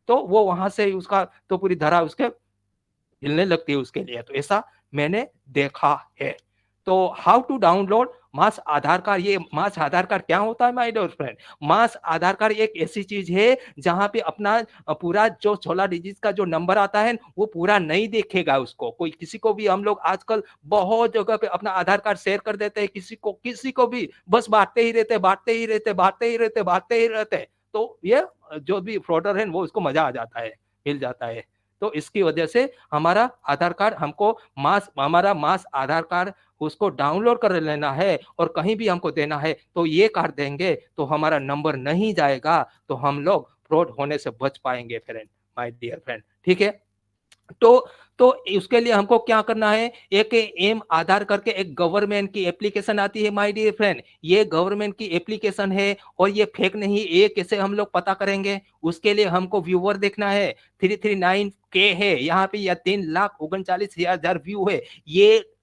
Speaker 3: तो वो वहाँ से उसका तो पूरी धरा उसके हिलने लगती है उसके लिए, तो ऐसा मैंने देखा है। तो how to download mask Aadhaar card. ये मास आधार कार्ड क्या होता है my dear friend, mask Aadhaar card एक ऐसी चीज है जहां पे अपना पूरा जो 16 डिजिट का जो नंबर आता है वो पूरा नहीं देखेगा उसको कोई, किसी को भी। हम लोग आजकल बहुत जगह पे अपना आधार कार्ड शेयर कर देते हैं, किसी को भी, बस बांटते ही रहते बांटते ही रहते बांटते ही रहते बांटते ही रहते। तो ये जो भी फ्रॉडर है वो उसको मजा आ जाता है, मिल जाता है। तो इसकी वजह से हमारा आधार कार्ड हमको हमारा मास आधार कार्ड उसको डाउनलोड कर लेना है, और कहीं भी हमको देना है तो ये कार्ड देंगे, तो हमारा नंबर नहीं जाएगा, तो हम लोग फ्रॉड होने से बच पाएंगे फ्रेंड, माय डियर फ्रेंड। ठीक है, तो तो उसके लिए हमको क्या करना है, एक एम आधार करके एक गवर्नमेंट की एप्लीकेशन आती है माय डियर फ्रेंड। ये गवर्नमेंट की एप्लीकेशन है और ये फेक नहीं, ये कैसे हम लोग पता करेंगे। उसके लिए हमको व्यूअर देखना है, 339K है यहाँ पे, या 3,39,000 व्यू है।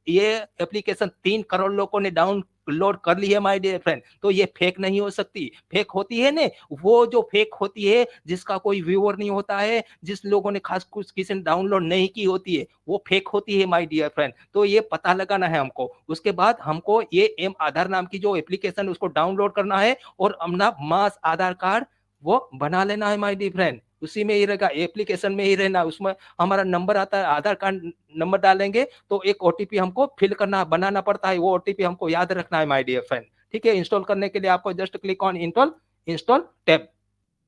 Speaker 3: ये एप्लीकेशन 3 करोड़ लोगों ने डाउनलोड कर ली है माय डियर फ्रेंड। तो ये फेक नहीं हो सकती। फेक होती है ने, वो जो फेक होती है जिसका कोई व्यूअर नहीं होता है, जिस लोगों ने खास कुछ किसी ने डाउनलोड नहीं की होती है, वो फेक होती है माय डियर फ्रेंड। तो ये पता लगाना है हमको। उसके बाद हमको ये एम आधार नाम की जो एप्लीकेशन उसको डाउनलोड करना है और अपना मास आधार कार्ड वो बना लेना है माय डियर फ्रेंड। उसी में ही रहेगा, एप्लीकेशन में ही रहना। उसमें हमारा नंबर आता है, आधार कार्ड नंबर डालेंगे तो एक ओटीपी हमको फिल करना बनाना पड़ता है, वो ओटीपी हमको याद रखना है माय डियर फ्रेंड। ठीक है, इंस्टॉल करने के लिए आपको just click on install tab.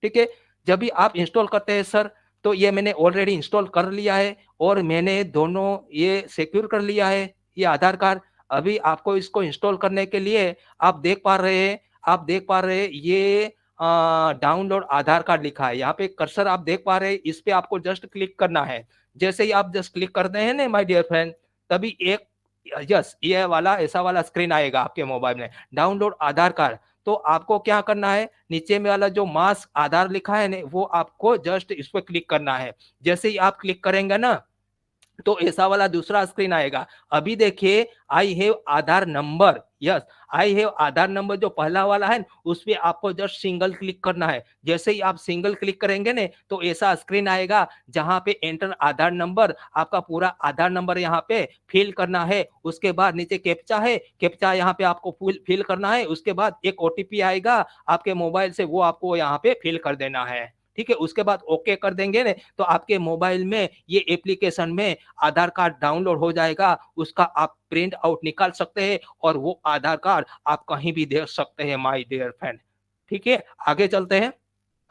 Speaker 3: ठीक है, जब भी आप इंस्टॉल करते हैं सर, तो ये मैंने ऑलरेडी इंस्टॉल कर लिया है और मैंने दोनों ये सिक्योर कर लिया है, ये आधार कार्ड। अभी आपको इसको इंस्टॉल करने के लिए आप देख पा रहे हैं, आप देख पा रहे हैं ये डाउनलोड आधार कार्ड लिखा है, यहाँ पे कर्सर आप देख पा रहे हैं, इस पे आपको जस्ट क्लिक करना है। जैसे ही आप जस्ट क्लिक करते हैं ना माय डियर फ्रेंड, तभी एक यस ये वाला ऐसा वाला स्क्रीन आएगा आपके मोबाइल में, डाउनलोड आधार कार्ड। तो आपको क्या करना है, नीचे में वाला जो मास्क आधार लिखा है ना, वो आपको जस्ट इस पे क्लिक करना है। जैसे ही आप क्लिक करेंगे ना, तो ऐसा वाला दूसरा स्क्रीन आएगा। अभी देखिए I have Aadhaar number, yes I have Aadhaar number जो पहला वाला है उस पे आपको जस्ट सिंगल क्लिक करना है। जैसे ही आप सिंगल क्लिक करेंगे ने, तो ऐसा स्क्रीन आएगा जहां पे एंटर आधार नंबर, आपका पूरा आधार नंबर यहाँ पे फिल करना है। उसके बाद नीचे कैप्चा है, कैप्चा यहाँ पे आपको फिल करना है। उसके बाद एक ओटीपी आएगा आपके मोबाइल से, वो आपको यहाँ पे फिल कर देना है। ठीक है, उसके बाद ओके कर देंगे ने, तो आपके मोबाइल में ये एप्लीकेशन में आधार कार्ड डाउनलोड हो जाएगा। उसका आप प्रिंट आउट निकाल सकते हैं और वो आधार कार्ड आप कहीं भी देख सकते हैं माय डियर फ्रेंड। ठीक है, आगे चलते हैं।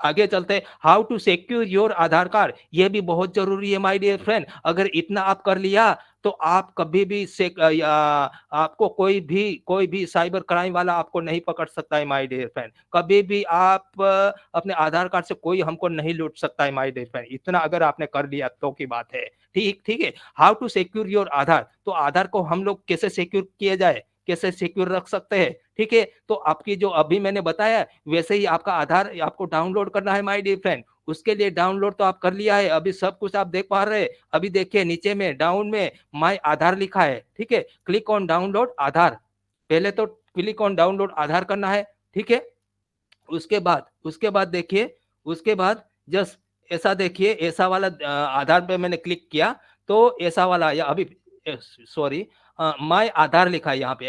Speaker 3: आगे चलते हैं, how to secure your Aadhaar card, ये भी बहुत जरूरी है माय डियर फ्रेंड। अगर इतना आप कर लिया तो आप कभी भी आपको कोई भी साइबर क्राइम वाला आपको नहीं पकड़ सकता है माय डियर फ्रेंड। कभी भी आप अपने आधार कार्ड से कोई हमको नहीं लूट सकता है माय डियर फ्रेंड। इतना अगर आपने कर लिया तो की बात है। ठीक ठीक है, हाउ टू सिक्योर योर आधार, तो आधार को हम लोग कैसे सिक्योर किया जाए, कैसे सिक्योर रख सकते हैं। ठीक है, तो आपकी जो अभी मैंने बताया वैसे ही आपका आधार आपको डाउनलोड करना है माय डियर फ्रेंड। उसके लिए डाउनलोड तो आप कर लिया है, अभी सब कुछ आप देख पा रहे हैं। अभी देखिए नीचे में डाउन में माय आधार लिखा है। ठीक है, क्लिक ऑन डाउनलोड आधार, पहले तो क्लिक ऑन डाउनलोड आधार करना है। ठीक है, उसके बाद देखिए, उसके बाद जस्ट ऐसा देखिए, ऐसा वाला आधार पे मैंने क्लिक किया तो ऐसा वाला या अभी सॉरी माय आधार लिखा है यहाँ पे,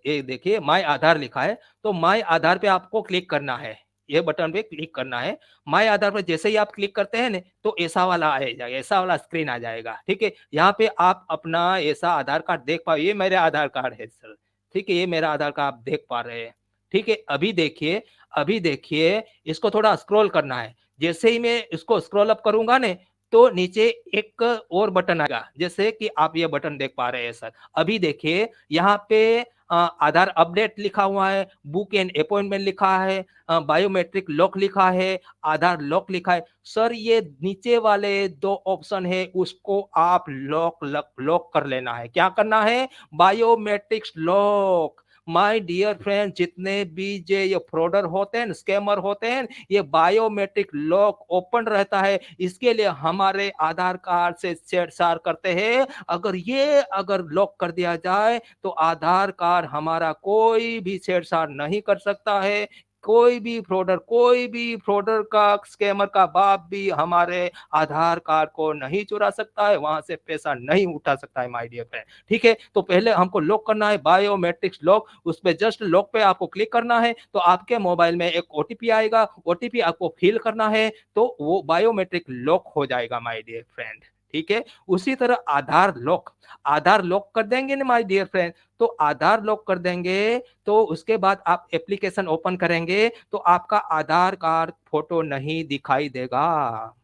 Speaker 3: ये देखिए माय आधार लिखा है। तो माय आधार पे आपको क्लिक करना है, ये बटन पे क्लिक करना है। माय आधार पे जैसे ही आप क्लिक करते हैं ना, तो ऐसा वाला आएगा, ऐसा वाला स्क्रीन आ जाएगा। ठीक है, यहाँ पे आप अपना ऐसा आधार कार्ड देख पाओ, ये मेरे आधार कार्ड है सर। ठीक है, ये मेरा आधार कार्ड आप देख पा रहे हैं। ठीक है, अभी देखिए इसको थोड़ा स्क्रॉल करना है। जैसे ही मैं इसको स्क्रॉल अप करूंगा ने, तो नीचे एक और बटन आएगा, जैसे कि आप ये बटन देख पा रहे हैं सर। अभी देखिए यहाँ पे आधार अपडेट लिखा हुआ है, बुक एंड अपॉइंटमेंट लिखा है, बायोमेट्रिक लॉक लिखा है, आधार लॉक लिखा है। सर ये नीचे वाले दो ऑप्शन है, उसको आप लॉक कर लेना है। क्या करना है, biometrics lock. My dear friend, जितने भी ये फ्रॉडर होते हैं, स्कैमर होते हैं, ये बायोमेट्रिक लॉक ओपन रहता है, इसके लिए हमारे आधार कार्ड से छेड़छाड़ करते हैं। अगर लॉक कर दिया जाए तो आधार कार्ड हमारा कोई भी छेड़छाड़ नहीं कर सकता है। कोई भी फ्रॉडर का स्कैमर का बाप भी हमारे आधार कार्ड को नहीं चुरा सकता है, वहां से पैसा नहीं उठा सकता है माय डियर फ्रेंड। ठीक है, तो पहले हमको लॉक करना है बायोमेट्रिक्स लॉक, उस पे जस्ट लॉक पे आपको क्लिक करना है। तो आपके मोबाइल में एक ओटीपी आएगा, ओटीपी आपको फिल करना है, तो वो बायोमेट्रिक लॉक हो जाएगा माय डियर फ्रेंड। ठीक है, उसी तरह आधार लॉक कर देंगे ना माय डियर फ्रेंड, तो आधार लॉक कर देंगे तो उसके बाद आप एप्लीकेशन ओपन करेंगे तो आपका आधार कार्ड फोटो नहीं दिखाई देगा।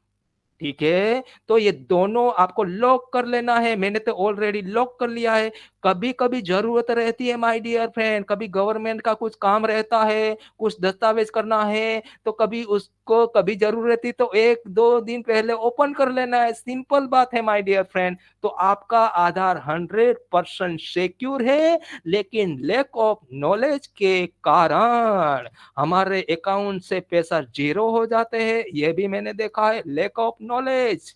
Speaker 3: ठीक है, तो ये दोनों आपको लॉक कर लेना है। मैंने तो ऑलरेडी लॉक कर लिया है। कभी कभी जरूरत रहती है माय डियर फ्रेंड, कभी गवर्नमेंट का कुछ काम रहता है, कुछ दस्तावेज करना है, तो कभी जरूरत रहती तो 1-2 दिन पहले ओपन कर लेना है, सिंपल बात है माय डियर फ्रेंड। तो आपका आधार 100% सिक्योर है, लेकिन लैक ऑफ नॉलेज के कारण हमारे अकाउंट से पैसा जीरो हो जाते हैं, ये भी मैंने देखा है, lack of knowledge.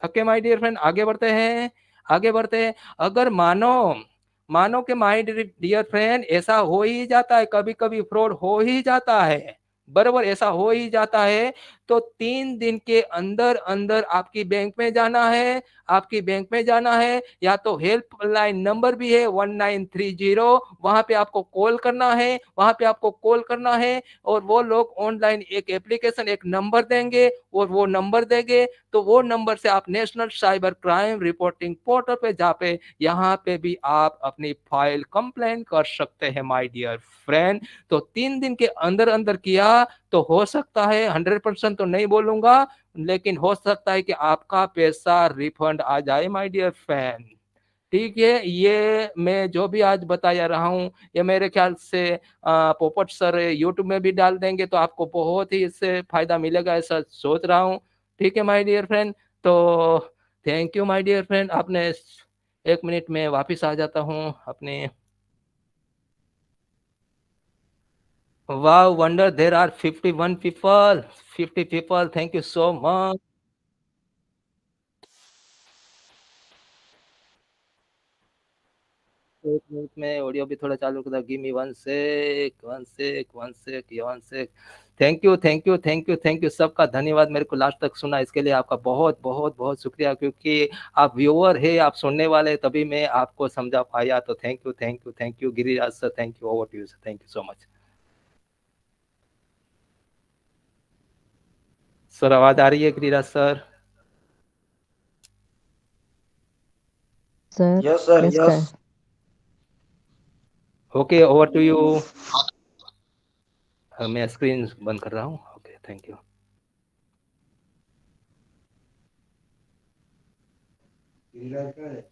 Speaker 3: Okay my dear friend, आगे बढ़ते हैं। अगर मानो कि माय डियर फ्रेंड ऐसा हो ही जाता है, कभी कभी फ्रॉड हो ही जाता है, बराबर ऐसा हो ही जाता है, तो 3 दिन के अंदर अंदर आपकी बैंक में जाना है, या तो हेल्पलाइन नंबर भी है 1930, वहां पे आपको कॉल करना है। और वो लोग ऑनलाइन एक एप्लीकेशन एक नंबर देंगे, और वो नंबर देंगे, तो वो नंबर से आप national cyber crime reporting portal पे जाके यहाँ पे भी आप अपनी फाइल कंप्लेन कर सकते हैं माय डियर फ्रेंड। तो 3 दिन के अंदर अंदर किया तो हो सकता है, 100% तो नहीं बोलूंगा, लेकिन हो सकता है कि आपका पैसा रिफंड आ जाए माय डियर फ्रेंड। ठीक है, ये मैं जो भी आज बताया रहा हूँ, ये मेरे ख्याल से पोपट सर यूट्यूब में भी डाल देंगे, तो आपको बहुत ही इससे फ़ायदा मिलेगा, ऐसा सोच रहा हूँ। ठीक है माय डियर फ्रेंड, तो thank you my dear friend. आपने 1 मिनट में वापस आ जाता हूँ अपने wow wonder there are 51 people, 50 people, thank you so much. एक मिनट में ऑडियो भी थोड़ा चालू कर, गिव मी 1 सेक, 1 सेक, 1 सेक, ये 1 sec. Thank you, thank you, thank you, thank you, सबका धन्यवाद। मेरे को लास्ट तक सुना, इसके लिए आपका बहुत बहुत बहुत शुक्रिया, क्योंकि आप व्यूअर है, आप सुनने वाले, तभी मैं आपको समझा पाया। तो thank you, thank you, thank you Giriraj sir, thank you, over to you sir, thank you so much. Sir आवाज आ रही है Giriraj sir?
Speaker 5: Sir
Speaker 4: Yes, sir.
Speaker 5: Yes
Speaker 4: Yes.
Speaker 5: Sir.
Speaker 3: Okay, over to you. मैं स्क्रीन बंद कर रहा हूँ। Okay, thank you.
Speaker 4: गिरिराज का है?